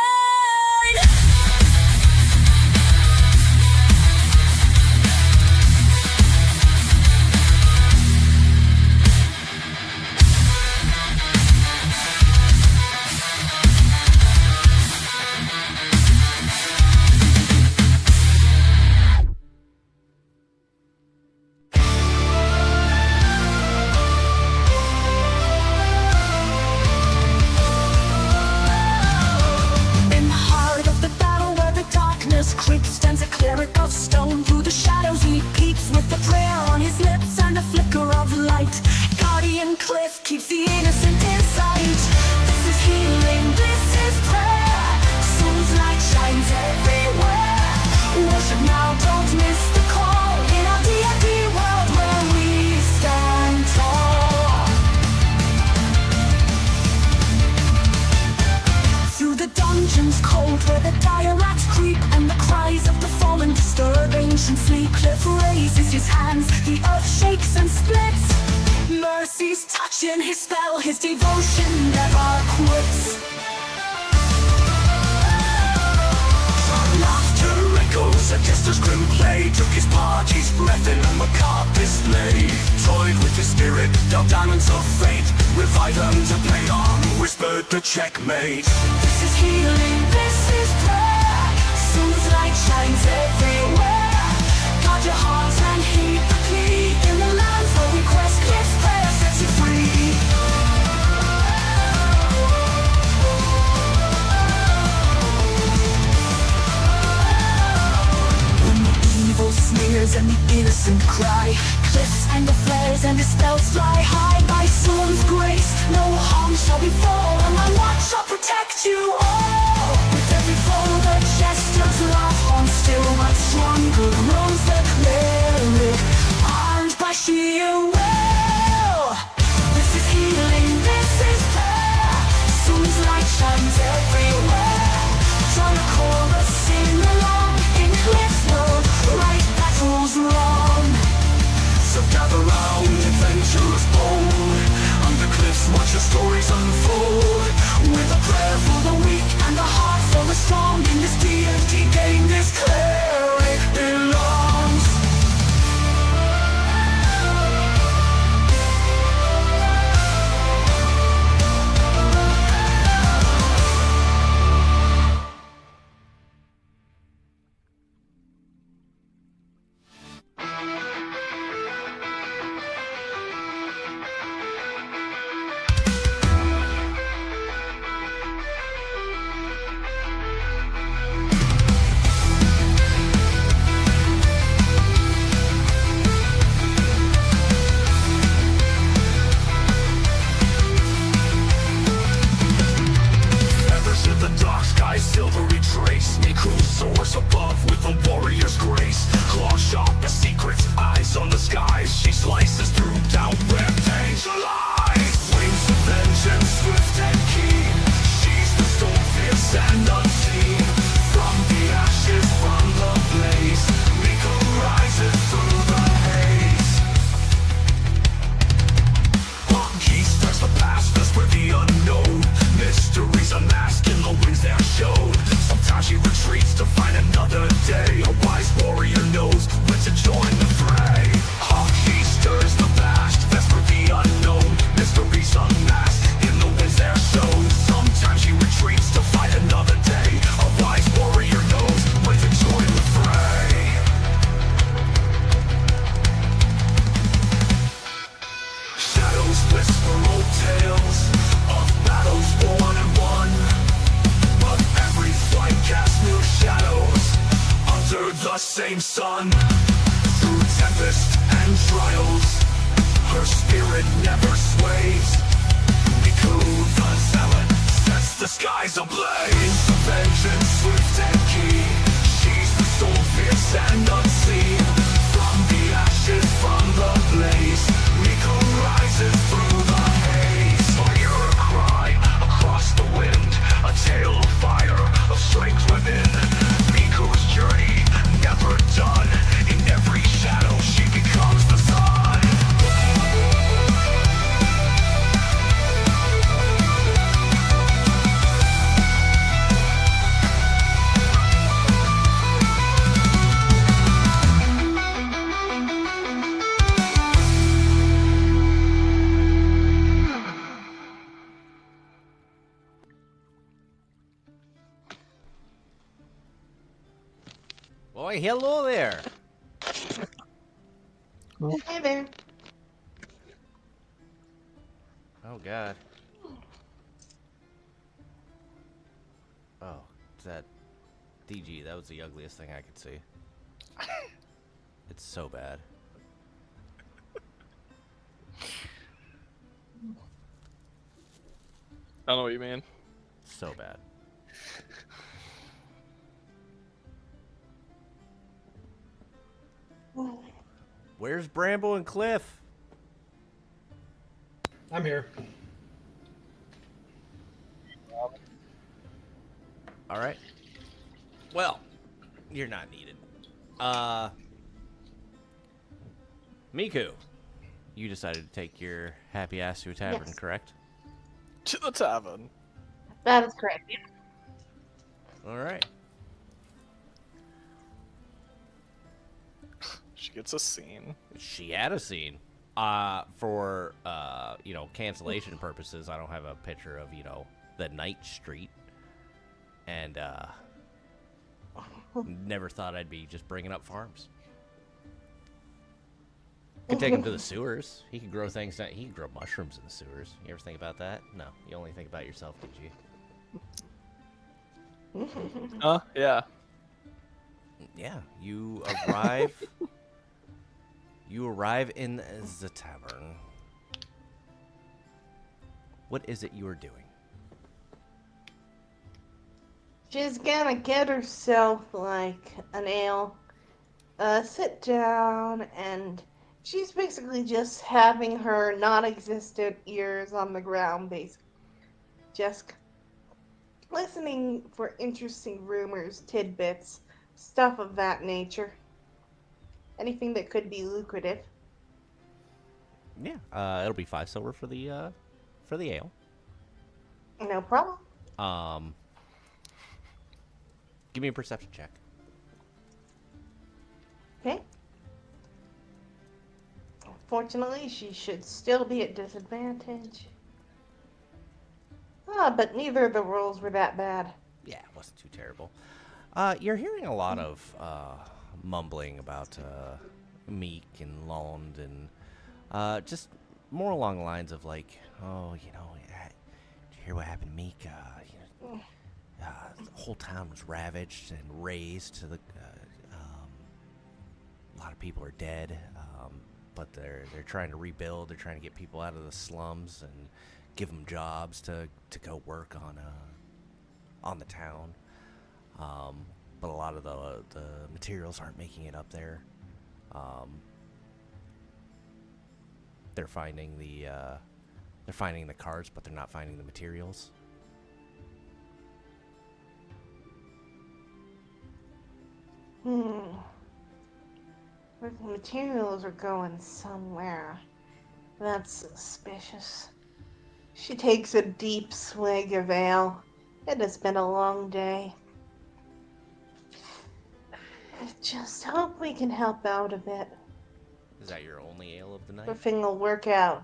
In the heart of the battle where the darkness creeps, stands a cleric of stone. Through the shadows he peeps, with a prayer on his lips and a flicker of light. Guardian Cliff keeps the innocent in sight. This is healing, this is prayer. Soul's light shines everywhere. Worship now, don't miss the call. In our D&D world where we stand tall. Through the dungeons cold where the dire rats creep, and the cries of the fallen disturb ancient sleep. Cliff raises his hands, the earth shakes and splits. Mercy's touching his spell, his devotion never quits. Laughter echoes, a jester's grim play took his party's breath in a macabre display. Toyed with his spirit, dealt diamonds of fate, revived them to play on, whispered the checkmate. This is healing, this is prayer. Soul's light shines everywhere. Guard your hearts and heed the plea. In the lands where we quest, Cliff's prayer sets you free. When the evil sneers and the innocent cry, Cliff's anger flares and his spells fly high. By Soul's grace, no harm shall befall, and my watch shall protect you all. With every foe the jester's laugh on, still much stronger grows the cleric, armed by sheer will. This is healing, this is prayer. Soul's light shines everywhere. Join the chorus, sing along. stories unfold. With a prayer for the weak and a heart for the strong, in this D&D game this cleric belongs. Feathers in the dark sky, silvery trace. Miku soars above with a warrior's grace. Claws sharp as secrets, eyes on the skies. She slices through down rectangular eyes. Wings of vengeance, swift and keen. She's the storm, fierce and unseen. From the ashes, from the blaze, Miku rises through the haze. He stirs the past us with the unknown. Mysteries unmasked in the winds they're shown. Sometimes she retreats to find another day. A wise warrior knows when to join the fray. He stirs the past, that's for the unknown. Mysteries unmasked in the winds they're shown. Sometimes she retreats to find another day. A wise warrior knows when to join the fray. Shadows whisper old tales of battles won and won, but every flight casts new shadows under the same sun. Through tempest and trials, her spirit never sways. Miku the zealot sets the skies ablaze. The vengeance swift and keen, she's the soul fierce and unseen. From the ashes, from the blaze, Miku rises through the haze. Fire cry across the wind, a tale of fire, of strength within. Miku's journey never done. In every shadow she becomes the sun. Boy, hello there. Hey there. Oh God. Oh, is that DG? That was the ugliest thing I could see. It's so bad. I don't know what you mean. So bad. Where's Bramble and Cliff? I'm here. All right. Well, you're not needed. Miku, you decided to take your happy ass to a tavern, Yes. correct? To the tavern. That is correct. All right. She gets a scene. She had a scene. For cancellation purposes, I don't have a picture of, the night street. And, never thought I'd be just bringing up farms. Could take him to the sewers. He could grow things. He could grow mushrooms in the sewers. You ever think about that? No, you only think about yourself, did you? Yeah. Yeah, you arrive. You arrive in the tavern. What is it you are doing? She's gonna get herself like an ale, sit down, and she's basically just having her non-existent ears on the ground, basically. Just listening for interesting rumors, tidbits, stuff of that nature. Anything that could be lucrative. Yeah, it'll be 5 silver for the ale. No problem. Give me a perception check. Okay. Fortunately, she should still be at disadvantage. But neither of the rolls were that bad. Yeah, it wasn't too terrible. You're hearing a lot of mumbling about Meek and Lond and just more along the lines of like, oh, did you hear what happened to Meek? The whole town was ravaged and razed. To a lot of people are dead, but they're trying to rebuild. They're trying to get people out of the slums and give them jobs to go work on the town. But a lot of the materials aren't making it up there. They're finding the carts, but they're not finding the materials. The materials are going somewhere. That's suspicious. She takes a deep swig of ale. It has been a long day. I just hope we can help out a bit. Is that your only ale of the night? Griffin will work out.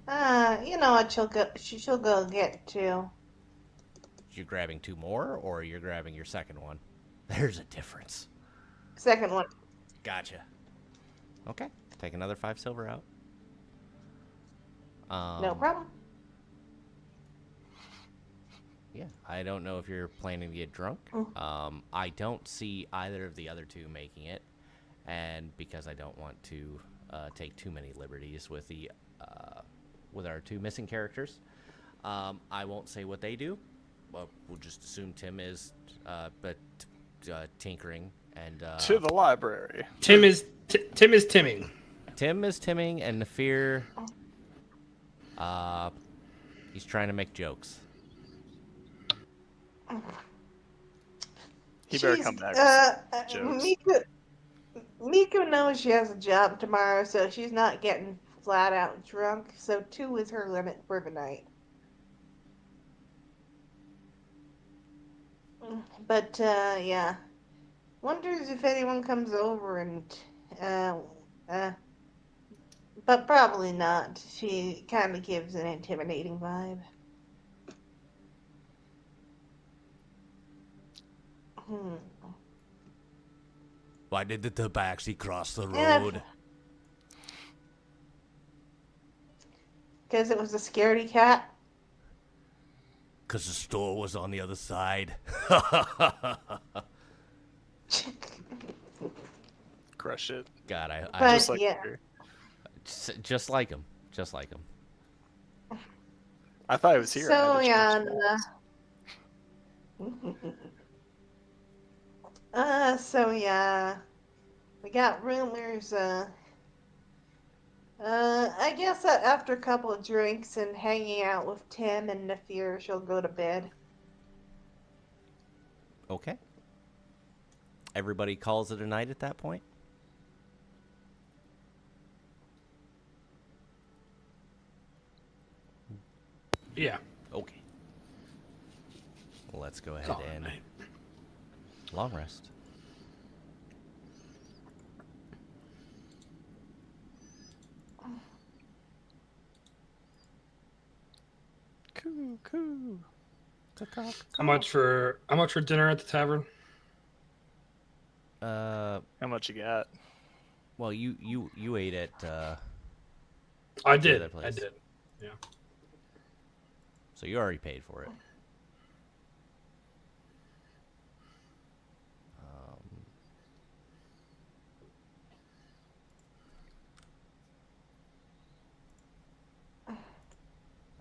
And, you know what she'll go get too. You're grabbing 2 more, or you're grabbing your second one? There's a difference. Second one. Gotcha. Okay. Take another 5 silver out. No problem. Yeah, I don't know if you're planning to get drunk. I don't see either of the other 2 making it, and because I don't want to take too many liberties with with our 2 missing characters, I won't say what they do. Well, we'll just assume Tim is, tinkering and To the library. Tim is timming. Tim is timming, and Nafir, he's trying to make jokes. He better come back with jokes. Miko knows she has a job tomorrow, so she's not getting flat out drunk. So 2 is her limit for the night. But yeah, wonders if anyone comes over and but probably not. She kind of gives an intimidating vibe. Why did the tabaxi cross the Yeah. road? Because it was a scaredy cat. Because the store was on the other side. Crush it. God, I But Just like yeah. her. just like him. Just like him. I thought he was here. I So had to yeah, change so yeah, we got rumors. I guess that after a couple of drinks and hanging out with Tim and Nafir, she'll go to bed. Okay. Everybody calls it a night at that point? Yeah. Okay. Let's go ahead Call it a and night. long rest. Coo. How much for dinner at the tavern? Well, How much you got? you ate at I the did. other place. I did. Yeah. So you already paid for it.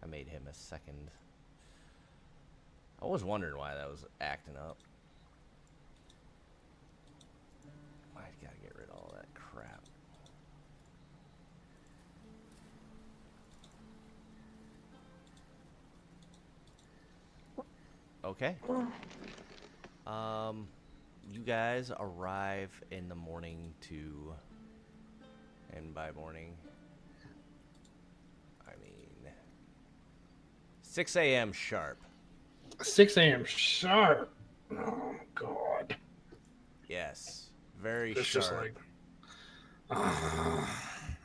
I made him a second. I was wondering why that was acting up. I gotta get rid of all that crap. Okay. You guys arrive in the morning to, and by morning, I mean 6 a.m. sharp. 6 a.m. sharp. Oh God. Yes, very It's sharp. just like,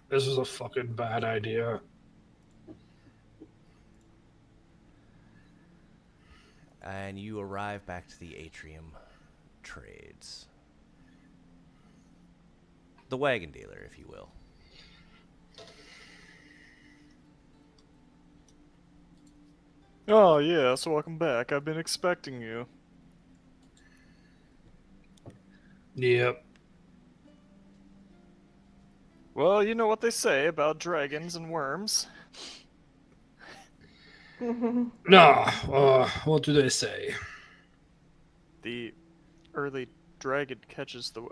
this is a fucking bad idea. And you arrive back to the atrium trades. The wagon dealer, if you will. Oh, yes, welcome back. I've been expecting you. Yep. Well, you know what they say about dragons and worms. No, what do they say? The early dragon catches the...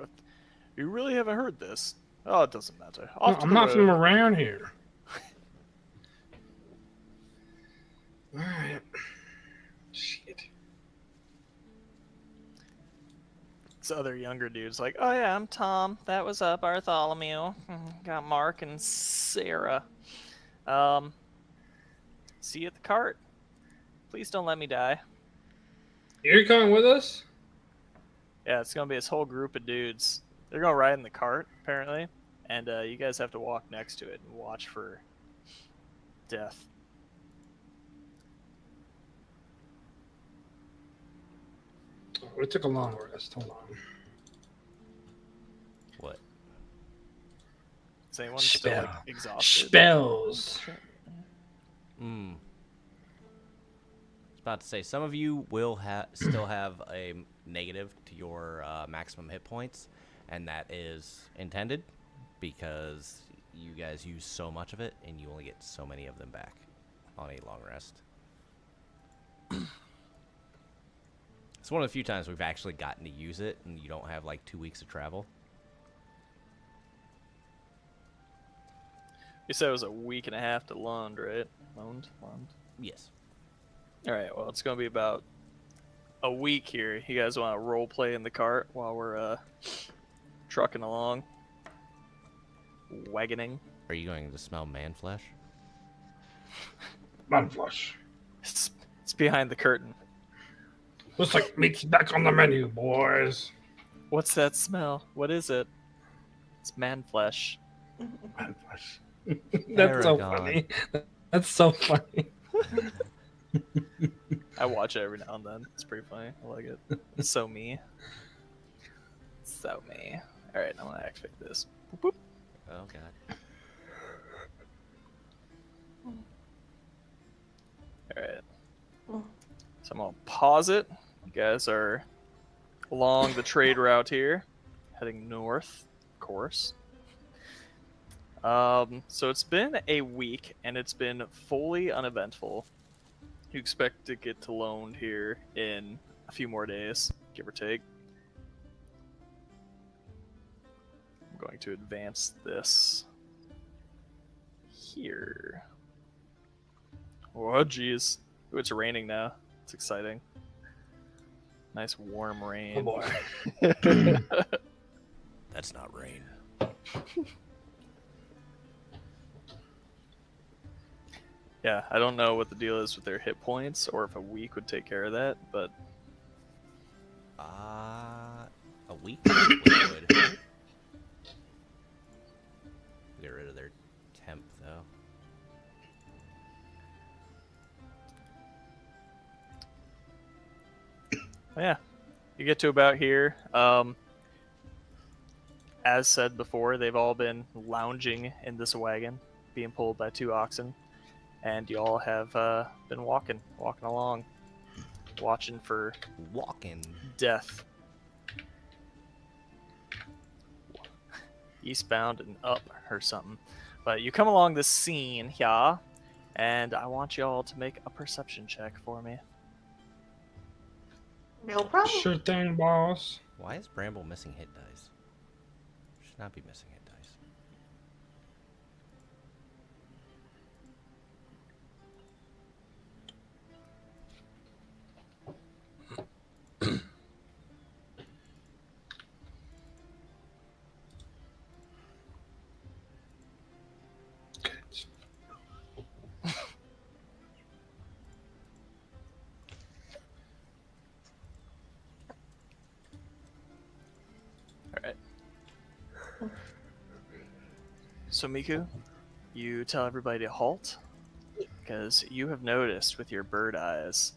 You really haven't heard this? Oh, it doesn't matter. Off to I'm the not from road. around here. Alright. Shit. This other younger dude's like, oh yeah, I'm Tom. That was Bartholomew. Got Mark and Sarah. See you at the cart. Please don't let me die. You're coming with us? Yeah, it's gonna be this whole group of dudes. They're gonna ride in the cart, apparently, and you guys have to walk next to it and watch for death. Oh, we took a long rest. Hold on. What? Is anyone still like, Spell. exhausted? Spells. I was about to say, some of you will still have a negative to your maximum hit points, and that is intended because you guys use so much of it, and you only get so many of them back on a long rest. It's one of the few times we've actually gotten to use it, and you don't have like 2 weeks of travel. You said it was a week and a half to loan, right? Loaned? Yes. Alright, well, it's going to be about a week here. You guys want to role play in the cart while we're trucking along? Wagoning? Are you going to smell man flesh? Man flush. It's behind the curtain. Looks like meat's back on the menu, boys. What's that smell? What is it? It's man flesh. Man flush. That's so Paragon. funny. That's so funny. I watch it every now and then. It's pretty funny. I like it. It's so me. So me. Alright, I'm gonna activate this. Boop, boop. Oh, God. Alright. So I'm gonna pause it. You guys are along the trade route here, heading north, of course. So it's been a week, and it's been fully uneventful. You expect to get to loaned here in a few more days, give or take. I'm going to advance this here. Oh, geez. Ooh, it's raining now. It's exciting. Nice warm rain. Oh boy. That's not rain. Yeah, I don't know what the deal is with their hit points, or if a week would take care of that, but A week would. Get rid of their temp, though. yeah, you get to about here. As said before, they've all been lounging in this wagon, being pulled by 2 oxen, and y'all have been walking along, watching for Walking. death. Eastbound and up or something. But you come along this scene here, and I want y'all to make a perception check for me. No problem. Sure thing, boss. Why is Bramble missing hit dice? Should not be missing hit dice. So Miku, you tell everybody to halt because you have noticed with your bird eyes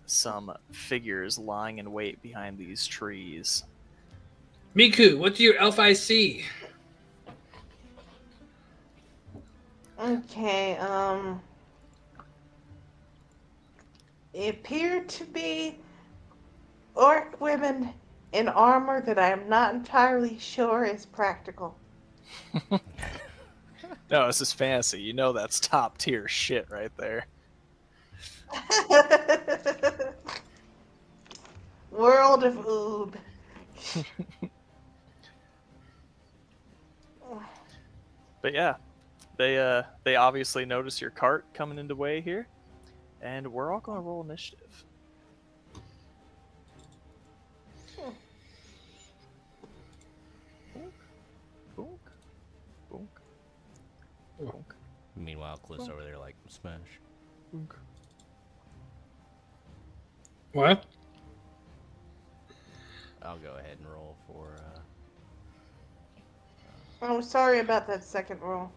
some figures lying in wait behind these trees. Miku, what do your elf eyes see? Okay, it appeared to be orc women in armor that I am not entirely sure is practical. No, this is fantasy. You know that's top tier shit right there. World of Oob. But yeah, they obviously notice your cart coming into way here, and we're all gonna roll initiative. Bonk, bonk, bonk, bonk. Meanwhile, Cliff's over there like, smash. What? I'll go ahead and roll for. Oh, sorry about that second roll.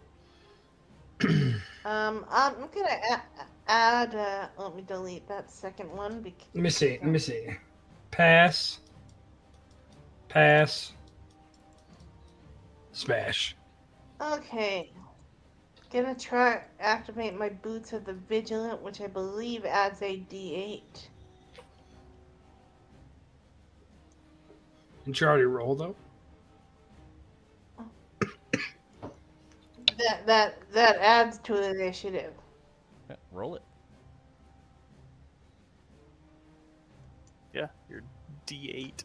I'm gonna add. Let me delete that second one because. Let me see. Pass. Pass. Smash. Okay. Gonna try activate my boots of the vigilant, which I believe adds a D8. Didn't you already roll though? That adds to the initiative. Yeah, roll it. Yeah, your D8.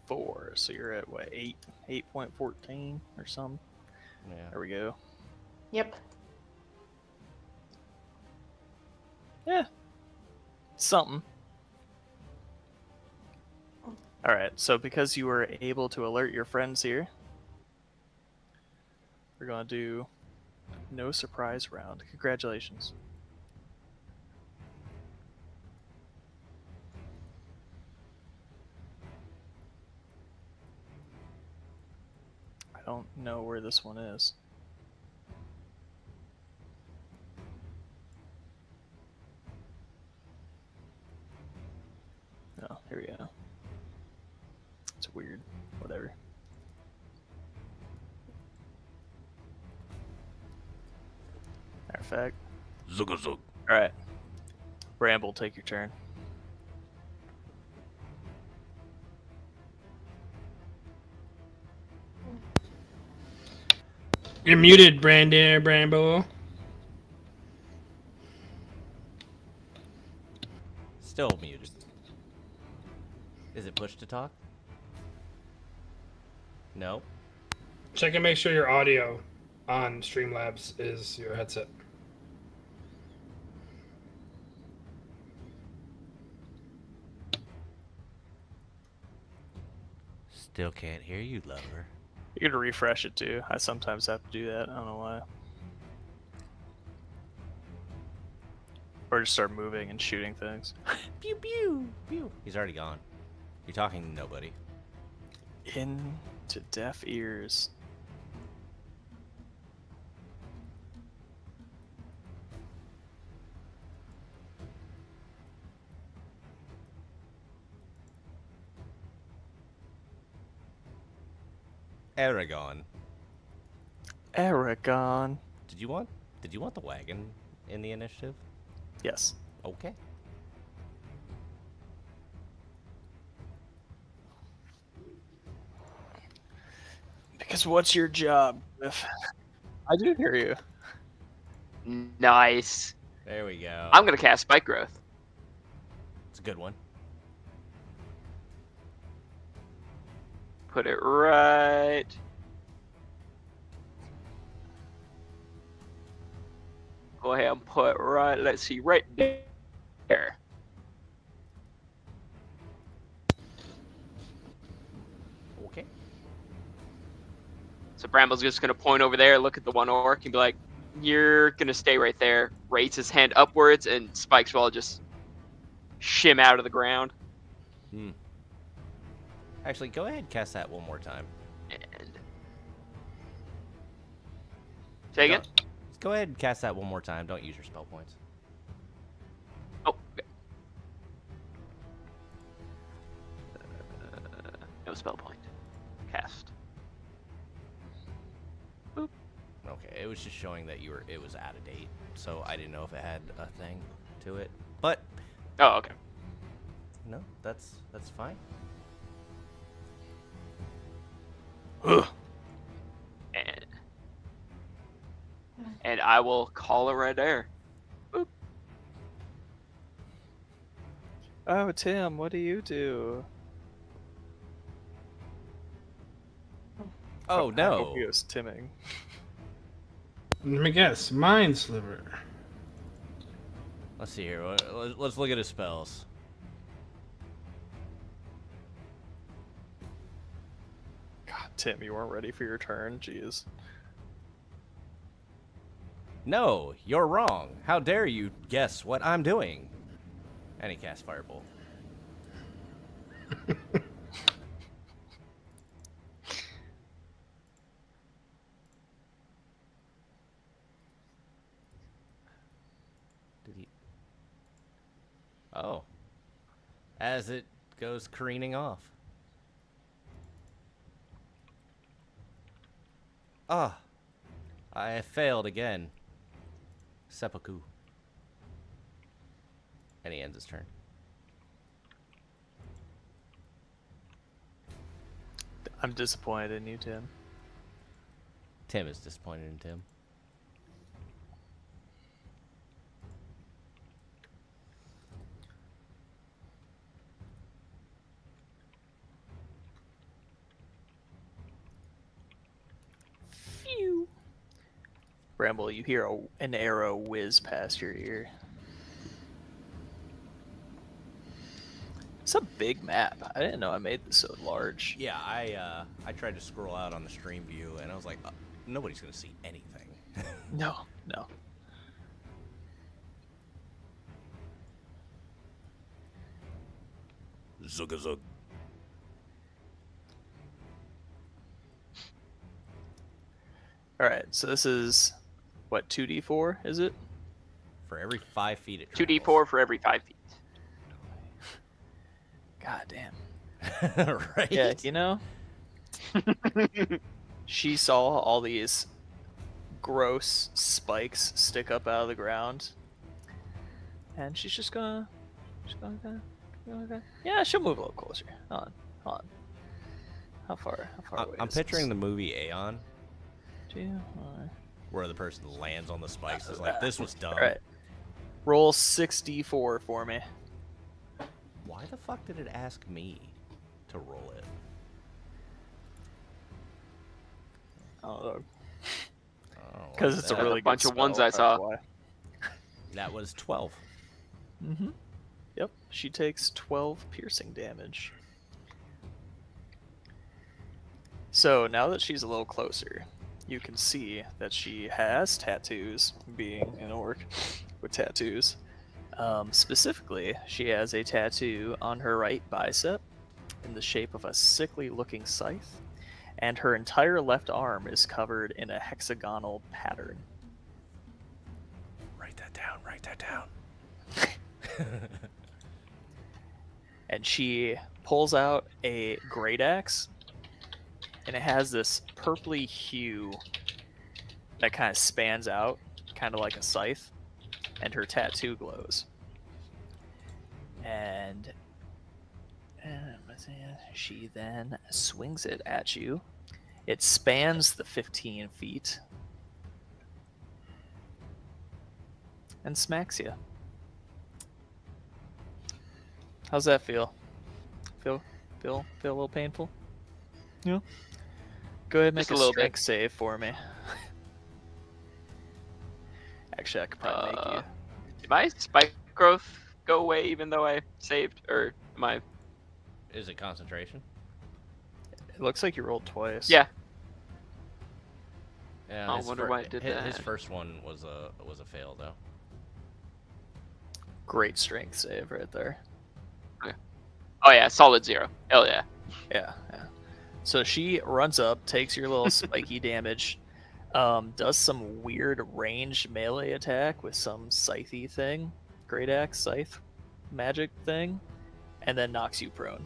4, so you're at what, 8.14 or something? Yeah. There we go. Yep. Yeah. Something. Alright, so because you were able to alert your friends here, we're going to do no surprise round. Congratulations. I don't know where this one is. Oh, here we go. It's weird. Whatever. Matter of fact. Zug zug. Alright. Bramble, take your turn. You're muted, Brambo. Still muted. Is it push to talk? No. Check and make sure your audio on Streamlabs is your headset. Still can't hear you, lover. You can refresh it too. I sometimes have to do that. I don't know why. Or just start moving and shooting things. Pew pew pew. He's already gone. You're talking to nobody. Into deaf ears. Aragon. Aragon. Did you want the wagon in the initiative? Yes. Okay. Because what's your job, Cliff? I do hear you. Nice. There we go. I'm gonna cast Spike Growth. It's a good one. Put it right. Go ahead and put right. Let's see, right there. Okay. So Bramble's just gonna point over there, look at the one orc, and be like, "You're gonna stay right there." Raise his hand upwards, and Spikes will just shim out of the ground. Actually, go ahead and cast that one more time. Say again? Go ahead and cast that one more time. Don't use your spell points. Oh, okay. No spell point. Cast. Boop. Okay, it was just showing that it was out of date, so I didn't know if it had a thing to it. But Oh, okay. no, that's fine. And I will call it right there. Boop. Oh, Tim, what do you do? Oh I no! hope he was timming. Let me guess. Mind Sliver. Let's see here. Let's look at his spells. God, Tim, you weren't ready for your turn. Jeez. No, you're wrong. How dare you guess what I'm doing? And he casts Firebolt. Did he? Oh. As it goes careening off. Ah. I failed again. Seppuku. And he ends his turn. I'm disappointed in you, Tim. Tim is disappointed in Tim. Phew. Bramble, you hear an arrow whiz past your ear. It's a big map. I didn't know I made this so large. Yeah, I tried to scroll out on the stream view, and I was like, nobody's gonna see anything. No, no. Zugga zug. All right, so this is what 2d4 is it? For every 5 feet it 2d4 for every 5 feet. God damn. travels. Right? Yeah, you know. She saw all these gross spikes stick up out of the ground, and she's just gonna, yeah, she'll move a little closer. Hold on. How far away? I'm is picturing this? the movie Aeon, 2, 1. where the person lands on the spikes is like, this was dumb. All right. Roll 6d4 for me. Why the fuck did it ask me to roll it? I don't know. Oh, Because it's a that- really good bunch of ones I spell, saw. that's That was 12. why. Mm-hmm. Yep. She takes 12 piercing damage. So now that she's a little closer, you can see that she has tattoos, being an orc with tattoos. Specifically, she has a tattoo on her right bicep in the shape of a sickly looking scythe, and her entire left arm is covered in a hexagonal pattern. Write that down. And she pulls out a great axe, and it has this purpley hue that kind of spans out, kind of like a scythe, and her tattoo glows. And she then swings it at you. It spans the 15 feet and smacks you. How's that feel? Feel a little painful? Yeah. Go ahead and make Just a a little strength bit. save for me. Actually, I could probably make you. Did my spike growth go away even though I saved? Or am I? Is it concentration? It looks like you rolled twice. Yeah. Yeah. I wonder why it did His that. first one was a fail though. Great strength save right there. Oh yeah, solid 0. Hell yeah. Yeah. So she runs up, takes your little spiky damage, Does some weird ranged melee attack with some scythe thing, great axe scythe magic thing, and then knocks you prone.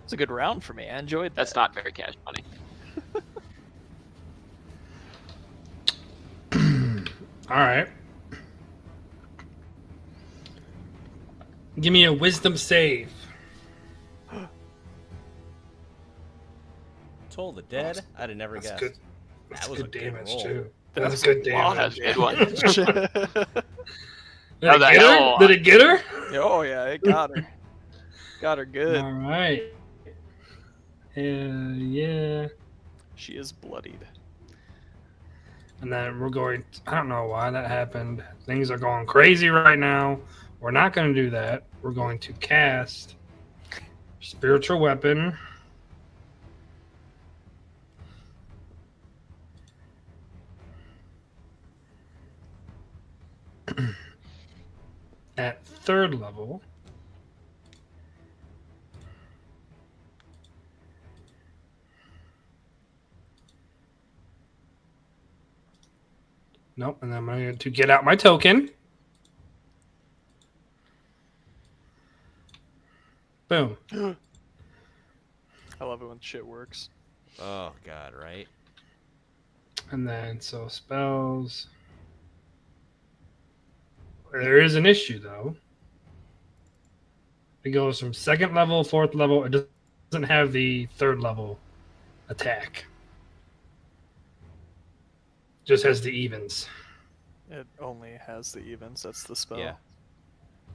It's a good round for me. I enjoyed that. That's not very cash money. All right. Give me a wisdom save. Toll the Dead? I'd have never That's guessed. good. That That's was good a good damage roll. too. That That's was good Wow, damage. that's a good one. Did it That was a get hell her? of a Did it get her? Oh yeah, it got her. Got her good. All right. Yeah. She is bloodied. And then we're going. I don't know why that happened. Things are going crazy right now. We're not going to do that. We're going to cast spiritual weapon. At 3rd level. Nope, and then I'm going to get out my token. Boom. I love it when shit works. Oh, God, right? And then, so spells. There is an issue, though. It goes from 2nd level, 4th level. It doesn't have the 3rd level attack. Just has the evens. It only has the evens. That's the spell. Yeah.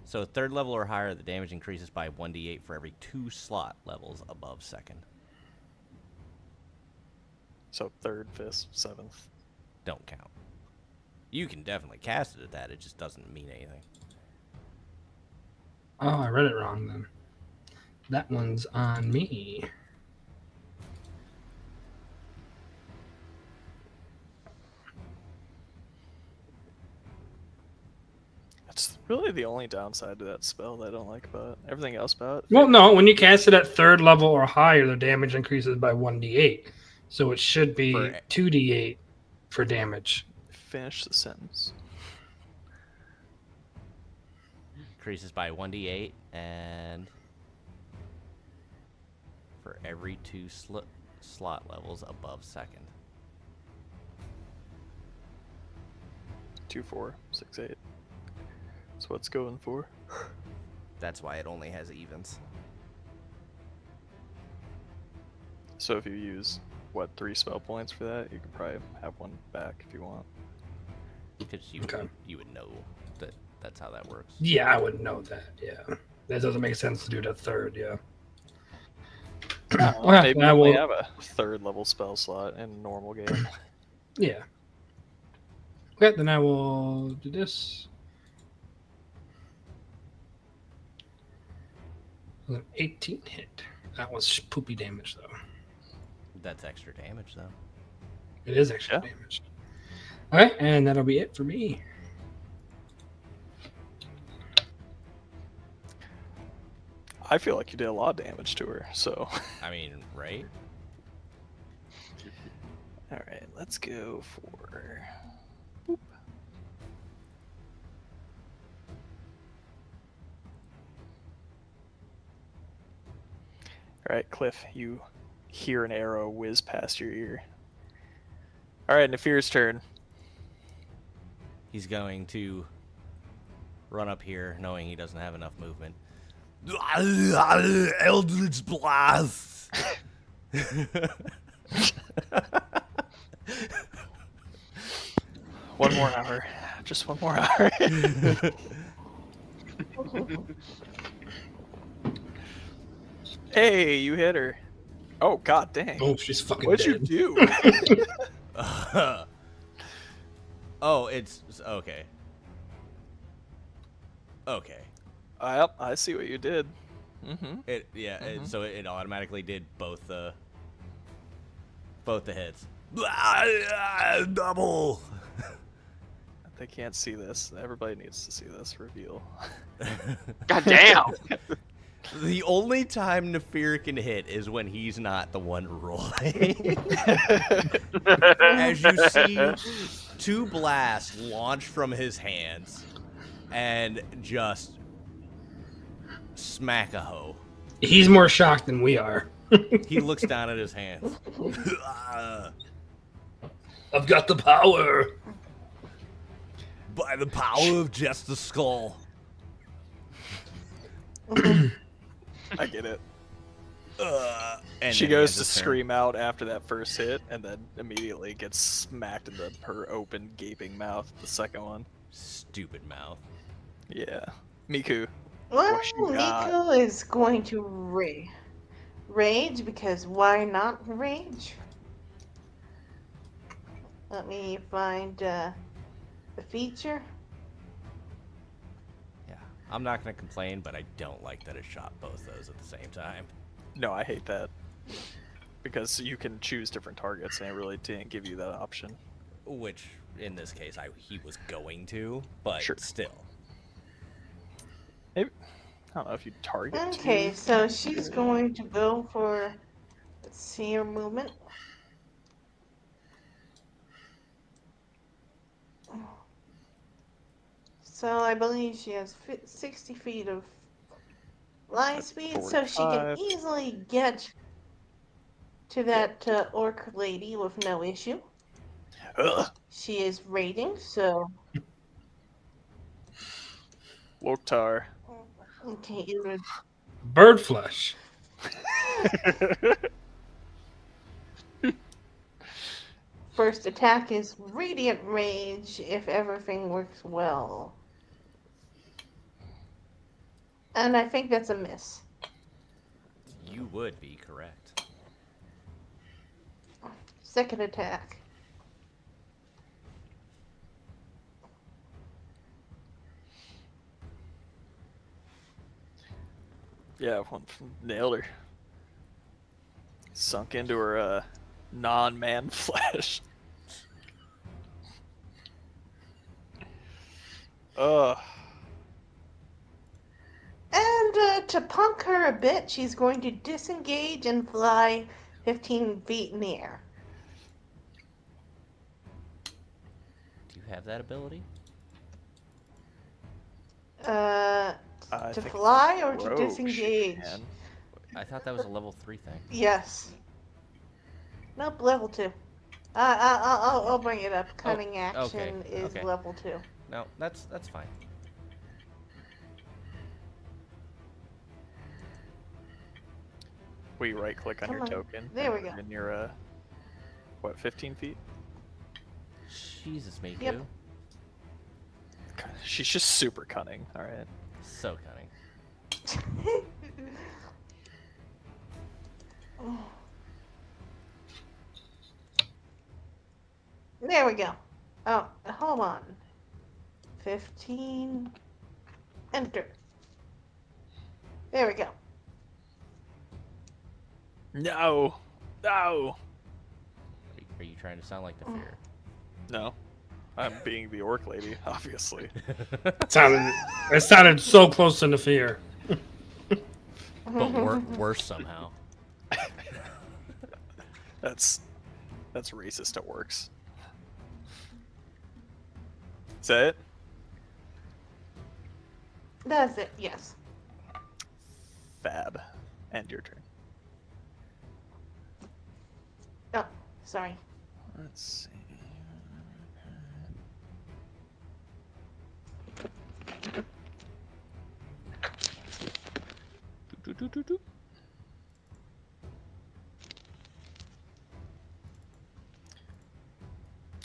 So 3rd level or higher, the damage increases by 1d8 for every 2 slot levels above 2nd. So 3rd, 5th, 7th. Don't count. You can definitely cast it at that. It just doesn't mean anything. Oh, I read it wrong then. That one's on me. That's really the only downside to that spell that I don't like about it. Everything else about it. Well, no, when you cast it at 3rd level or higher, the damage increases by 1d8. So it should be For- 2d8 for damage. Finish the sentence. Increases by 1d8 and for every 2 slot levels above 2nd. 2, 4, 6, 8. That's what it's going for. That's why it only has evens. So if you use, 3 spell points for that, you could probably have one back if you want. Because you, Okay. you would know that that's how that works. Yeah, I would know that. Yeah. That doesn't make sense to do it at 3rd, yeah. Well, Maybe we I only will- have a 3rd level spell slot in a normal game. Yeah. Okay, then I will do this. An 18 hit. That was poopy damage, though. That's extra damage, though. It is extra Yeah. damage. Okay, and that'll be it for me. I feel like you did a lot of damage to her, so. I mean, right? Alright, let's go for. Alright, Cliff, you hear an arrow whiz past your ear. Alright, Nafir's turn. He's going run up here knowing he doesn't have enough movement. Eldritch Blast! One more hour. Just one more hour. Hey, you hit her. Oh, god dang. Oh, she's fucking What'd you dead. do? Oh, it's okay. Okay. Yep, I see what you did. Mm-hmm. So it automatically did both the hits. Double. They can't see this. Everybody needs to see this reveal. God damn! The only time Nefir can hit is when he's not the one rolling. As you see 2 blasts launch from his hands and just smack a hoe. He's more shocked than we are. He looks down at his hands. I've got the power. By the power of just the skull. I get it. And She then goes he to ends his turn. scream out after that first hit, and then immediately gets smacked in her open, gaping mouth. The second one. Stupid mouth. Yeah. Miku. Well, What you got? Nico is going to rage because why not rage? Let me find the feature. Yeah. I'm not going to complain, but I don't like that it shot both those at the same time. No, I hate that. Because you can choose different targets, and it really didn't give you that option. Which, in this case, he was going to, but Sure. still. Maybe, I don't know if you target Okay, two. so she's going to go for, let's see her movement. So I believe she has 60 feet of line That's speed, so she can 45. easily get to that orc lady with no issue. Ugh. She is raiding, so Loktar. okay, you would Bird flesh. first attack is Radiant Rage if everything works well. And I think that's a miss. You would be correct. Second attack. Yeah, one nailed her. Sunk into her non-man flesh. Ugh. And to punk her a bit, she's going to disengage and fly 15 feet in the air. Do you have that ability? I To think it's fly or to rogue she disengage? can. I thought that was a level 3 thing. Yes. Nope, level 2. I'll bring it up. Cunning action is okay. level 2. No, that's fine. We right-click on Come your on. token. There we and go. And you're, what, 15 feet? Jesus, Miku. Yep. She's just super cunning. All right. So cunning. There we go. Oh, hold on. 15. Enter. There we go. No. No. Are you trying to sound like the fear? No. I'm being the orc lady, obviously. It sounded so close to the fear. But worse somehow. That's racist at works. Is that it? That's it, yes. Fab. End your turn. Oh, sorry. Let's see.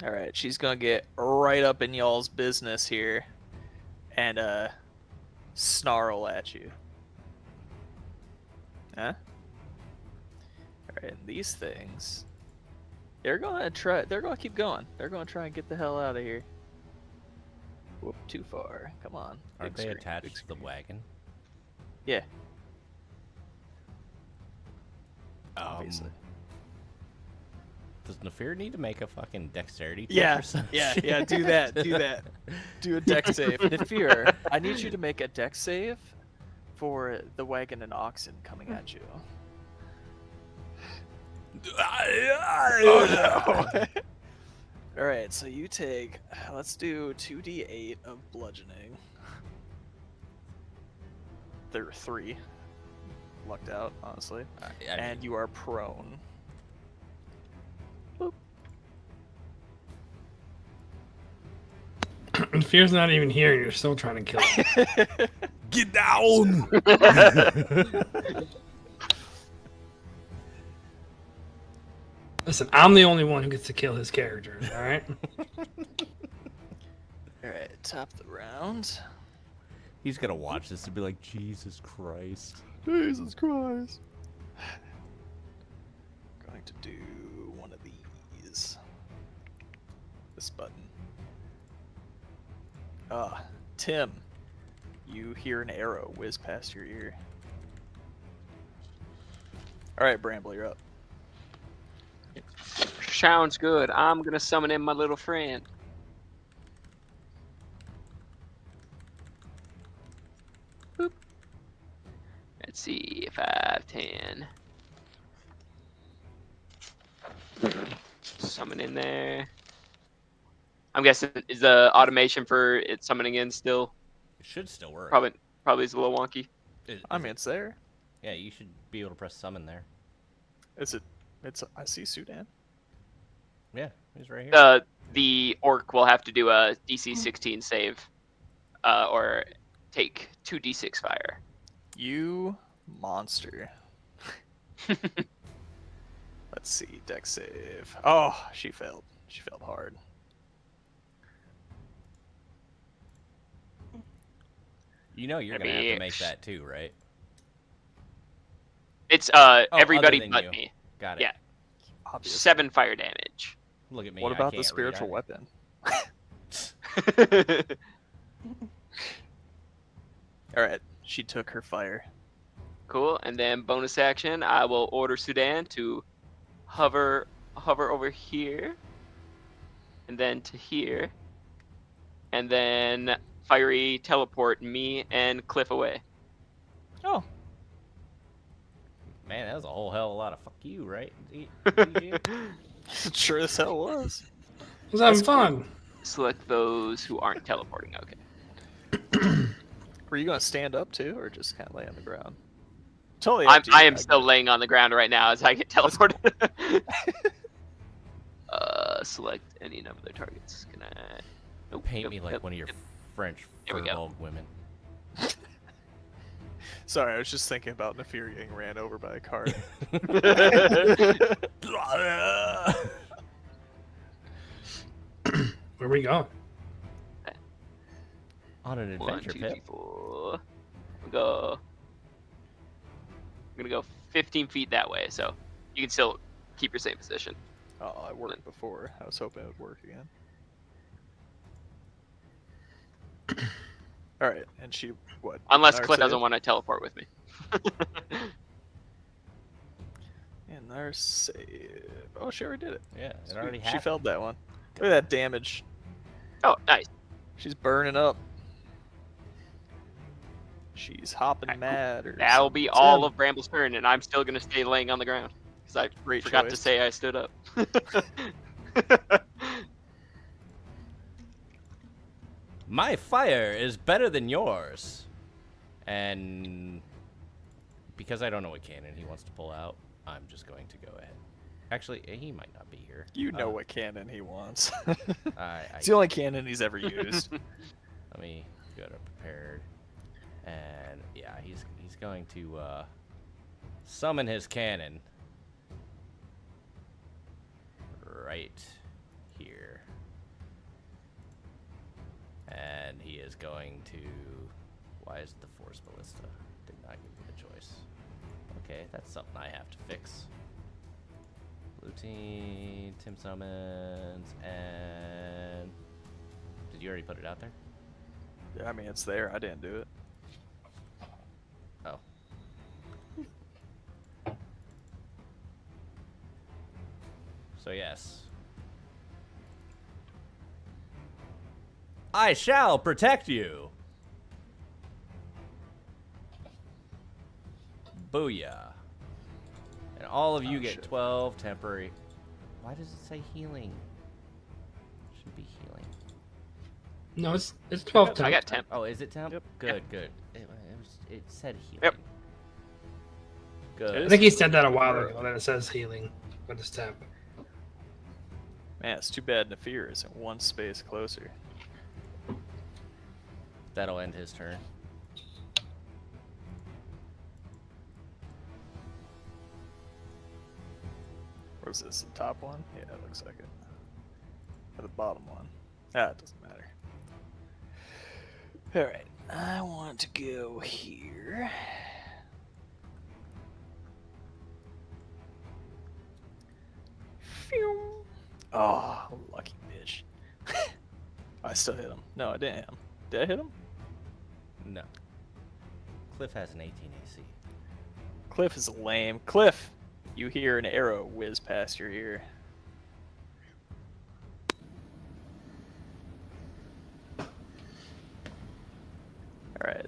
All right, she's gonna get right up in y'all's business here, and snarl at you. Huh? All right, these things. They're gonna try. They're gonna keep going. They're gonna try and get the hell out of here. Whoop! Too far. Come on. Aren't Big they screen, attached big to the screen. wagon? Yeah. Obviously. Does Nefir need to make a fucking dexterity check Yeah, or something? yeah. Do that. Do that. Do a dex save. Nefir, I need you to make a dex save for the wagon and oxen coming at you. Oh no! All right, so you take. Let's do 2d8 of bludgeoning. There are 3. Lucked out, honestly. And you are prone. Boop. And Fear's not even here, and you're still trying to kill him. Get down! Listen, I'm the only one who gets to kill his characters, alright? Alright, top of the round. He's gonna watch this and be like, Jesus Christ. Jesus Christ. Going to do one of these. This button. Tim, you hear an arrow whiz past your ear. Alright, Bramble, you're up. Sounds good. I'm gonna summon in my little friend. Boop. Let's see, 5, 10. Summon in there. I'm guessing is the automation for it summoning in still? It should still work. Probably is a little wonky. I mean, it's there. Yeah, you should be able to press summon there. Is it? I see Sudan. Yeah, he's right here. The orc will have to do a DC 16 save, or take 2d6 fire. You monster. Let's see, dex save. Oh, she failed. She failed hard. You know you're gonna have to make that too, right? It's other everybody than but you. me. Got it. Yeah. Obviously. 7 fire damage. Look at me. What I about the can't spiritual read weapon? Alright, she took her fire. Cool. And then bonus action, I will order Sudan to hover over here, and then to here, and then fiery teleport me and Cliff away. Oh. Man, that was a whole hell of a lot of fuck you, right? Sure as hell was. It was having fun. Select those who aren't teleporting. Okay. Were you gonna stand up too, or just kind of lay on the ground? Totally. I am still laying on the ground right now as I get teleported. Select any number of targets. Can I? Nope, Paint me like one of your French There we go. furball women. Sorry, I was just thinking about Nefir getting ran over by a cart. Where we going? On an 1, adventure, 2, Pip. 3, 4. I'm gonna go 15 feet that way, so you can still keep your same position. Oh, I worked before. I was hoping it would work again. All right, and she what? Unless Another Cliff save? doesn't want to teleport with me. And our save. Oh, she already did it. Yeah, it already She happened. failed that one. Look at that damage. Oh, nice. She's burning up. She's hopping Alright, mad. Or That'll be something. all of Bramble's turn, and I'm still gonna stay laying on the ground because I Great forgot to choice. say I stood up. My fire is better than yours. And because I don't know what cannon he wants to pull out, I'm just going to go ahead. Actually, he might not be here. You know what cannon he wants. I It's the only cannon he's ever used. Let me go to prepared. And yeah, he's going to summon his cannon right here. And he is going to... Why is it the Force Ballista? Did not give me the choice. Okay, that's something I have to fix. Blue team, Tim summons, and... Did you already put it out there? Yeah, I mean, it's there. I didn't do it. Oh. So yes. I shall protect you. Booyah. And all of you Oh, get shit. 12 temporary. Why does it say healing? Should be healing. No, it's 12 I temp. got temp. Oh, is it temp? Yep. Good, good. It said healing. Yep. Good. I think he said that a while ago that it says healing, but it's temp. Man, it's too bad Nafir isn't one space closer. That'll end his turn. Where's this? The top one? Yeah, it looks like it. Or the bottom one. Ah, it doesn't matter. Alright, I want to go here. Phew. Oh, lucky bitch. I still hit him. No, I didn't hit him. Did I hit him? No. Cliff has an 18 AC. Cliff is lame. Cliff! You hear an arrow whiz past your ear. Alright.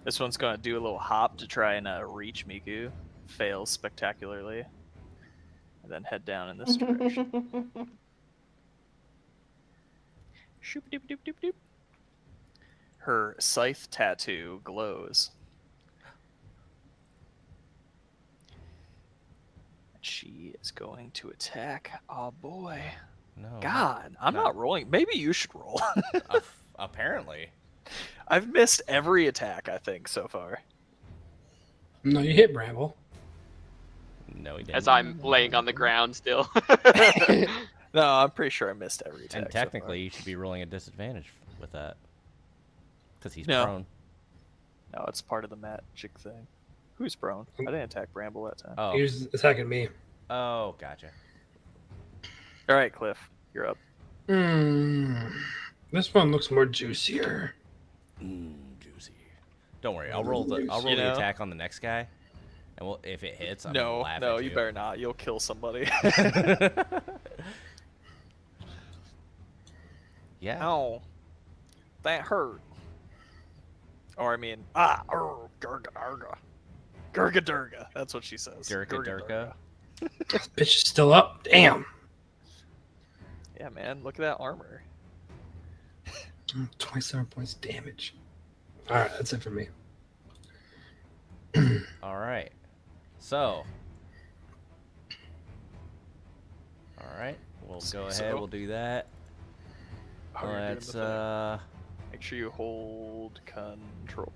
This one's gonna do a little hop to try and reach Miku. Fails spectacularly. And then head down in this direction. Shoop doop doop doop doop. Her scythe tattoo glows. She is going to attack. Oh boy. No. God, I'm no. not rolling. Maybe you should roll. Apparently. I've missed every attack, I think, so far. No, you hit Bramble. No, he didn't. As I'm laying on the ground still. No, I'm pretty sure I missed every attack. And technically, you should be rolling a disadvantage with that. Because he's No. prone. No, it's part of the magic thing. Who's prone? I didn't attack Bramble that time. Oh. He was attacking me. Oh, gotcha. All right, Cliff, you're up. This one looks more juicier. Juicy. Don't worry, I'll roll the You know? attack on the next guy, and if it hits, I'm gonna No, laugh no, at you better not. You'll kill somebody. Yeah. Ow. That hurt. Or I mean, Gurga Durga. Gurga Durga. That's what she says. Durka Durka. This bitch is still up. Damn. Yeah, man, look at that armor. 27 points damage. All right, that's it for me. All right. So. All right. We'll go ahead. So- We'll do that. How are you doing Let's with that? Make sure you hold control.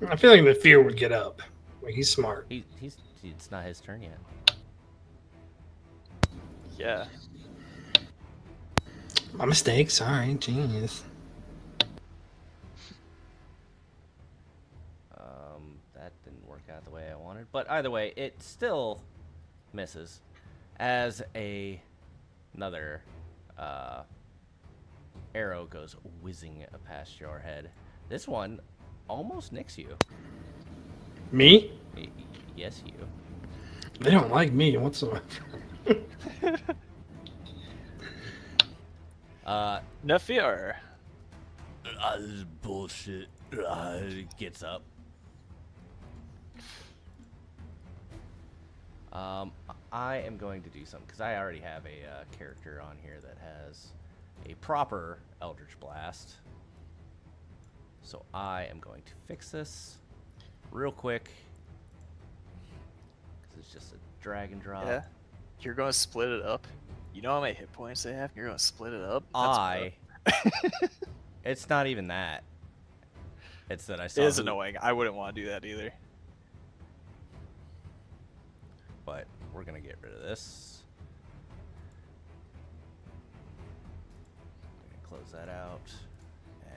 I feel like the fear would get up. Like, he's smart. It's not his turn yet. Yeah. My mistake. Sorry. Genius. That didn't work out the way I wanted, but either way, it still misses as another arrow goes whizzing past your head. This one almost nicks you. Me? Yes, you. They don't like me whatsoever. Nafir. This is bullshit. Gets up. I am going to do something because I already have a character on here that has a proper Eldritch Blast. So I am going to fix this real quick because it's just a drag and drop. Yeah. You're going to split it up. You know how many hit points they have? You're going to split it up? It's not even that. It's that I It saw. is annoying. I wouldn't want to do that either. But we're gonna get rid of this. I'm gonna close that out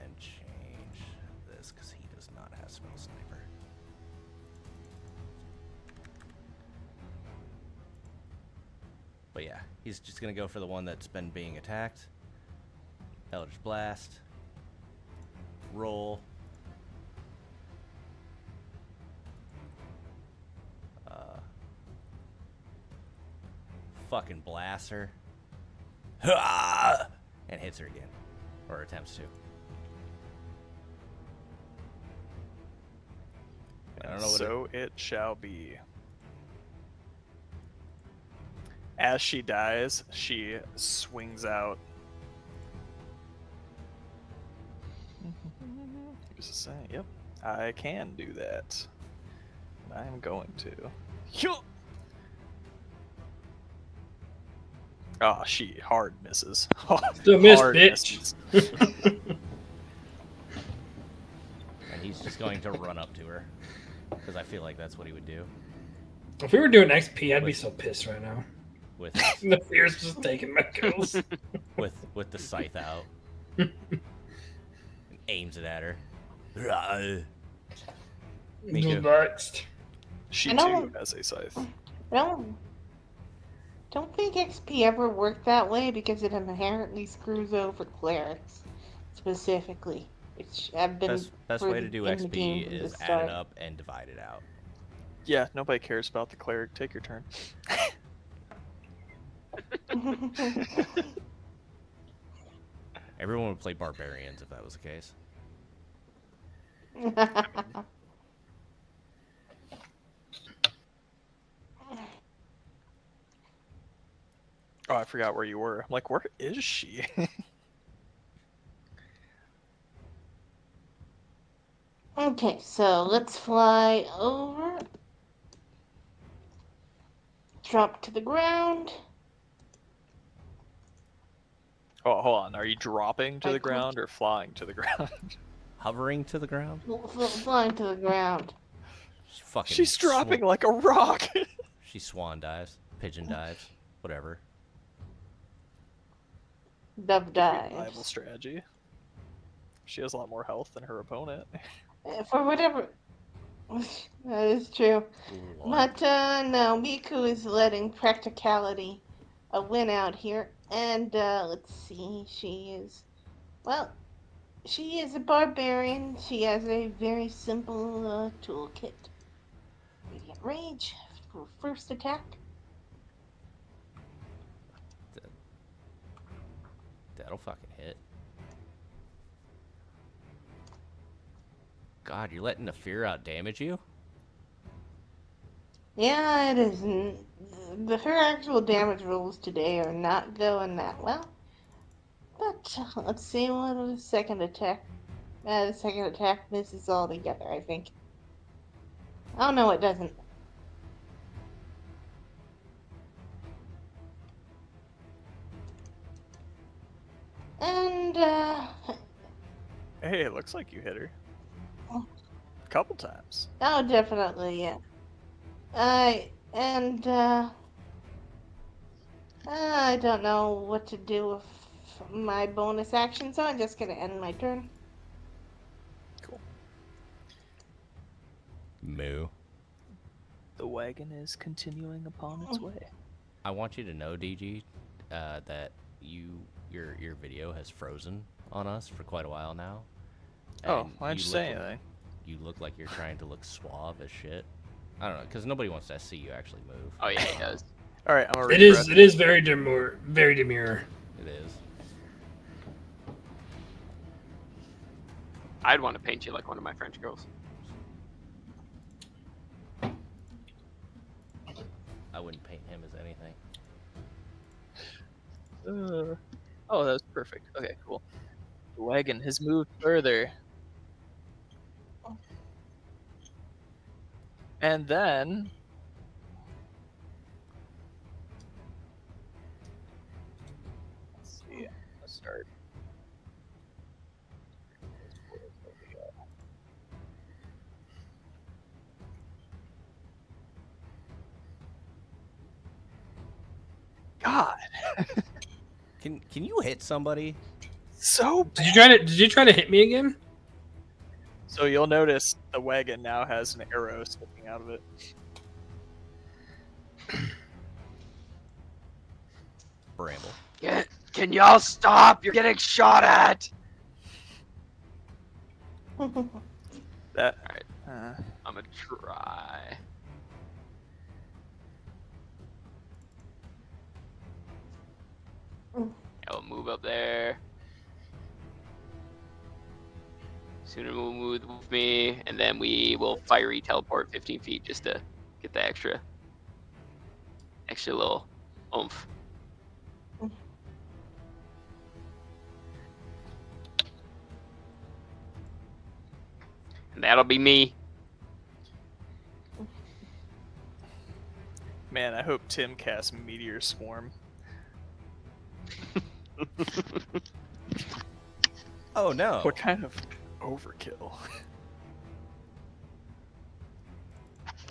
and change this because he does not have Spell Sniper. But yeah, he's just gonna go for the one that's been being attacked. Eldritch Blast. Roll. Fucking blaster. and hits her again, or attempts to. I don't know what So it shall be. As she dies, she swings out. Who's saying? Yep, I can do that. And I am going to. Oh, she hard misses. Still miss, Hard bitch. misses. And he's just going to run up to her, because I feel like that's what he would do. If we were doing XP, I'd be so pissed right now. With The fear's just taking my kills. with the scythe out, and aims it at her. Miku. Next. She I too don't- has a scythe. Don't think XP ever worked that way because it inherently screws over clerics, specifically. Which I've been Best way to do in the game XP from the is add start. it up and divide it out. Yeah, nobody cares about the cleric. Take your turn. Everyone would play barbarians if that was the case. Oh, I forgot where you were. I'm like, where is she? Okay, so let's fly over. Drop to the ground. Oh, hold on. Are you dropping to I the clicked- ground or flying to the ground? Hovering to the ground? Flying to the ground. She's dropping like a rock. She swan dives, pigeon dives, whatever. Dove Viable dives. strategy. She has a lot more health than her opponent. For whatever. That is true. But no, Miku is letting practicality win out here. And let's see, she is a barbarian. She has a very simple toolkit. Radiant Rage for first attack. That'll fucking hit. God, you're letting the fear out damage you? Yeah, it is. Her actual damage rolls today are not going that well. But let's see what the second attack. The second attack misses altogether, I think. Oh no, it doesn't. And Hey, it looks like you hit her. A couple times. oh, definitely, yeah. I don't know what to do with my bonus action, so I'm just gonna end my turn. Cool. Moo. The wagon is continuing upon its way. I want you to know, DG, that your video has frozen on us for quite a while now. Oh, And why didn't you say anything? You look like you're trying to look suave as shit. I don't know, because nobody wants to see you actually move. Oh yeah, he does. All right, I'm gonna It is very demure. Very demure. It is. I'd want to paint you like one of my French girls. I wouldn't paint him as anything. Oh, that was perfect. Okay, cool. The wagon has moved further. And then... Let's see. Let's start. God. Can you hit somebody? So bad. Did you try to hit me again? So you'll notice the wagon now has an arrow sticking out of it. Bramble. Can y'all stop? You're getting shot at. That. Alright. Uh, I'm gonna try. I'll move up there. Sooner will move with me, and then we will fiery teleport 15 feet just to get the extra little oomph. And that'll be me. Man, I hope Tim casts Meteor Swarm. Oh no. What kind of overkill?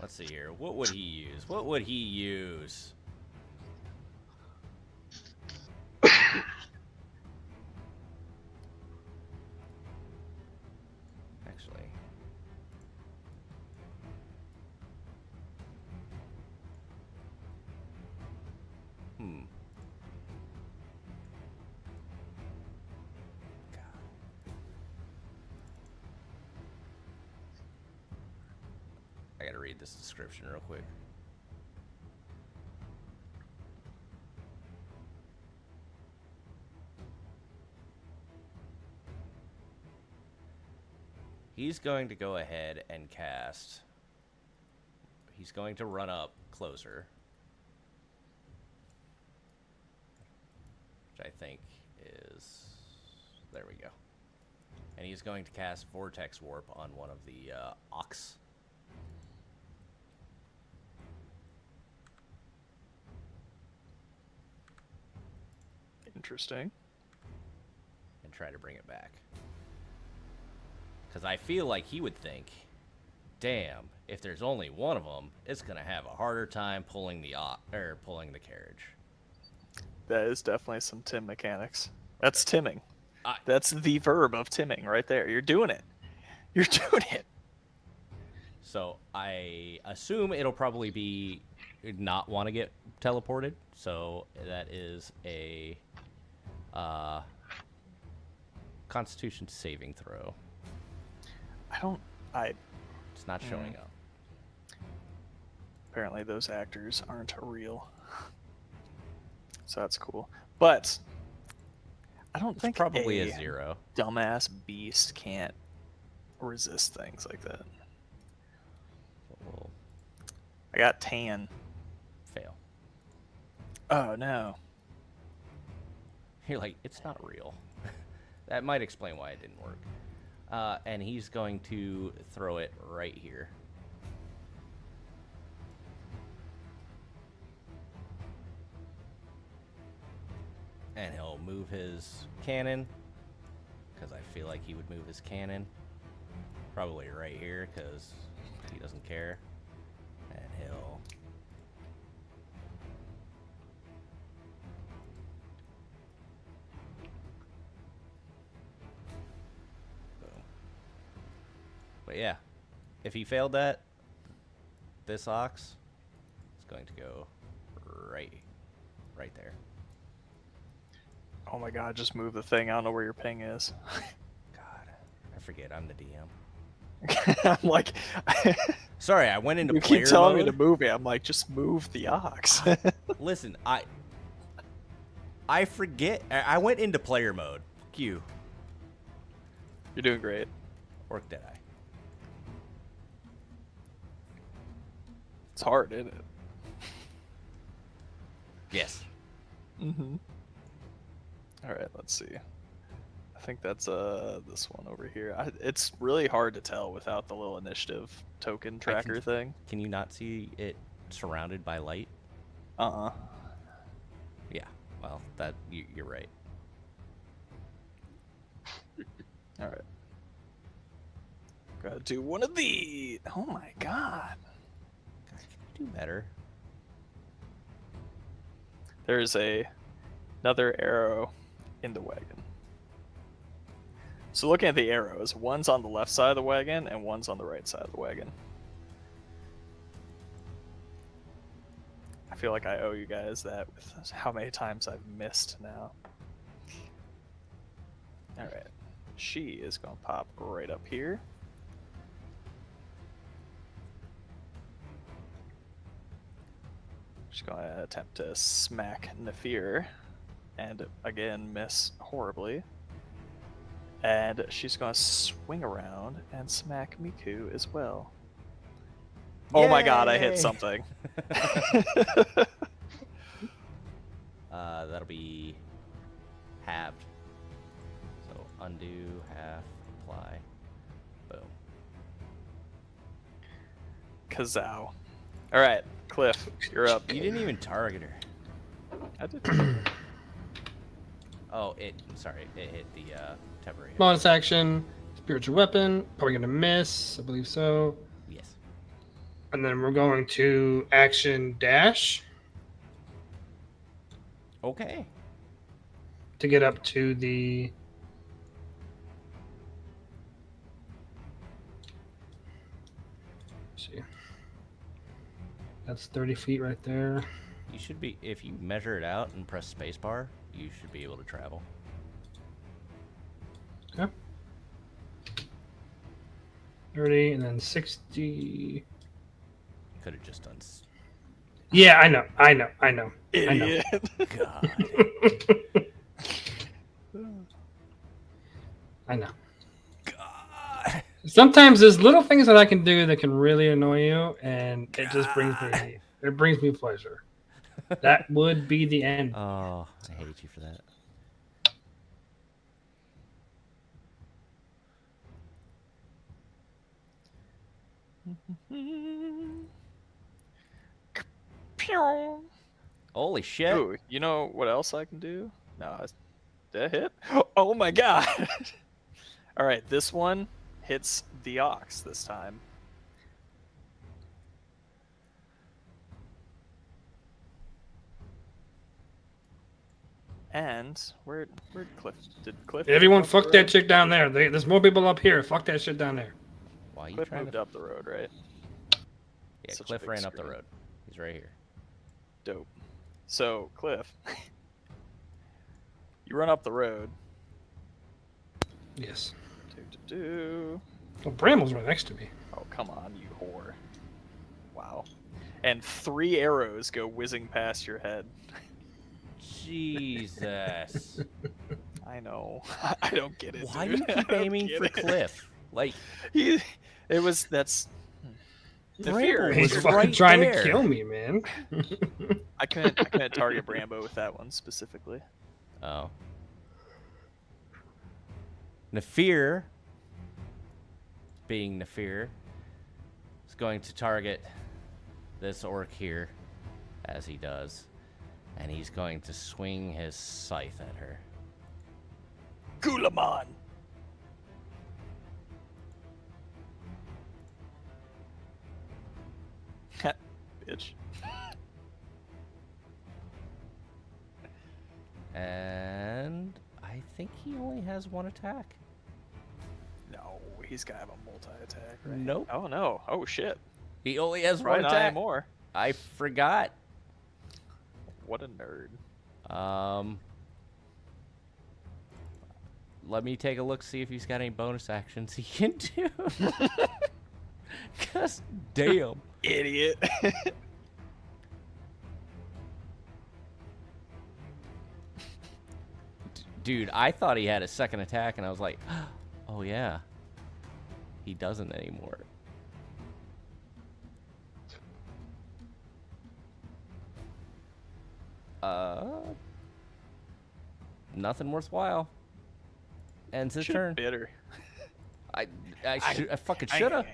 Let's see here. What would he use? What would he use? Actually. I gotta read this description real quick. He's going to go ahead and cast. He's going to run up closer. Which I think is. There we go. And he's going to cast Vortex Warp on one of the Ox. Interesting. And try to bring it back. Because I feel like he would think, damn, if there's only one of them, it's going to have a harder time pulling the carriage. That is definitely some Tim mechanics. That's timming. That's the verb of timming right there. You're doing it. You're doing it. So I assume it'll probably be not want to get teleported. So that is a Constitution saving throw. It's not showing up. Apparently those actors aren't real. So that's cool. But I don't think Probably a 0. dumbass beast can't resist things like that. We'll I got tan. fail. Oh no. You're like, it's not real. That might explain why it didn't work. And he's going to throw it right here. And he'll move his cannon, because I feel like he would move his cannon. Probably right here, because he doesn't care. And he'll... Boom. But yeah, if he failed that, this ox is going to go right there. Oh my god, just move the thing. I don't know where your ping is. God, I forget I'm the DM. I'm like, Sorry, I went into you player keep telling mode. me to move it. I'm like, just move the ox. Listen, I forget. I went into player mode. Q. You're doing great. Orc Deadeye. It's hard, isn't it? Yes. Mm-hmm. All right, let's see. I think that's this one over here. It's really hard to tell without the little initiative token tracker thing. Can you not see it surrounded by light? Uh-uh. Yeah. Well, you're right. All right. Gotta do one of the. Oh my god. God, can you do better? There's another arrow in the wagon. So looking at the arrows, one's on the left side of the wagon and one's on the right side of the wagon. I feel like I owe you guys that with how many times I've missed now. Alright. She is going to pop right up here. She's going to attempt to smack Nafir. and again miss horribly. And she's gonna swing around and smack Miku as well. Oh my god, I hit Yay! something. That'll be halved. So undo, half, apply. Boom. Kazow. Alright, Cliff, you're up. You didn't even target her. I did. Oh, it hit the temporary. Bonus action, spiritual weapon. Probably gonna miss. I believe so. Yes. And then we're going to action dash Okay. to get up to the. Let's see. That's 30 feet right there. You should be, if you measure it out and press spacebar, you should be able to travel. Okay. 30 and then 60. Could have just done. Yeah, I know. Idiot. God. I know. God. Sometimes there's little things that I can do that can really annoy you, and it just brings me pleasure. That would be the end. Oh, I hate you for that. Holy shit. Ooh, you know what else I can do? No, did I hit? Oh my god! Alright, this one hits the ox this time. And where'd Cliff? Did Cliff? Everyone, move up fuck the that road? chick down there. There's more people up here. Fuck that shit down there. Why are you Cliff trying moved to... up the road, right? Yeah, Such a Cliff big ran up the screen. road. He's right here. Dope. So, Cliff, you run up the road. Yes. Do. Well, Brambles right next to me. Oh, come on, you whore. Wow. And 3 arrows go whizzing past your head. Jesus. I know. I don't get it. Why do dude. you I keep don't aiming get for it. Cliff? Like, That's the Bramble fear. was He's right fucking trying there. to kill me, man. I couldn't target Brambo with that one specifically. oh. Nafir, being Nafir, is going to target this orc here, as he does. And he's going to swing his scythe at her. Gulaman. Bitch. And I think he only has 1 attack. No, he's gotta have a multi-attack, right? Nope. Oh no. Oh shit. He only has Right 1 on attack. more. I forgot. What a nerd. Let me take a look, see if he's got any bonus actions he can do. Cause damn. Idiot. Dude, I thought he had a 2nd attack, and I was like, oh yeah. He doesn't anymore. Nothing worthwhile. Ends his turn. Bitter. I fucking shoulda.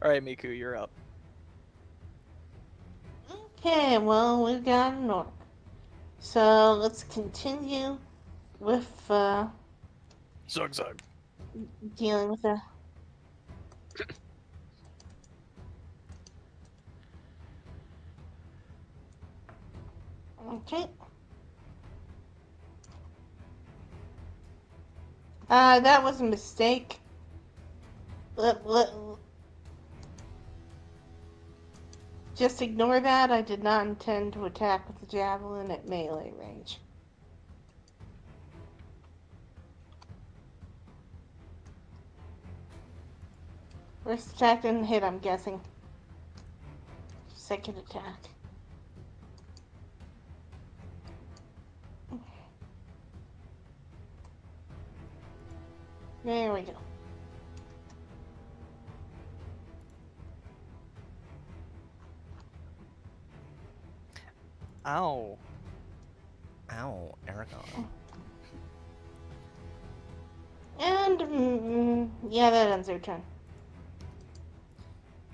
All right, Miku, you're up. Okay, well, we've got an orc. So let's continue with Zug zug. dealing with the. Okay. That was a mistake. Just ignore that. I did not intend to attack with the javelin at melee range. First attack didn't hit, I'm guessing. Second attack. There we go. Ow. Ow, Aragon. And yeah, that ends their turn.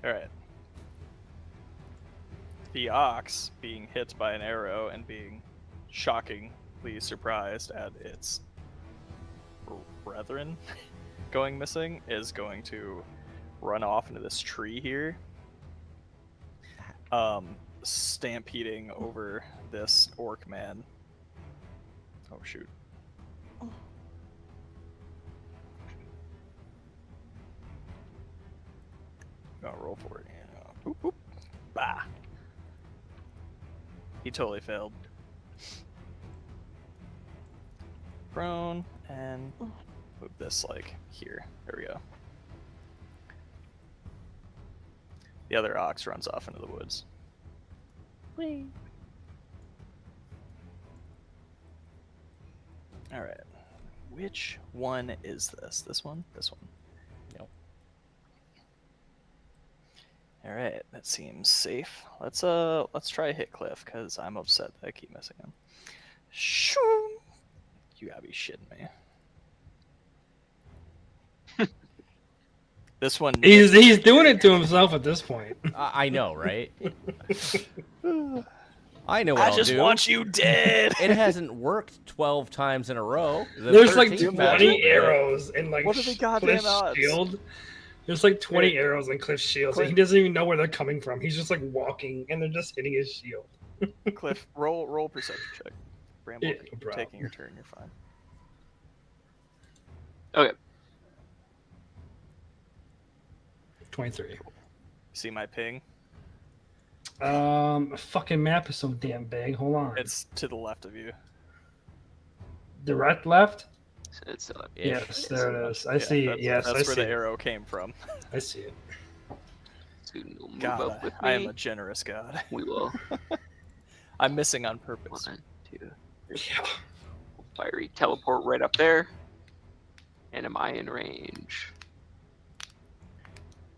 Alright. The ox, being hit by an arrow and being shockingly surprised at its brethren going missing, is going to run off into this tree here. Stampeding over this orc man. Oh shoot. I'll roll for it. Yeah. Boop, boop. Bah. He totally failed. Prone and move this like here. There we go. The other ox runs off into the woods. Whee. All right. Which one is this? This one? This one. Nope. All right, that seems safe. Let's try hit Cliff because I'm upset that I keep missing him. Shoo! You gotta be shitting me. This one. He's doing it to himself at this point. I know, right? I know what I I'll just do. want you dead. It hasn't worked 12 times in a row. There's like 13th 20 time. arrows in like What are the goddamn Cliff's odds? shield. There's like 20 arrows in Cliff's shield, so he doesn't even know where they're coming from. He's just like walking, and they're just hitting his shield. Cliff, roll perception check. Bramble, Yeah, no problem. taking your turn, you're fine. Okay. 23. See my ping? A fucking map is so damn big. Hold on. It's to the left of you. Direct left? So it's Yes, there it is. I see it. Yes, that's I where see the it. arrow came from. I see it. Scootin will move God, up with me. I am a generous god. We will. I'm missing on purpose. 1, 2. Yeah. Fiery teleport right up there. And am I in range?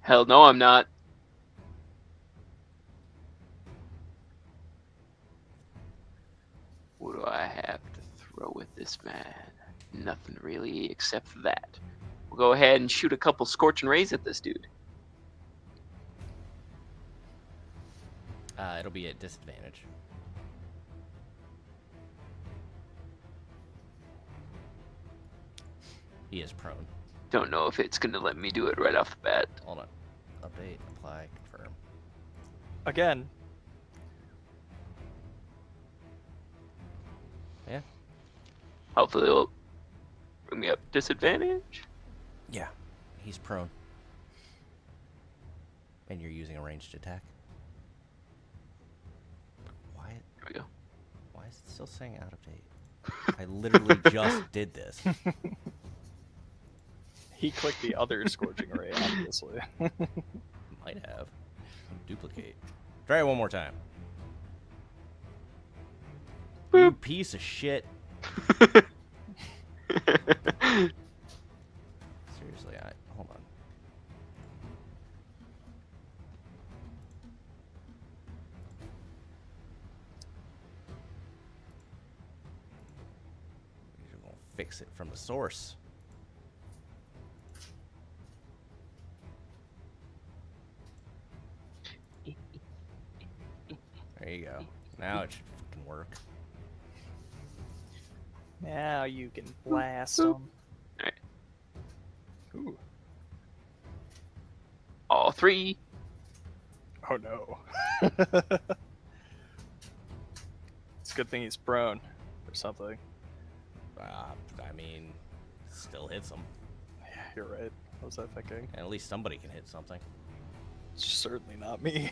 Hell no, I'm not. What do I have to throw with this man? Nothing really except that. We'll go ahead and shoot a couple scorching rays at this dude. It'll be at disadvantage. He is prone. Don't know if it's gonna let me do it right off the bat. Hold on. Update, apply, confirm. Again. Yeah. Hopefully it'll bring me up disadvantage. Yeah. He's prone. And you're using a ranged attack. Why? There we go. Why is it still saying out of date? I literally just did this. He clicked the other scorching ray, obviously. Might have. Duplicate. Try it one more time. You piece of shit. Seriously, hold on. You're gonna fix it from the source. There you go. Now it should fucking work. Now you can blast them. Alright. Ooh. All 3. Oh no. It's a good thing he's prone or something. I mean, still hits them. Yeah, you're right. What was I thinking? And at least somebody can hit something. It's certainly not me.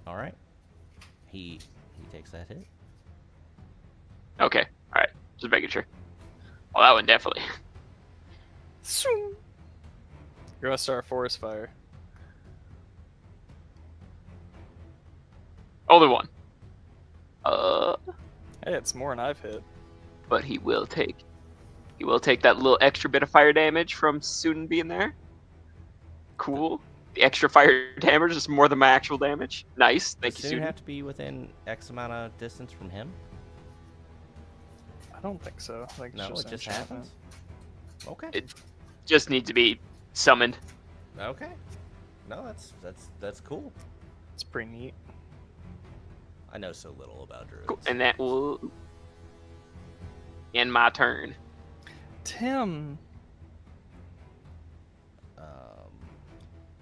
All right. He takes that hit. Okay. Alright. Just making sure. Well, that one definitely. You're gonna start a forest fire. Only one. Hey, it's more than I've hit. but he will take that little extra bit of fire damage from Sudan being there. Cool. The extra fire damage is more than my actual damage. Nice. Thank Does you, Soon Sudan. have to be within X amount of distance from him? I don't think so. I think it's No, just it just enchantment. happens. Okay. It just needs to be summoned. Okay. No, that's cool. It's pretty neat. I know so little about druids. Cool. And that will end my turn. Tim,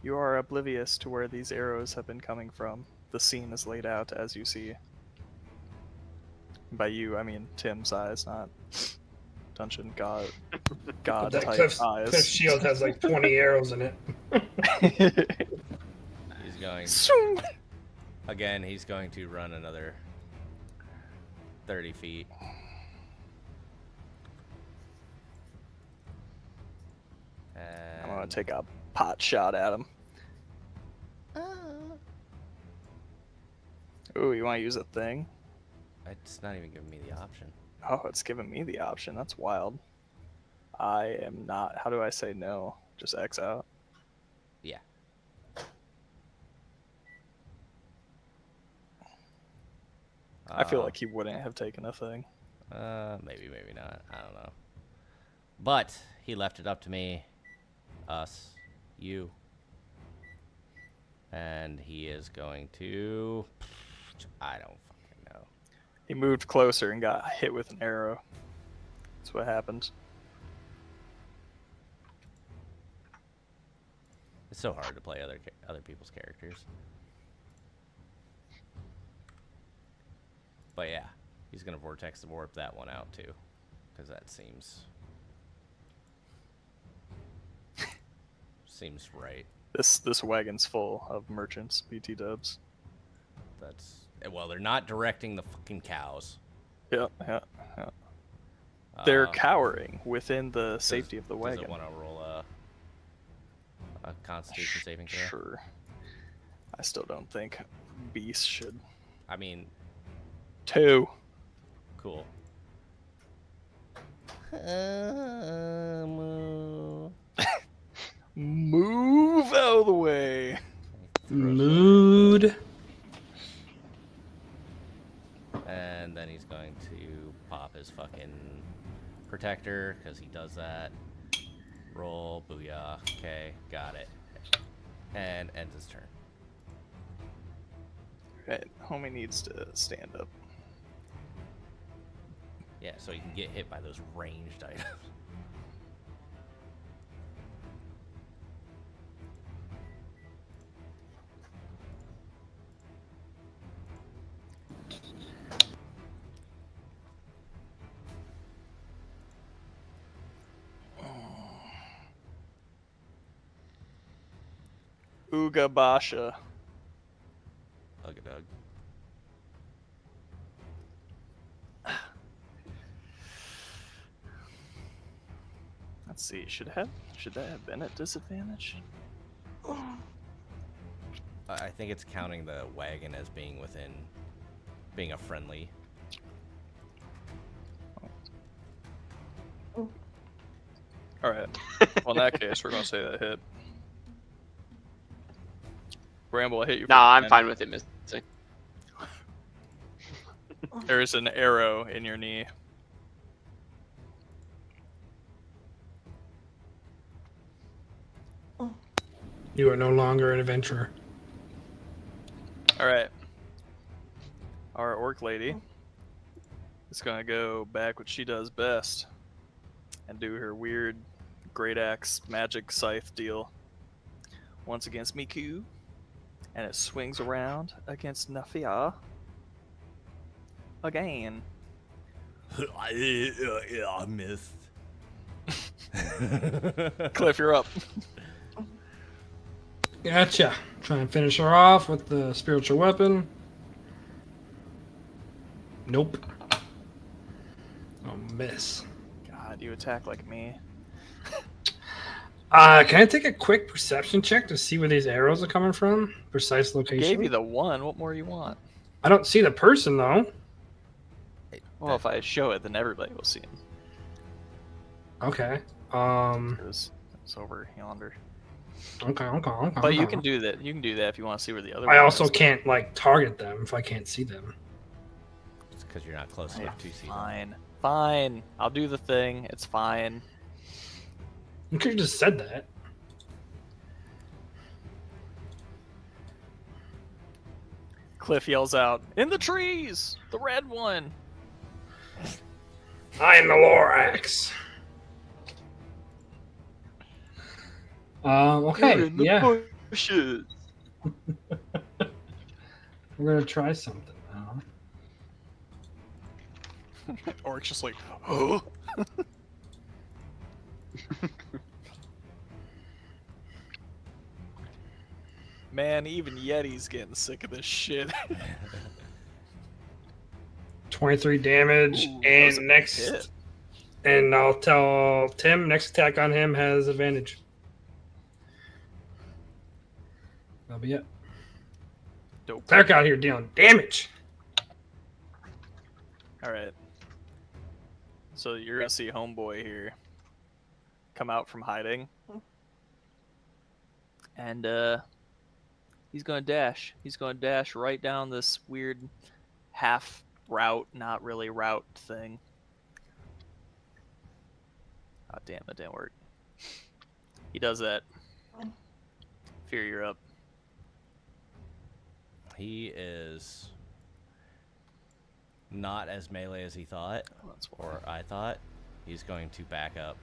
you are oblivious to where these arrows have been coming from. The scene is laid out as you see. By you, I mean Tim's eyes, not dungeon god That type Cliff's eyes. shield has like 20 arrows in it. He's going again. He's going to run another 30 feet. I'm gonna take a pot shot at him. Ooh, you want to use a thing? It's not even giving me the option. Oh, it's giving me the option. That's wild. I am not. How do I say no? Just X out. Yeah. I feel like he wouldn't have taken a thing. Maybe not. I don't know. But he left it up to me, us, you, and he is going to. I don't fucking know. He moved closer and got hit with an arrow. That's what happened. It's so hard to play other people's characters. But yeah, he's gonna vortex the warp that one out too, because that seems right. This wagon's full of merchants, BT dubs. Well, they're not directing the fucking cows. Yeah. They're cowering within the safety of the wagon. Does it want to roll a Constitution saving throw? Sure. I still don't think beasts should. I mean, 2. cool. Move out of the way. Mood. And then he's going to pop his fucking protector, because he does that. Roll, booyah. Okay, got it. And ends his turn. Right, homie needs to stand up. Yeah, so he can get hit by those ranged items. Ooga Basha. Ugga-dug. Let's see. Should that have been at disadvantage? I think it's counting the wagon as being a friendly. All right. Well, in that case, we're gonna say that hit. Bramble, I hit you. Nah, I'm fine with it, missing. There's an arrow in your knee. You are no longer an adventurer. All right. Our orc lady is gonna go back what she does best and do her weird great axe magic scythe deal. Once against Miku, and it swings around against Nafia again. I missed. Cliff, you're up. Gotcha. Try and finish her off with the spiritual weapon. Nope. Oh, miss. God, you attack like me. Can I take a quick perception check to see where these arrows are coming from? Precise location. Gave you the one. What more you want? I don't see the person though. Well, if I show it, then everybody will see him. Okay. It's over yonder. Okay. But you can do that. You can do that if you want to see where the other I one also is. can't like target them if I can't see them. It's because you're not close Yeah, enough to see them. fine. I'll do the thing. It's fine. You could have just said that. Cliff yells out, "In the trees! The red one!" I am the Lorax. Okay, You're in the yeah. bushes. We're gonna try something now. Orc's just like, "Huh?" Man, even Yeti's getting sick of this shit. 23 damage, Ooh, that was a and big next, hit. and I'll tell Tim next attack on him has advantage. That'll be it. Dope. Cleric out here dealing damage. Alright. So you're gonna see Homeboy here come out from hiding. And he's gonna dash. He's gonna dash right down this weird half route, not really route thing. Oh damn, that didn't work. He does that. Fear, you're up. He is not as melee as he thought, or I thought. He's going to back up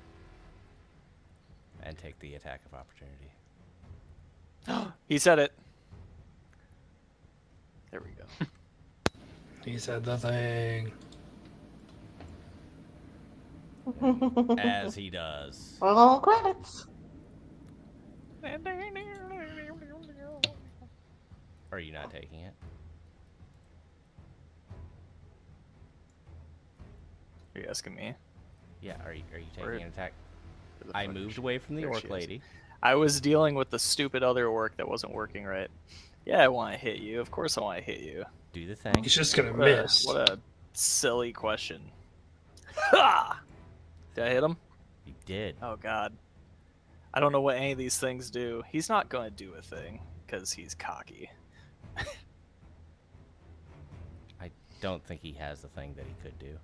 and take the attack of opportunity. He said it. There we go. He said the thing. As he does. Roll credits. Are you not taking it? Are you asking me? Yeah, are you taking Where- an attack? Where the I fuck is moved she? away from the There orc she is. lady. I was dealing with the stupid other orc that wasn't working right. Yeah, I want to hit you. Of course I want to hit you. Do the thing. He's just gonna What a, miss. what a silly question. Ha! Did I hit him? You did. Oh god. I don't know what any of these things do. He's not going to do a thing because he's cocky. I don't think he has the thing that he could do.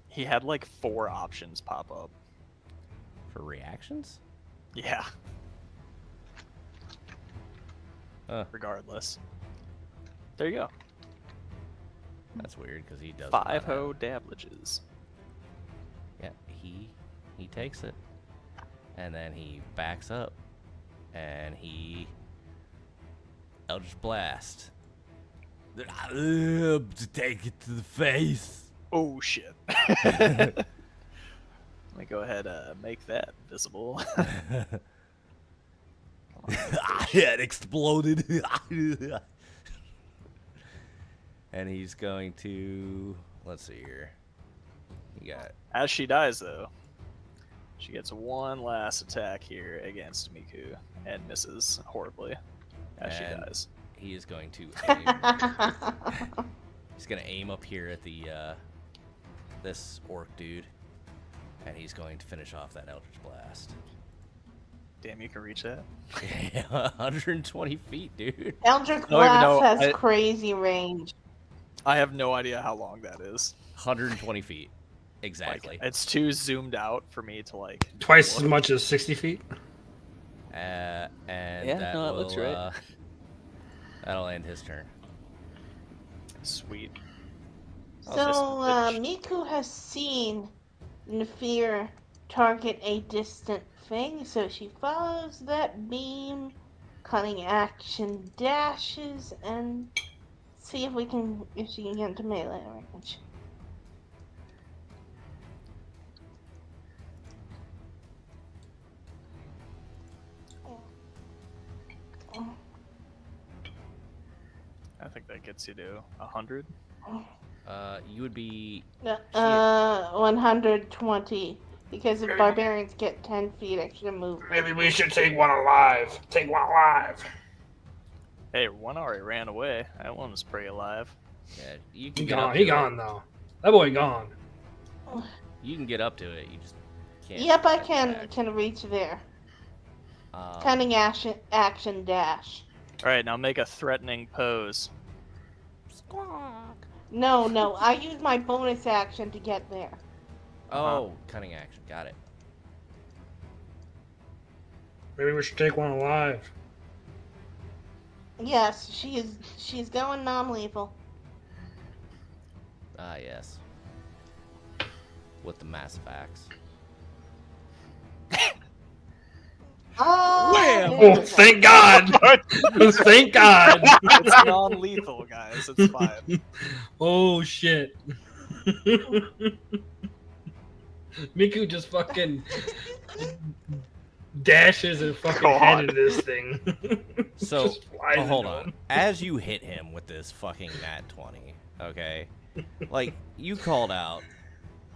He had like 4 options pop up. For reactions? Yeah. Regardless. There you go. That's weird because he does. 5 ho dablages. Yeah, he takes it, and then he backs up, and he Eldritch Blast. To take it to the face. Oh shit. Let me go ahead make that visible. Yeah, it exploded. And he's going to, let's see here. You got As she dies though, she gets one last attack here against Miku and misses horribly as she And- dies. he is going to aim. He's gonna aim up here at the this orc dude, and he's going to finish off that Eldritch Blast. Damn, you can reach that. 120 feet, dude. Eldritch I don't even know- Blast has I- crazy range. I have no idea how long that is. 120 feet, exactly. Like, it's too zoomed out for me to like. Twice as look. much as 60 feet. And Yeah, that no, that will, looks right. That'll end his turn. Sweet. So, Oh, this bitch. Miku has seen Nefir target a distant thing, so she follows that beam, cunning action dashes, and see if she can get into melee range. I think that gets you to 100. You would be 120, because if barbarians get 10 feet extra movement. Maybe we should take one alive. Take one alive. Hey, one already ran away. That one was pretty alive. yeah. You He can get gone. up He to gone though. That boy gone. You can get up to it. You just can't. Yep, I attack. can reach there. Um, Cunning action dash. All right, now make a threatening pose. No, I use my bonus action to get there. Oh, cunning action. Got it. Maybe we should take one alive. Yes, she's going non-lethal. Ah, yes. With the massive axe. Oh, Wham! there Oh, we go. thank God! Thank God! It's non-lethal, guys. It's fine. Oh shit! Miku just fucking dashes and fucking head into this thing. So, Just flies hold into on. him. As you hit him with this fucking nat 20, okay? Like, you called out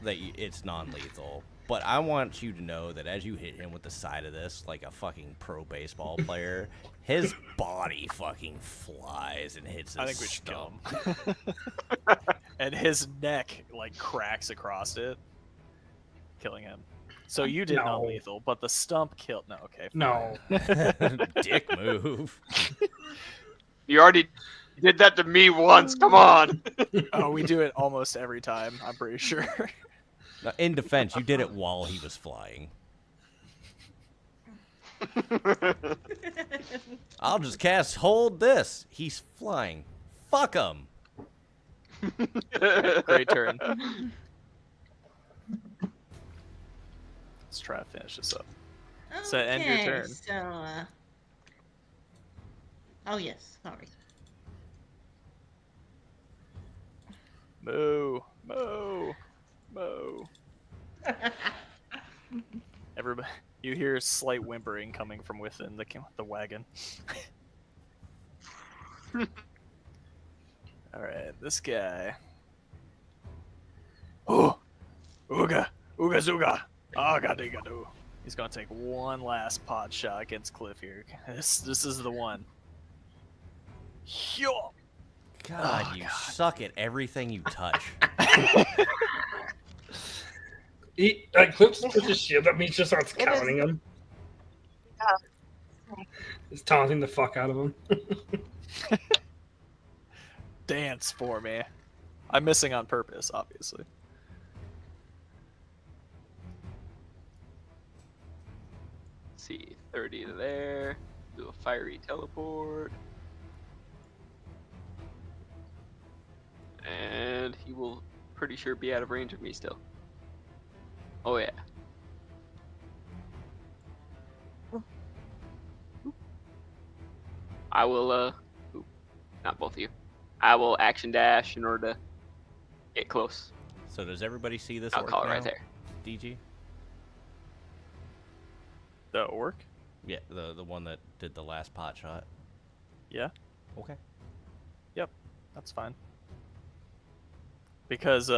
that it's non-lethal, but I want you to know that as you hit him with the side of this, like a fucking pro baseball player, his body fucking flies and hits his I think we should kill stump. him. And his neck like cracks across it, killing him. So you did No. non-lethal, but the stump killed. No, okay. Fine. No. Dick move. You already did that to me once. Come on. Oh, we do it almost every time. I'm pretty sure. Now, in defense, you did it while he was flying. I'll just cast hold this. He's flying. Fuck him. Great turn. Let's try to finish this up. So end your turn. So, oh yes, sorry. Moo, moo, moo. Everybody, you hear slight whimpering coming from within the wagon. All right, this guy. Oh, ooga, ooga zooga. Oh, gadu. He's gonna take one last pot shot against Cliff here. This is the one. Yo. God, Oh, you God. suck at everything you touch. Clips puts his shield up, he just starts counting him. Just taunting the fuck out of him. Dance for me. I'm missing on purpose, obviously. Let's see, 30 there. Do a fiery teleport. And he will pretty sure be out of range of me still. Oh yeah. I will not both of you. I will action dash in order to get close. So does everybody see this? I'll orc call it now? right there. DG? The orc? Yeah, the one that did the last pot shot. Yeah, Okay. that's fine. Because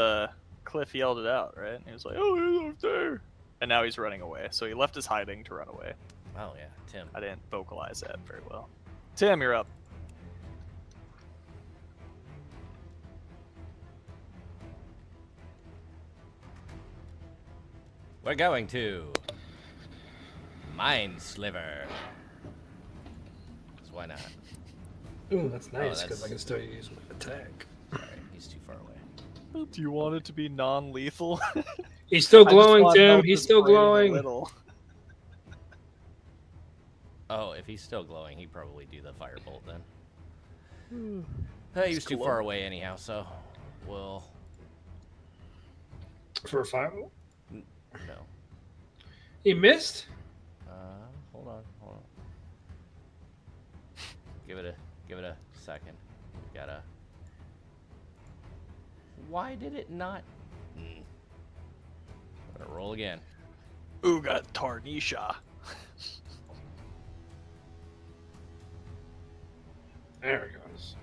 Cliff yelled it out, right? And he was like, "Oh, he's up there," and now he's running away. So he left his hiding to run away. Oh yeah, Tim. I didn't vocalize that very well. Tim, you're up. We're going to Mind Sliver. So why not? Ooh, that's nice because that's- I can still use my attack. Sorry, he's too far away. Do you want it to be non-lethal? He's still I just glowing, want Tim. help He's with still braiding a glowing. little. Oh, if he's still glowing, he'd probably do the firebolt then. He was too glow. far away anyhow, so we'll... For a fire. No. He missed? Hold on. Give it a second. We gotta... Why did it not... Gonna roll again. Ooga Tarnisha. There it goes.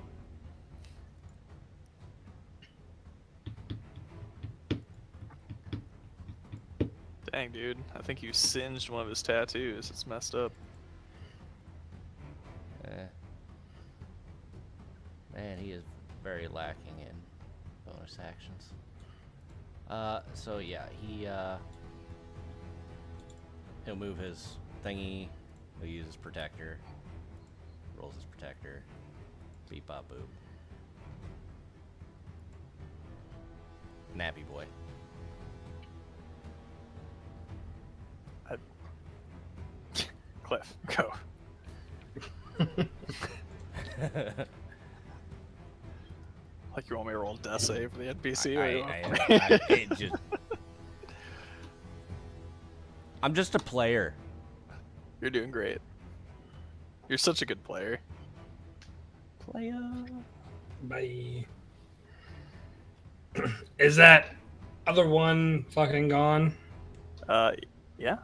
Dang, dude. I think you singed one of his tattoos. It's messed up. Man, he is very lacking in bonus actions. So yeah, he'll move his thingy. He'll use his protector. Rolls his protector. Beep bop boop. Nappy boy. Cliff, go. Like you want me to roll death save for the NPC? I'm just a player. You're doing great. You're such a good player. Bye. Is that other one fucking gone? Yeah.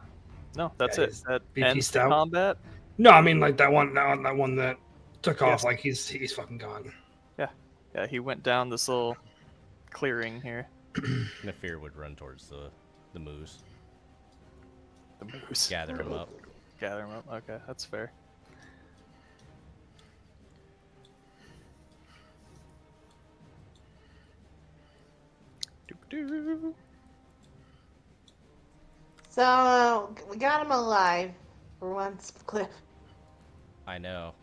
No, that's Yeah, it. he's That BP ends the stout. combat. No, I mean like that one that took off. Like he's fucking gone. Yeah, he went down this little clearing here. Nefir would run towards the moose. The moose. Gather him up. Gather him up. Okay, that's fair. Doop-doo. So we got him alive for once, Cliff. I know.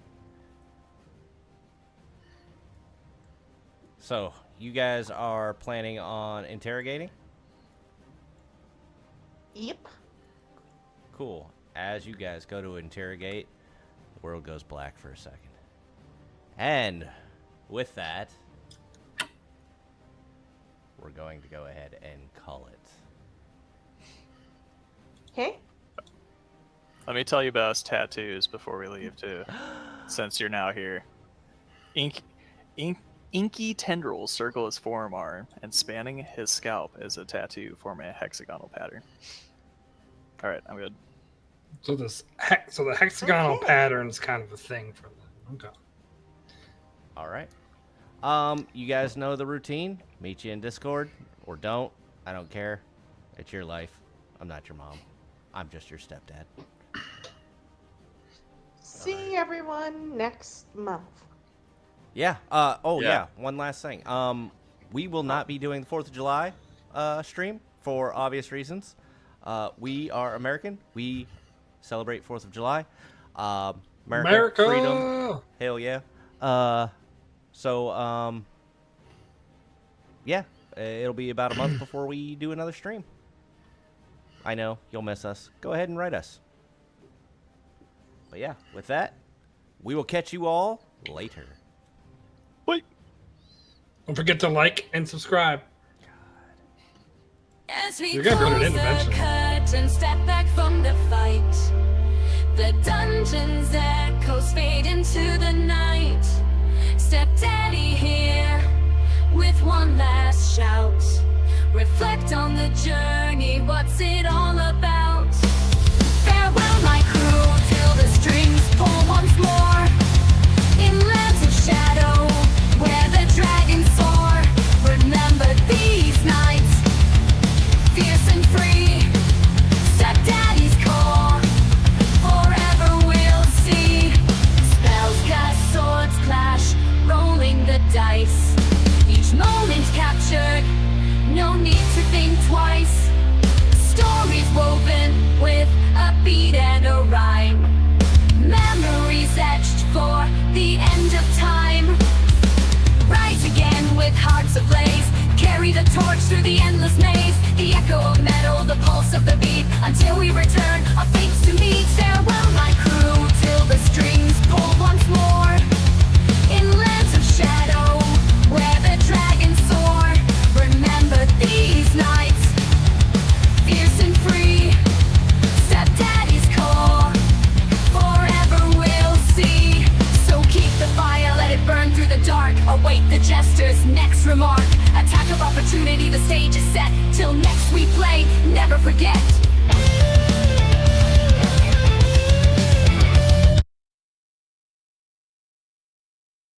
So, you guys are planning on interrogating? Yep. Cool. As you guys go to interrogate, the world goes black for a second. And with that, we're going to go ahead and call it. Okay. Let me tell you about his tattoos before we leave, too. Since you're now here. Inky tendrils circle his forearm, and spanning his scalp is a tattoo forming a hexagonal pattern. Alright, I'm good. So the hexagonal pattern's kind of a thing for them. Okay. All right. You guys know the routine. Meet you in Discord, or don't. I don't care. It's your life. I'm not your mom. I'm just your stepdad. See everyone next month. Yeah. Yeah. Yeah. One last thing. We will not be doing the 4th of July stream for obvious reasons. We are American. We celebrate 4th of July. America! Freedom. Hell yeah. Yeah. It'll be about a month before we do another stream. I know. You'll miss us. Go ahead and write us. But yeah, with that, we will catch you all later. Wait. Don't forget to like and subscribe. As we You're gonna put it in close the eventually. curtain, step back from the fight. The dungeon's echoes fade into the night. Stepdaddy here with one last shout. Reflect on the journey, what's it all about? Farewell, my crew, till the strings pull once more. In lands of shadow, where the dragons soar. Remember these nights, fierce and free. Stepdaddy's call, forever we'll see. Spells cast, swords clash, rolling the dice. Each moment captured, no need to think twice. Stories woven with a beat and a rhyme. Memories etched for the end of time. Rise again with hearts ablaze. Carry the torch through the endless maze. The echo of metal, the pulse of the beat. Until we return, our fates to meet. Farewell, my crew, till the strings pull once more. In lands of shadow, where the dragons soar. Remember these nights, fierce and free. Stepdaddy's call, forever we'll see. So keep the fire, let it burn through the dark. Await the jester's next remark. Attack of opportunity, the stage is set. Till next we play, never forget.